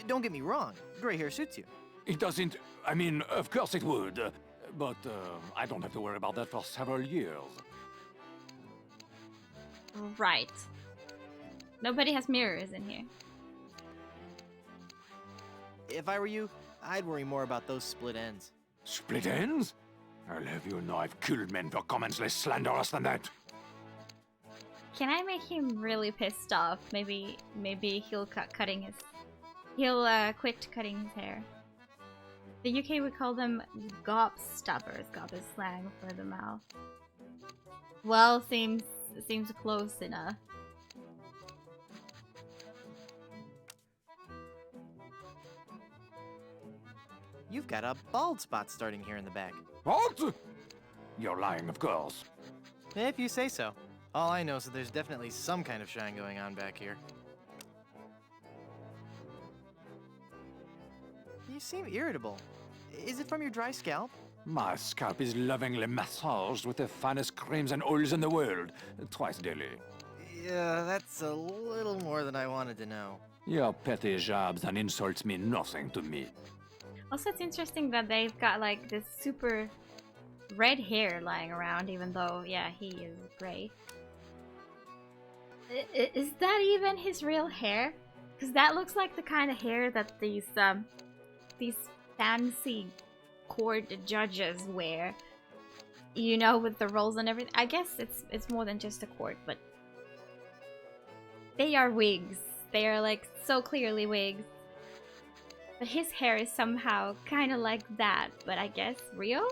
Don't get me wrong. Gray hair suits you. It doesn't... I mean, of course it would. But I don't have to worry about that for several years. Right. Nobody has mirrors in here. If I were you, I'd worry more about those split ends. Split ends? I'll have you know I've killed men for comments less slanderous than that. Can I make him really pissed off? Maybe he'll he'll quit cutting his hair. The UK would call them gobstoppers. Gob is slang for the mouth. Well, seems close enough. You've got a bald spot starting here in the back. What? You're lying, of course. If you say so. All I know is that there's definitely some kind of shine going on back here. You seem irritable. Is it from your dry scalp? My scalp is lovingly massaged with the finest creams and oils in the world, twice daily. Yeah, that's a little more than I wanted to know. Your petty jabs and insults mean nothing to me. Also, it's interesting that they've got like this super red hair lying around, even though, yeah, he is gray. Is that even his real hair? Because that looks like the kind of hair that these fancy court judges wear. You know, with the rolls and everything. I guess it's more than just a court, but they are wigs. They are like so clearly wigs. But his hair is somehow kind of like that, but I guess real?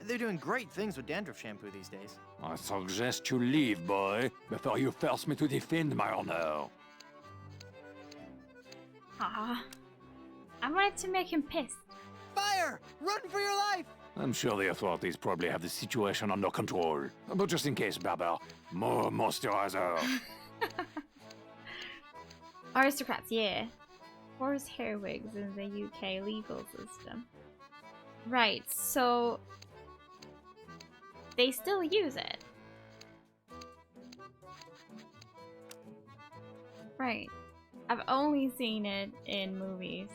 They're doing great things with dandruff shampoo these days. I suggest you leave, boy, before you force me to defend my honor. Ah, I wanted to make him pissed. Fire! Run for your life! I'm sure the authorities probably have the situation under control. But just in case, Barber, more moisturizer. Aristocrats, yeah. Horse hair wigs in the UK legal system. Right, so they still use it. Right. I've only seen it in movies.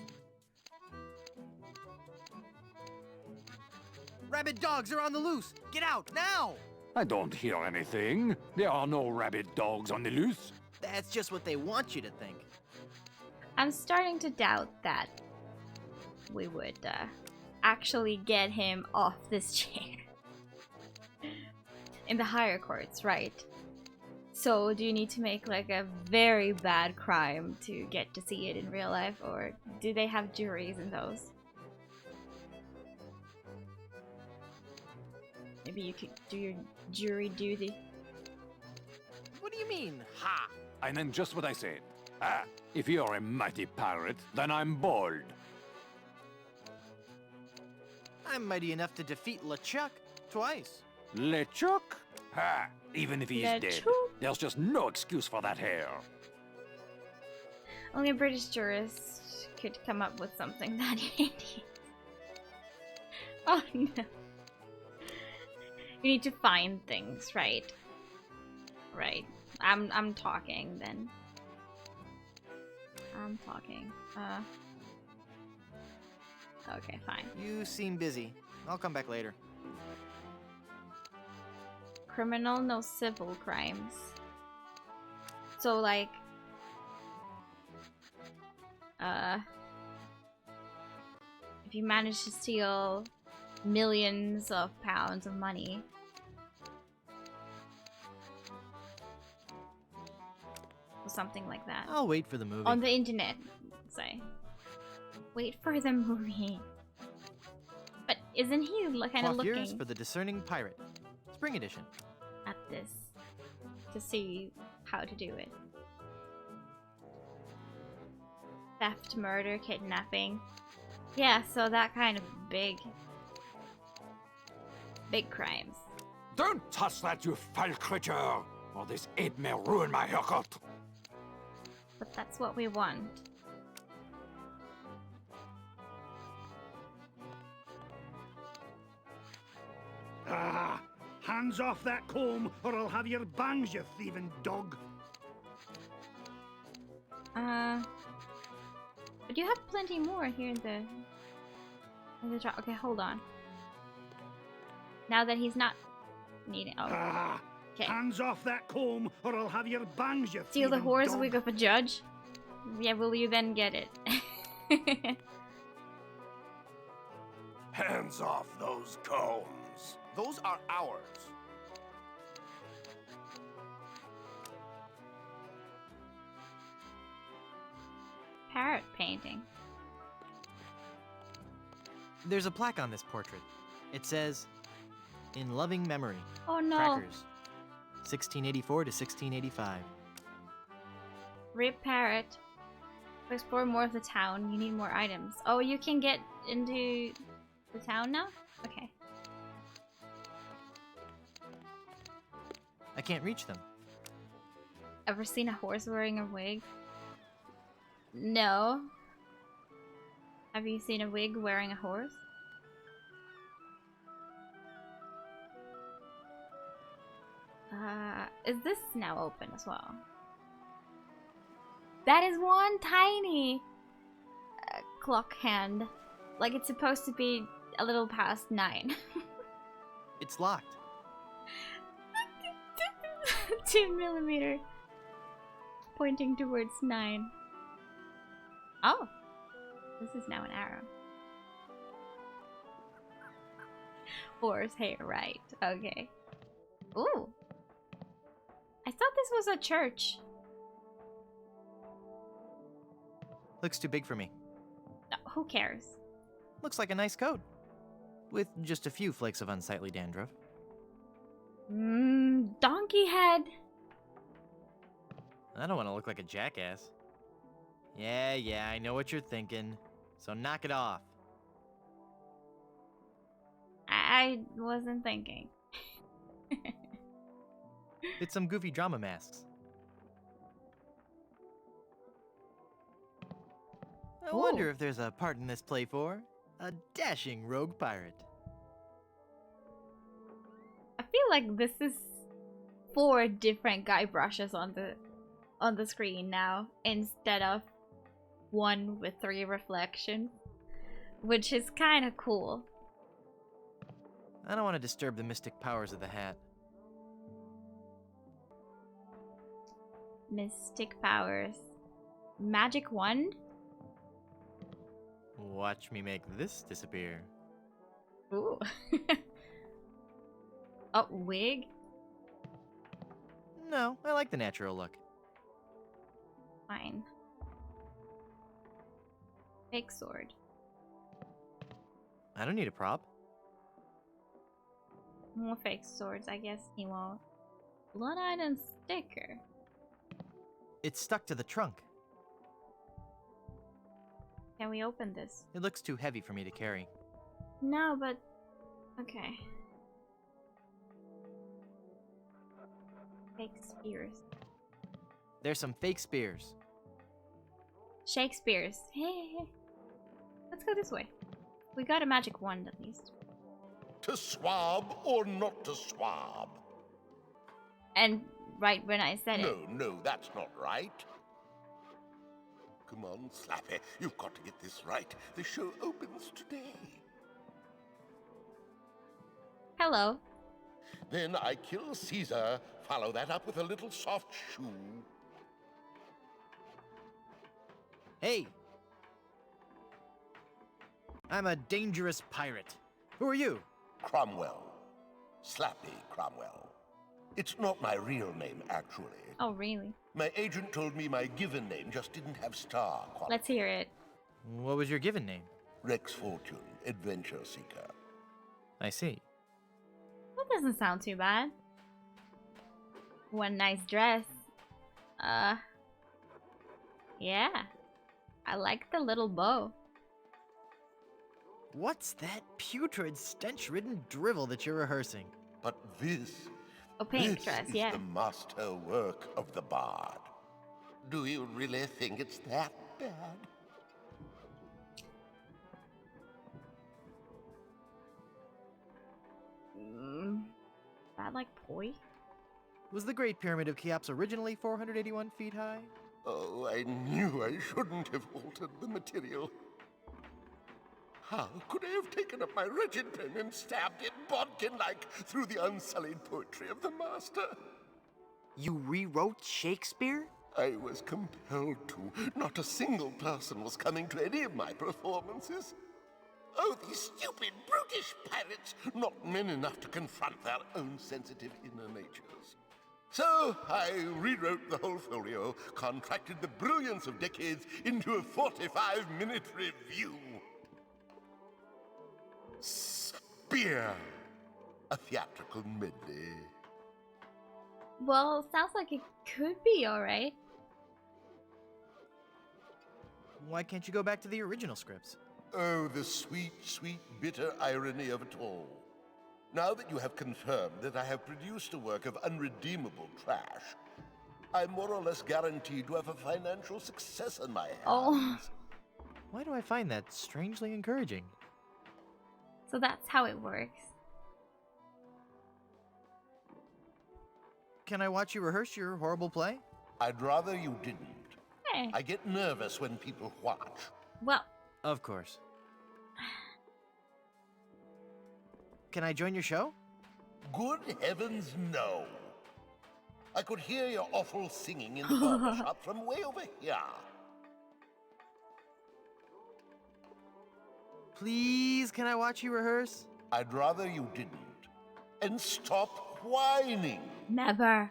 Rabid dogs are on the loose! Get out, now! I don't hear anything. There are no rabid dogs on the loose. That's just what they want you to think. I'm starting to doubt that we would actually get him off this chair. In the higher courts, right? So do you need to make like a very bad crime to get to see it in real life, or do they have juries in those? Maybe you could do your jury duty. What do you mean, ha? I meant just what I said. Ah, if you're a mighty pirate, then I'm bold. I'm mighty enough to defeat LeChuck twice. LeChuck? Ha! Even if he's dead, there's just no excuse for that hair. Only a British jurist could come up with something that Indian. Oh no. You need to find things, right? Right. I'm talking then. I'm talking. Okay, fine. You seem busy. I'll come back later. Criminal, no civil crimes. So like if you manage to steal millions of pounds of money, or something like that. I'll wait for the movie. On the internet, say. Wait for the movie. But isn't he kind of Coiffures looking for the Discerning Pirate. Spring edition. at this to see how to do it? Theft, murder, kidnapping. Yeah, so that kind of big crimes. Don't touch that, you foul creature, or this ape may ruin my haircut. But that's what we want. Ah! Hands off that comb, or I'll have your bangs, you thieving dog. But you have plenty more here in the drop. Okay, hold on. Now that he's not needing. Oh. Ah! Okay. Hands off that comb, or I'll have your bangs, you Steal the thieving horse dog. wig of a judge? Yeah, will you then get it? Hands off those combs. Those are ours. Parrot painting. There's a plaque on this portrait. It says, "In loving memory." Oh no. Crackers. 1684 to 1685. Rip Parrot. To explore more of the town, you need more items. Oh, you can get into the town now? Okay. I can't reach them. Ever seen a horse wearing a wig? No. Have you seen a wig wearing a horse? Is this now open as well? That is one tiny clock hand. Like it's supposed to be a little past 9. It's locked. 2mm. Pointing towards 9. Oh. This is now an arrow. Horsehair, right. Okay. Ooh. I thought this was a church. Looks too big for me. No, who cares? Looks like a nice coat. With just a few flakes of unsightly dandruff. Donkey head. I don't want to look like a jackass. Yeah, I know what you're thinking. So knock it off. I wasn't thinking. It's some goofy drama masks. I wonder if there's a part in this play for a dashing rogue pirate. I feel like this is 4 different Guybrush's on the screen now instead of 1 with 3 reflections, which is kind of cool. I don't want to disturb the mystic powers of the hat. Mystic powers. Magic wand? Watch me make this disappear. Ooh. Oh, wig? No, I like the natural look. Fine. Fake sword. I don't need a prop. More fake swords, I guess he won't. Blood Island sticker. It's stuck to the trunk. Can we open this? It looks too heavy for me to carry. No, but... Okay. Fake spears. There's some fake spears. Shakespeare's. Hey. Let's go this way. We got a magic wand at least. To swab or not to swab? And right when I said it. No, that's not right. Come on, Slappy. You've got to get this right. The show opens today. Hello. Then I kill Caesar, follow that up with a little soft shoe. Hey! I'm a dangerous pirate. Who are you? Cromwell. Slappy Cromwell. It's not my real name, actually. Oh, really? My agent told me my given name just didn't have star quality. Let's hear it. What was your given name? Rex Fortune, Adventure Seeker. I see. That doesn't sound too bad. One nice dress. Yeah. I like the little bow. What's that putrid, stench-ridden drivel that you're rehearsing? But this... Oh, pink this dress, is yeah. the master work of the bard. Do you really think it's that bad? That like poi? Was the Great Pyramid of Cheops originally 481 feet high? Oh, I knew I shouldn't have altered the material. How could I have taken up my wretched pen and stabbed it bodkin-like through the unsullied poetry of the master? You rewrote Shakespeare? I was compelled to. Not a single person was coming to any of my performances. Oh, these stupid, brutish pirates! Not men enough to confront their own sensitive inner natures. So I rewrote the whole folio, contracted the brilliance of decades into a 45-minute review. Spear! A theatrical medley. Well, sounds like it could be alright. Why can't you go back to the original scripts? Oh, the sweet, sweet, bitter irony of it all. Now that you have confirmed that I have produced a work of unredeemable trash, I'm more or less guaranteed to have a financial success in my hands. Oh. Why do I find that strangely encouraging? So that's how it works. Can I watch you rehearse your horrible play? I'd rather you didn't. Hey. I get nervous when people watch. Well. Of course. can I join your show? Good heavens, no. I could hear your awful singing in the barber shop from way over here. Please, can I watch you rehearse? I'd rather you didn't. And stop whining. Never.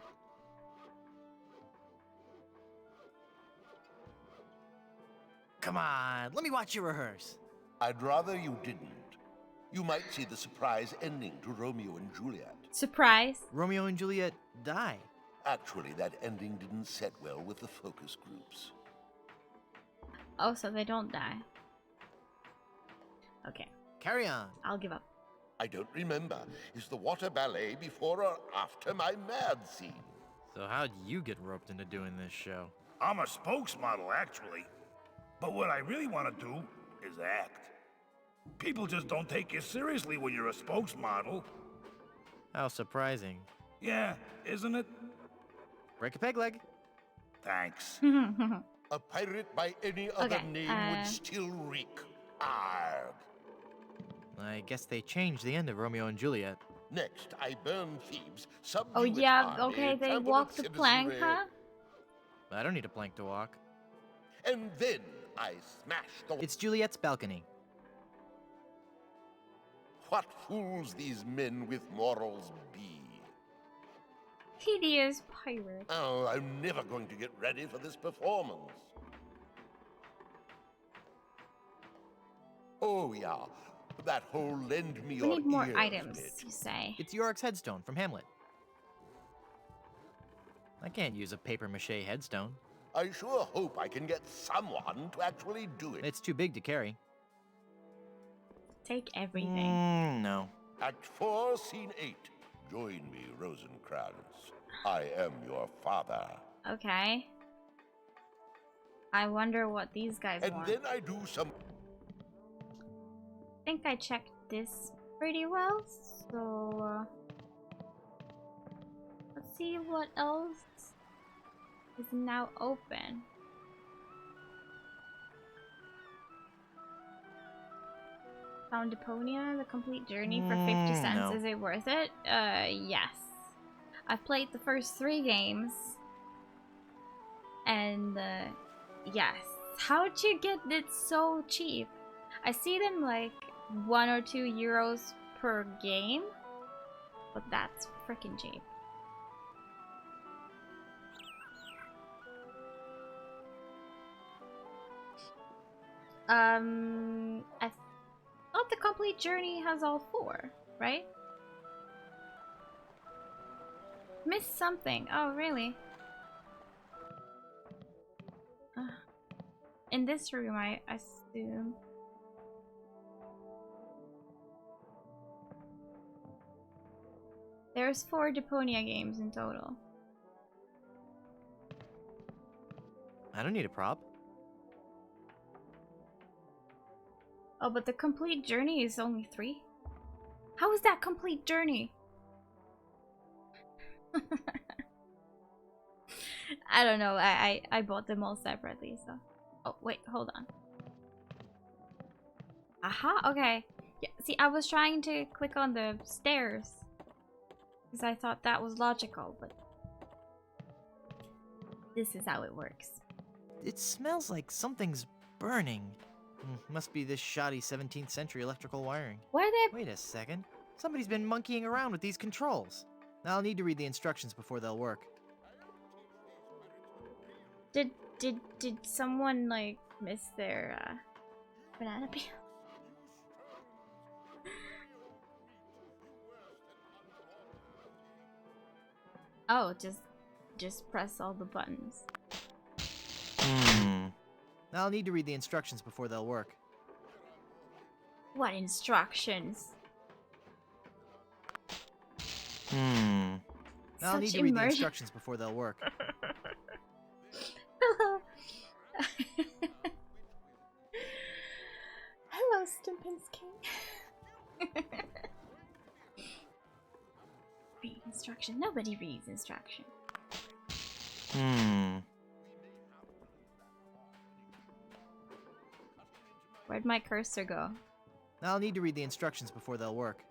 Come on, let me watch you rehearse. I'd rather you didn't. You might see the surprise ending to Romeo and Juliet. Surprise. Romeo and Juliet die. Actually, that ending didn't set well with the focus groups. Oh, so they don't die. Okay. Carry on. I'll give up. I don't remember. Is the water ballet before or after my mad scene? So how'd you get roped into doing this show? I'm a spokesmodel, actually. But what I really want to do is act. People just don't take you seriously when you're a spokesmodel. How surprising. Yeah, isn't it? Break a peg leg. Thanks. A pirate by any other Okay, name would still reek. Arg. I guess they changed the end of Romeo and Juliet. Next, I burn Thebes, subdue Oh its yeah, army, okay, they trample walk its the citizenry, plank, huh? I don't need a plank to walk. And then I smash the... It's Juliet's balcony. What fools these men with morals be. Hideous pirate. Oh, I'm never going to get ready for this performance. Oh, yeah. That whole lend me We your need more ears items, bit. you say. It's Yorick's headstone from Hamlet. I can't use a papier-mâché headstone. I sure hope I can get someone to actually do it. It's too big to carry. Take everything. No. Act 4, Scene 8. Join me, Rosencrantz. I am your father. Okay. I wonder what these guys And want. then I do some... I think I checked this pretty well, so let's see what else is now open. Found Deponia, the complete journey for 50 cents. No. Is it worth it? Yes. I've played the first 3 games. And, yes. How'd you get it so cheap? I see them like 1 or 2 euros per game. But that's freaking cheap. I thought the complete journey has all 4, right? Missed something. Oh, really? In this room, I assume. There's 4 Deponia games in total. I don't need a prop. Oh, but the complete journey is only 3? How is that complete journey? I don't know. I bought them all separately, so. Oh, wait, hold on. Aha, okay. Yeah, see, I was trying to click on the stairs. Because I thought that was logical, but this is how it works. It smells like something's burning. Must be this shoddy 17th century electrical wiring. Why are they... Wait a second. Somebody's been monkeying around with these controls. I'll need to read the instructions before they'll work. Did someone, like, miss their, banana peel? Oh, just press all the buttons. I'll need to read the instructions before they'll work. What instructions? I'll need to read the instructions before they'll work. Hello. Hello, Stimpins King. Read instruction. Nobody reads instruction. Where'd my cursor go? I'll need to read the instructions before they'll work.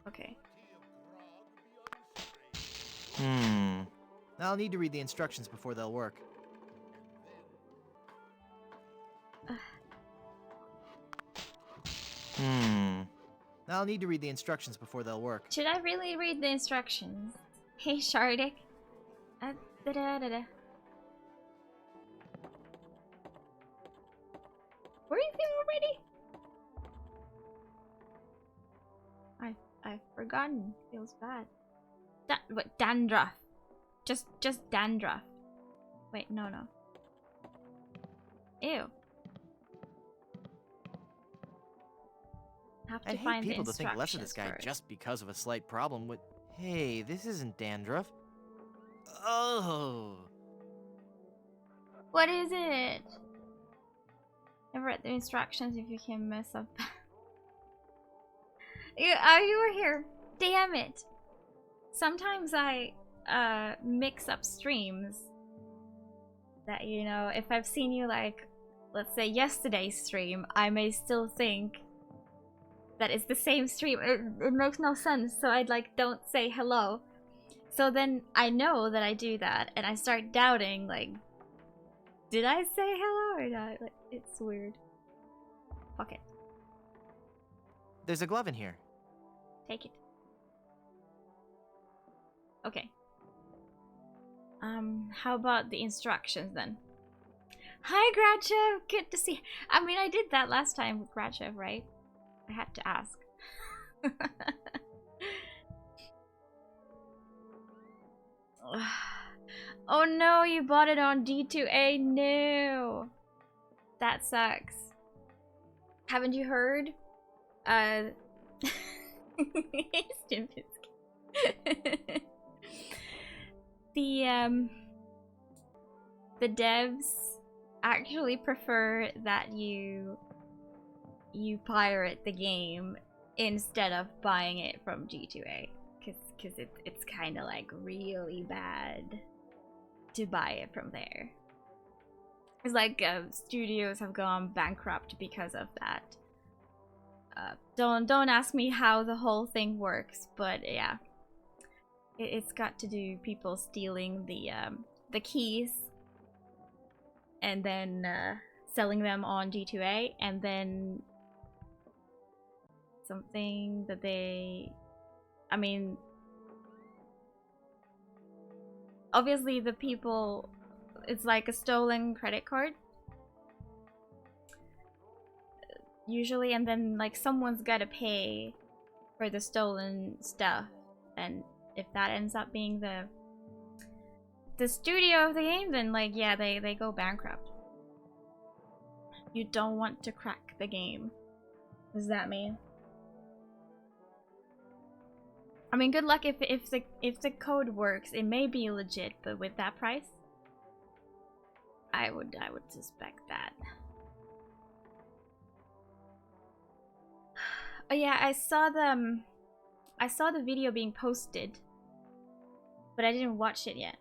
Okay. I'll need to read the instructions before they'll work. I'll need to read the instructions before they'll work. Should I really read the instructions? Hey, Shardik. Da-da-da-da. Were you there already? I've forgotten. Feels bad. What? Dandruff. Just dandruff. Wait, no. Ew. Have to I'd find hate people the to think less of this instructions guy first. just because of a slight problem with... Hey, this isn't dandruff. Oh. What is it? I've read the instructions if you can mess up. you were here. Damn it. Sometimes I mix up streams. That, you know, if I've seen you like, let's say yesterday's stream, I may still think that it's the same stream. It makes no sense, so I'd like don't say hello. So then I know that I do that, and I start doubting, like, did I say hello or not? Like, it's weird. Fuck it. There's a glove in here. Take it. Okay. How about the instructions then? Hi, Grachev! Good to see. I mean, I did that last time with Grachev, right? I had to ask. Oh no, you bought it on D2A? No! That sucks. Haven't you heard? The devs actually prefer that you pirate the game instead of buying it from G2A, because it's kind of like really bad to buy it from there. It's like studios have gone bankrupt because of that. Don't ask me how the whole thing works, but yeah, it's got to do people stealing the keys and then selling them on G2A, and then something that I mean, obviously the people, it's like a stolen credit card usually, and then like someone's gotta pay for the stolen stuff, and if that ends up being the studio of the game, then like, yeah, they go bankrupt. You don't want to crack the game. What does that mean? I mean, good luck if the code works. It may be legit, but with that price, I would suspect that. Oh yeah, I saw the video being posted, but I didn't watch it yet.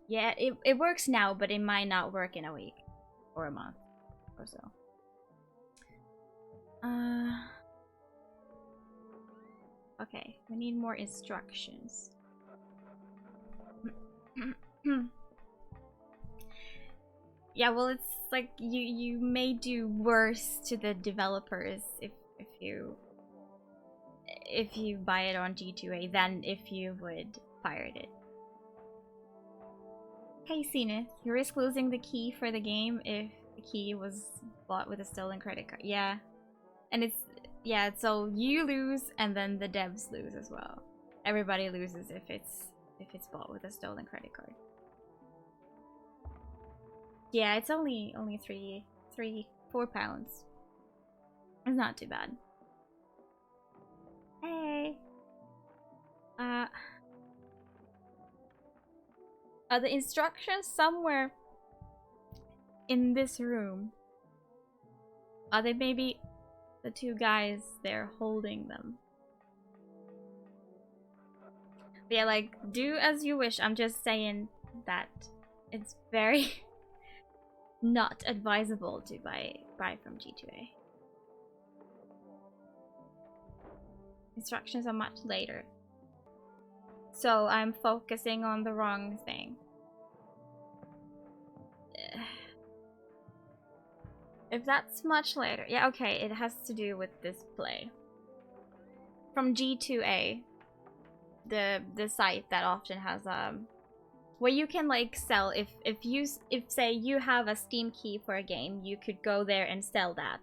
Yeah, it works now, but it might not work in a week or a month or so. Okay, we need more instructions. Yeah, well, it's like you may do worse to the developers if you buy it on G2A than if you would pirate it. Hey, Zenith, you risk losing the key for the game if the key was bought with a stolen credit card. Yeah, and yeah, so you lose, and then the devs lose as well. Everybody loses if it's bought with a stolen credit card. Yeah, it's only £4. It's not too bad. Hey. Are the instructions somewhere in this room? Are they maybe the two guys there holding them? But yeah, like, do as you wish. I'm just saying that it's very not advisable to buy from G2A. Instructions are much later. So I'm focusing on the wrong thing. If that's much later. Yeah, okay, it has to do with display. From G2A, the site that often has where you can like sell if say you have a Steam key for a game, you could go there and sell that.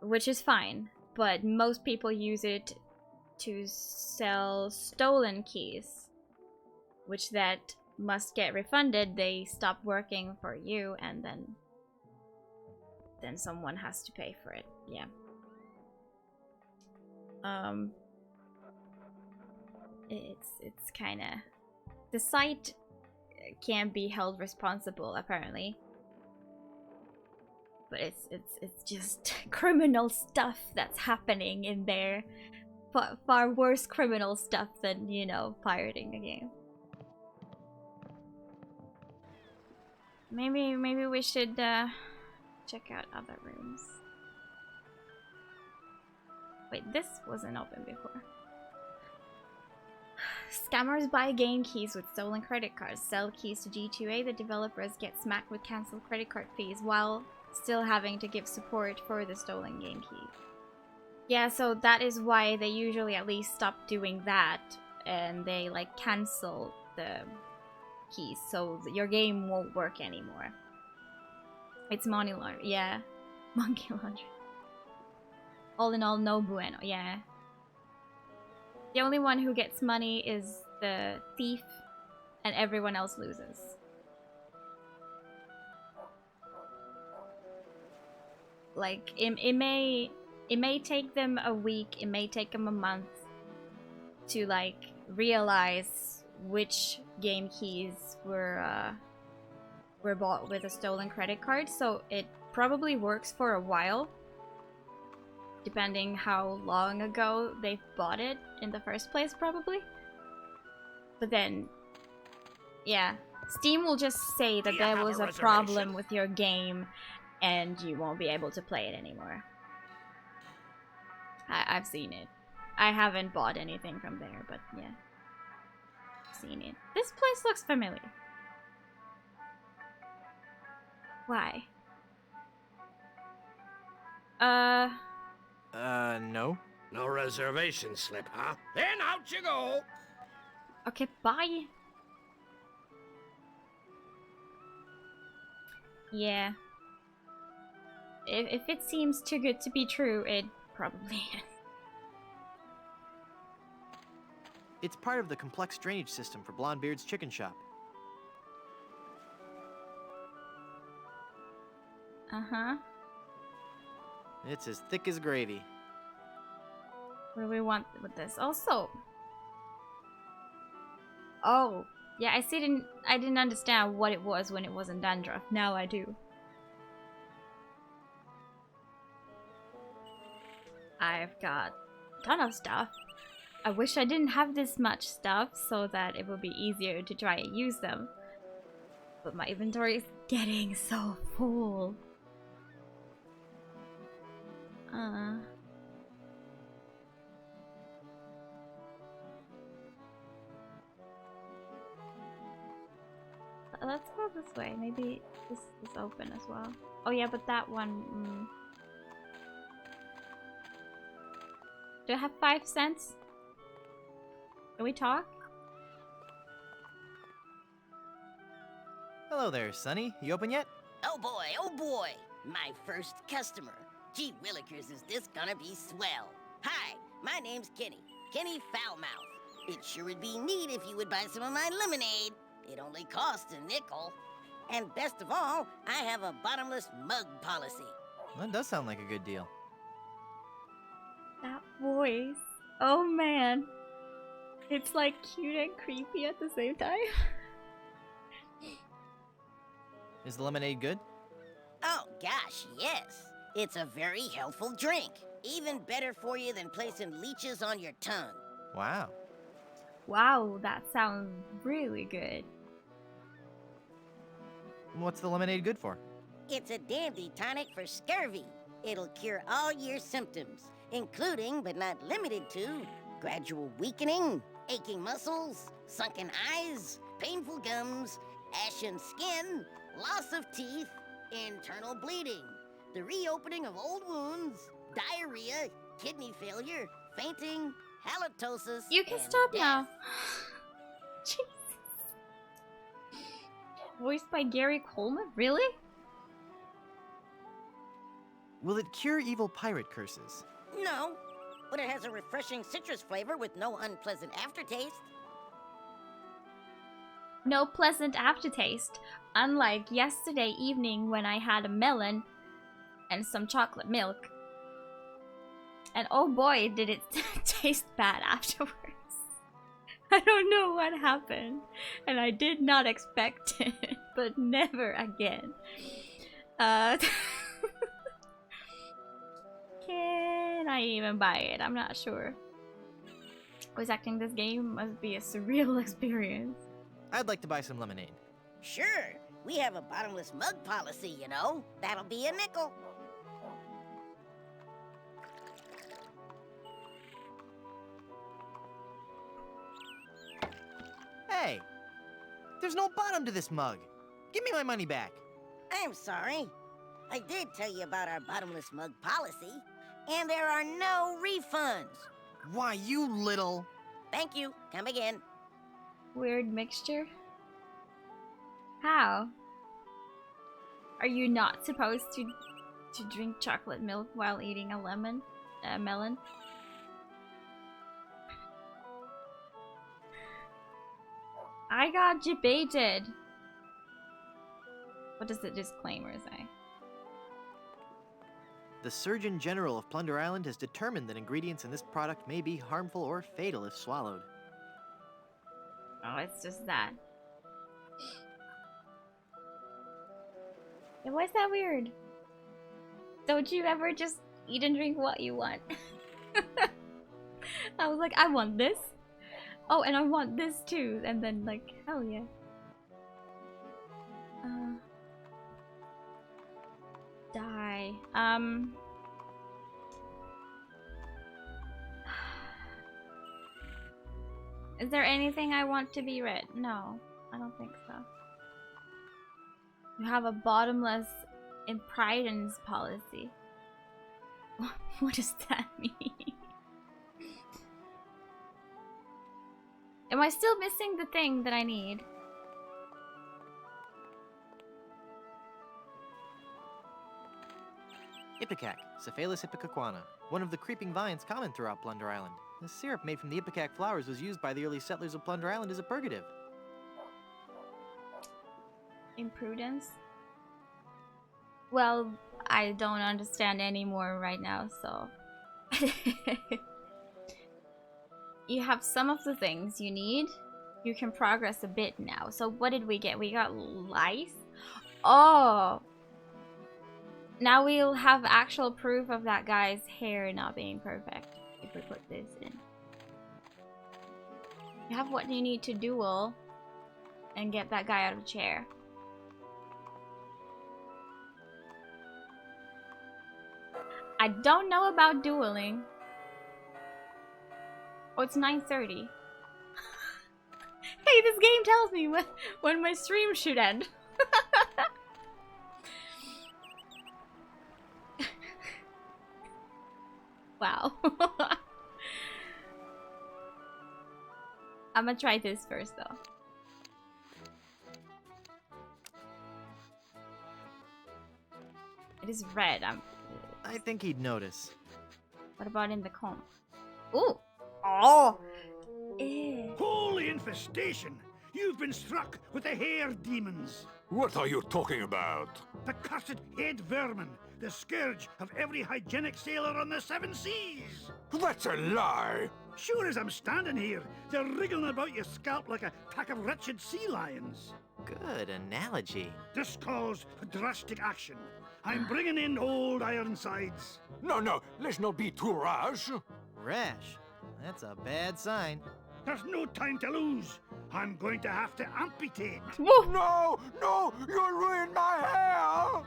Which is fine, but most people use it to sell stolen keys, which that must get refunded. They stop working for you, and then someone has to pay for it. Yeah. It's kind of, the site can be held responsible apparently, but it's just criminal stuff that's happening in there. Far worse criminal stuff than, you know, pirating a game. Maybe we should check out other rooms. Wait, this wasn't open before. Scammers buy game keys with stolen credit cards, sell keys to G2A. The developers get smacked with cancelled credit card fees while still having to give support for the stolen game key. Yeah, so that is why they usually at least stop doing that, and they like cancel the keys, so your game won't work anymore. It's money laundering, yeah. Monkey laundering. All in all, no bueno, yeah. The only one who gets money is the thief, and everyone else loses. Like, it may take them a week, it may take them a month to like realize which game keys were bought with a stolen credit card, so it probably works for a while, depending how long ago they bought it in the first place, probably. But then, yeah, Steam will just say that there was a problem with your game and you won't be able to play it anymore. I've seen it. I haven't bought anything from there, but yeah. Seen it. This place looks familiar. Why? No. No reservation slip, huh? Then out you go! Okay, bye. Yeah. If it seems too good to be true, it probably is. It's part of the complex drainage system for Blondebeard's chicken shop. Uh-huh. It's as thick as gravy. What do we want with this? Also... Oh, yeah, I didn't understand what it was when it wasn't dandruff. Now I do. I've got a ton of stuff. I wish I didn't have this much stuff so that it would be easier to try and use them. But my inventory is getting so full. Let's go this way. Maybe this is open as well. Oh yeah, but that one... Do I have 5 cents? Can we talk? Hello there, Sonny. You open yet? Oh boy, my first customer. Gee willikers, is this gonna be swell. Hi, my name's Kenny Foulmouth. It sure would be neat if you would buy some of my lemonade. It only costs a nickel. And best of all, I have a bottomless mug policy. That does sound like a good deal. That voice. Oh man. It's like cute and creepy at the same time. Is the lemonade good? Oh gosh, yes. It's a very healthful drink. Even better for you than placing leeches on your tongue. Wow. Wow, that sounds really good. What's the lemonade good for? It's a dandy tonic for scurvy. It'll cure all your symptoms. including but not limited to gradual weakening, aching muscles, sunken eyes, painful gums, ashen skin, loss of teeth, internal bleeding, the reopening of old wounds, diarrhea, kidney failure, fainting, halitosis. You can and stop death. now. Jesus. Voiced by Gary Coleman? Really? Will it cure evil pirate curses? No, but it has a refreshing citrus flavor with no unpleasant aftertaste. No pleasant aftertaste, unlike yesterday evening when I had a melon and some chocolate milk. And oh boy, did it taste bad afterwards. I don't know what happened, and I did not expect it, but never again. Can I even buy it? I'm not sure. Voice acting this game must be a surreal experience. I'd like to buy some lemonade. Sure, we have a bottomless mug policy, you know. That'll be a nickel. Hey! There's no bottom to this mug. Give me my money back. I'm sorry. I did tell you about our bottomless mug policy, and there are no refunds. Why, you little... Thank you. Come again. Weird mixture. How? Are you not supposed to drink chocolate milk while eating a melon? I got debated. What does the disclaimer say? The Surgeon General of Plunder Island has determined that ingredients in this product may be harmful or fatal if swallowed. Oh, it's just that. Yeah, why is that weird? Don't you ever just eat and drink what you want? I was like, I want this. Oh, and I want this too. And then like, hell yeah. Die. Is there anything I want to be read? No, I don't think so. You have a bottomless impridance policy. What does that mean? Am I still missing the thing that I need? Ipecac, Cephalus ipecacuana, one of the creeping vines common throughout Plunder Island. The syrup made from the ipecac flowers was used by the early settlers of Plunder Island as a purgative. Imprudence? Well, I don't understand anymore right now, so... You have some of the things you need. You can progress a bit now. So what did we get? We got lice? Oh! Now we'll have actual proof of that guy's hair not being perfect if we put this in. You have what you need to duel and get that guy out of the chair. I don't know about dueling. Oh, it's 9:30. Hey, this game tells me when my stream should end. Wow. I'm gonna try this first though. It is red. I think he'd notice. What about in the comb? Ooh. Oh. Ew. Holy infestation! You've been struck with the hair demons. What are you talking about? The cursed head vermin, the scourge of every hygienic sailor on the 7 seas. That's a lie. Sure as I'm standing here, they're wriggling about your scalp like a pack of wretched sea lions. Good analogy. This calls for drastic action. I'm bringing in old Ironsides. No, let's not be too rash. Rash? That's a bad sign. There's no time to lose. I'm going to have to amputate. No, you'll ruin my hair.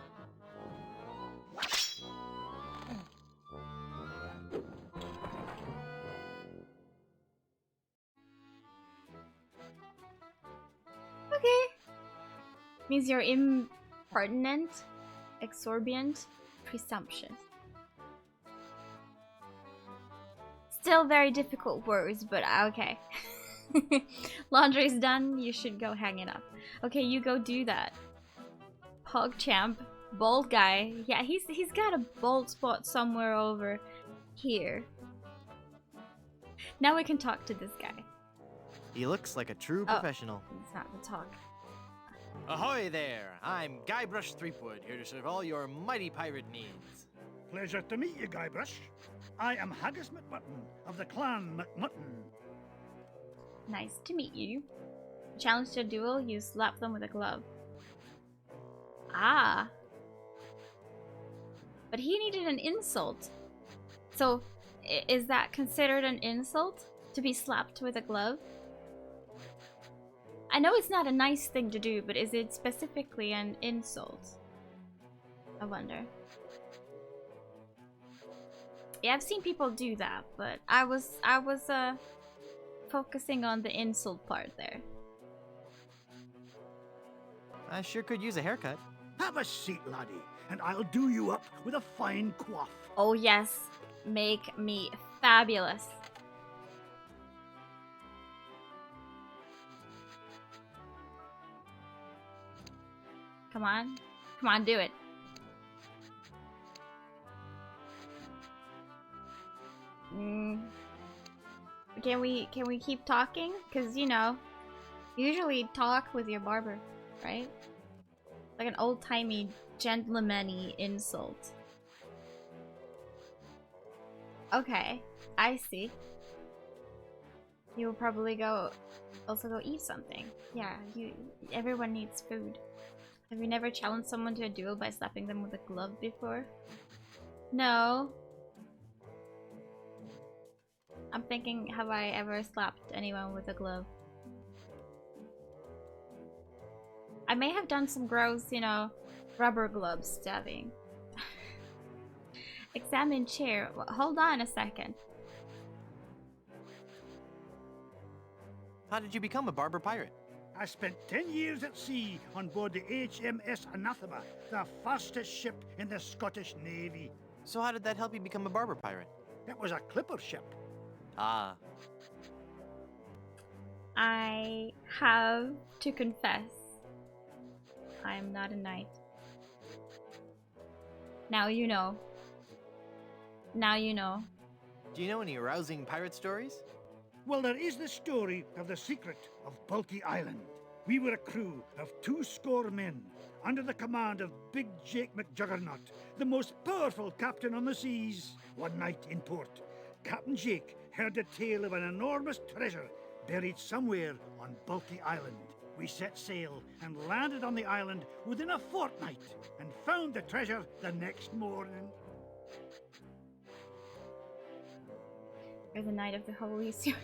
Okay. Means you're impertinent, exorbitant, presumptuous. Still very difficult words, but okay. Laundry's done, you should go hang it up. Okay, you go do that. PogChamp, bald guy. Yeah, he's got a bald spot somewhere over here. Now we can talk to this guy. He looks like a true professional. It's not the talk. Ahoy there! I'm Guybrush Threepwood, here to serve all your mighty pirate needs. Pleasure to meet you, Guybrush. I am Haggis McMutton of the clan McMutton. Nice to meet you. Challenge to a duel, you slap them with a glove. Ah. But he needed an insult. So, is that considered an insult? To be slapped with a glove? I know it's not a nice thing to do, but is it specifically an insult? I wonder. Yeah, I've seen people do that, but I was focusing on the insult part there. I sure could use a haircut. Have a seat, laddie, and I'll do you up with a fine coif. Oh yes, make me fabulous. Come on. Come on, do it. Can we keep talking? Cause you know, usually talk with your barber, right? Like an old-timey, gentleman-y insult. Okay, I see. You'll probably also go eat something. Yeah, everyone needs food. Have you never challenged someone to a duel by slapping them with a glove before? No. I'm thinking, have I ever slapped anyone with a glove? I may have done some gross, you know, rubber glove stabbing. Examine chair. Well, hold on a second. How did you become a barber pirate? I spent 10 years at sea on board the HMS Anathema, the fastest ship in the Scottish Navy. So how did that help you become a barber pirate? It was a clipper ship. Ah. I have to confess, I'm not a knight. Now you know. Now you know. Do you know any rousing pirate stories? Well, there is the story of the secret of Bulky Island. We were a crew of 200 men, under the command of Big Jake McJuggernaut, the most powerful captain on the seas. One night in port, Captain Jake heard the tale of an enormous treasure buried somewhere on Bulky Island. We set sail and landed on the island within a fortnight and found the treasure the next morning. You're the Knight of the Holy Sword.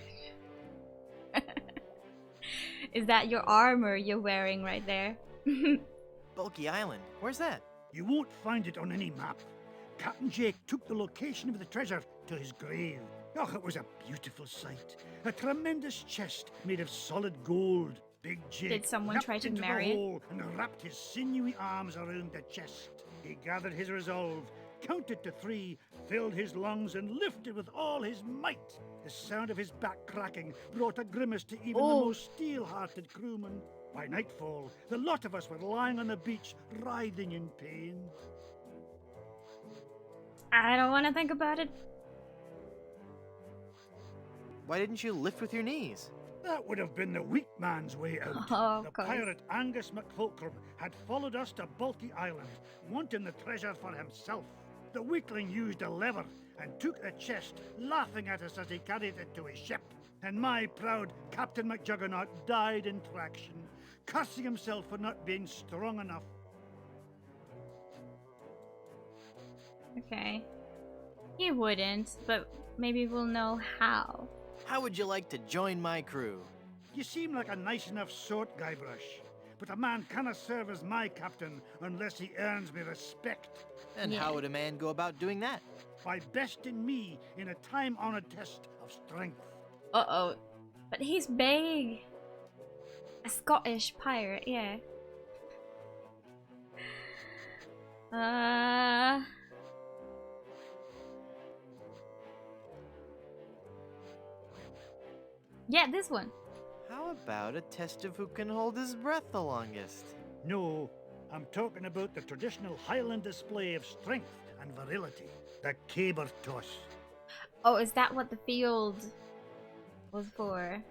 Is that your armor you're wearing right there? Bulky Island? Where's that? You won't find it on any map. Captain Jake took the location of the treasure to his grave. Oh, it was a beautiful sight. A tremendous chest made of solid gold. Big Jake Did someone try to into marry the it? hole and wrapped his sinewy arms around the chest. He gathered his resolve, counted to 3, filled his lungs, and lifted with all his might. The sound of his back cracking brought a grimace to even the most steel-hearted crewman. By nightfall, the lot of us were lying on the beach, writhing in pain. I don't want to think about it. Why didn't you lift with your knees? That would have been the weak man's way out. Oh, the of course. pirate Angus McFulcrum had followed us to Bulky Island, wanting the treasure for himself. The weakling used a lever and took the chest, laughing at us as he carried it to his ship. And my proud Captain McJuggernaut died in traction, cursing himself for not being strong enough. Okay. He wouldn't, but maybe we'll know how. How would you like to join my crew? You seem like a nice enough sort, Guybrush. But a man cannot serve as my captain unless he earns me respect. And how would a man go about doing that? By besting me in a time-honored test of strength. Uh-oh. But he's big. A Scottish pirate, yeah. Yeah, this one. How about a test of who can hold his breath the longest? No, I'm talking about the traditional Highland display of strength and virility, the caber toss. Oh, is that what the field was for?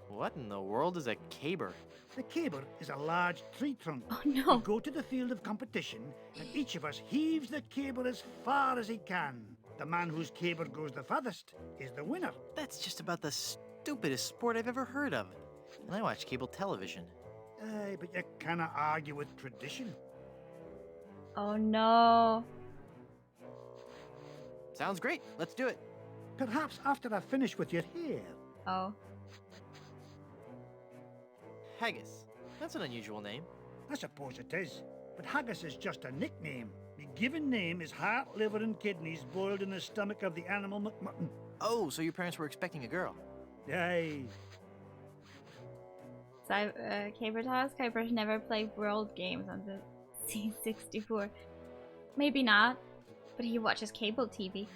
What in the world is a caber? The caber is a large tree trunk. Oh no! We go to the field of competition, and each of us heaves the caber as far as he can. The man whose caber goes the farthest is the winner. That's just about the stupidest sport I've ever heard of. And I watch cable television. Aye, but you cannot argue with tradition. Oh no. Sounds great. Let's do it. Perhaps after I finish with your hair. Oh. Haggis. That's an unusual name. I suppose it is, but haggis is just a nickname. The given name is heart, liver, and kidneys boiled in the stomach of the animal McMutton. Oh, so your parents were expecting a girl. Aye. So, Caber Toss? Caber's never played World Games on the C64. Maybe not, but he watches cable TV.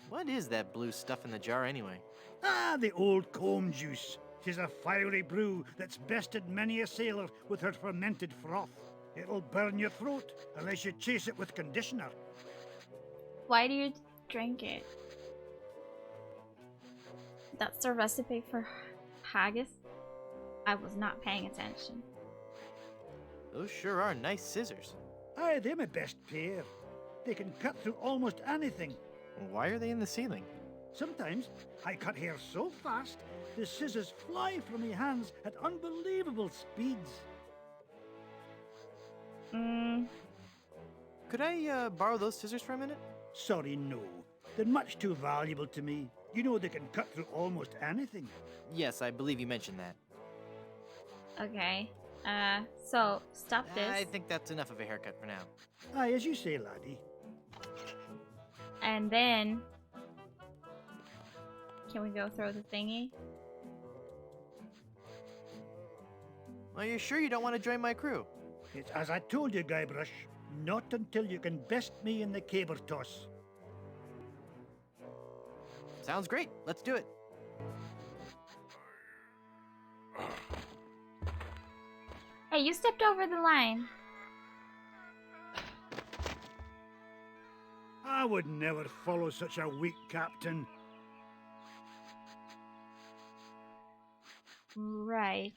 What is that blue stuff in the jar anyway? Ah, the old comb juice. 'Tis a fiery brew that's bested many a sailor with her fermented froth. It'll burn your throat unless you chase it with conditioner. Why do you drink it? That's the recipe for haggis? I was not paying attention. Those sure are nice scissors. Aye, they're my best pair. They can cut through almost anything. Why are they in the ceiling? Sometimes I cut hair so fast, the scissors fly from my hands at unbelievable speeds. Could I borrow those scissors for a minute? Sorry, no. They're much too valuable to me. You know they can cut through almost anything. Yes, I believe you mentioned that. Okay. So, stop this. I think that's enough of a haircut for now. Aye, as you say, laddie. And then... Can we go throw the thingy? Are you sure you don't want to join my crew? It's as I told you, Guybrush. Not until you can best me in the caber toss. Sounds great. Let's do it. Hey, you stepped over the line. I would never follow such a weak captain. Right.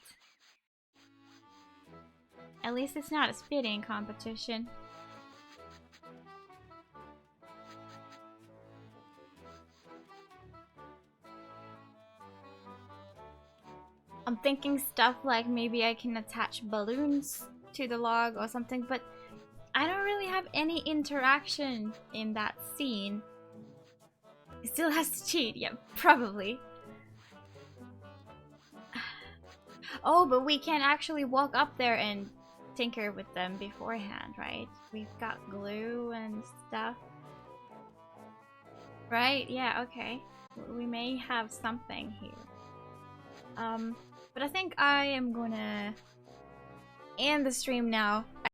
At least it's not a spitting competition. I'm thinking stuff like maybe I can attach balloons to the log or something, but I don't really have any interaction in that scene. It still has to cheat, yeah, probably. Oh, but we can actually walk up there and tinker with them beforehand, right? We've got glue and stuff. Right? Yeah, okay. We may have something here. But I think I am gonna end the stream now.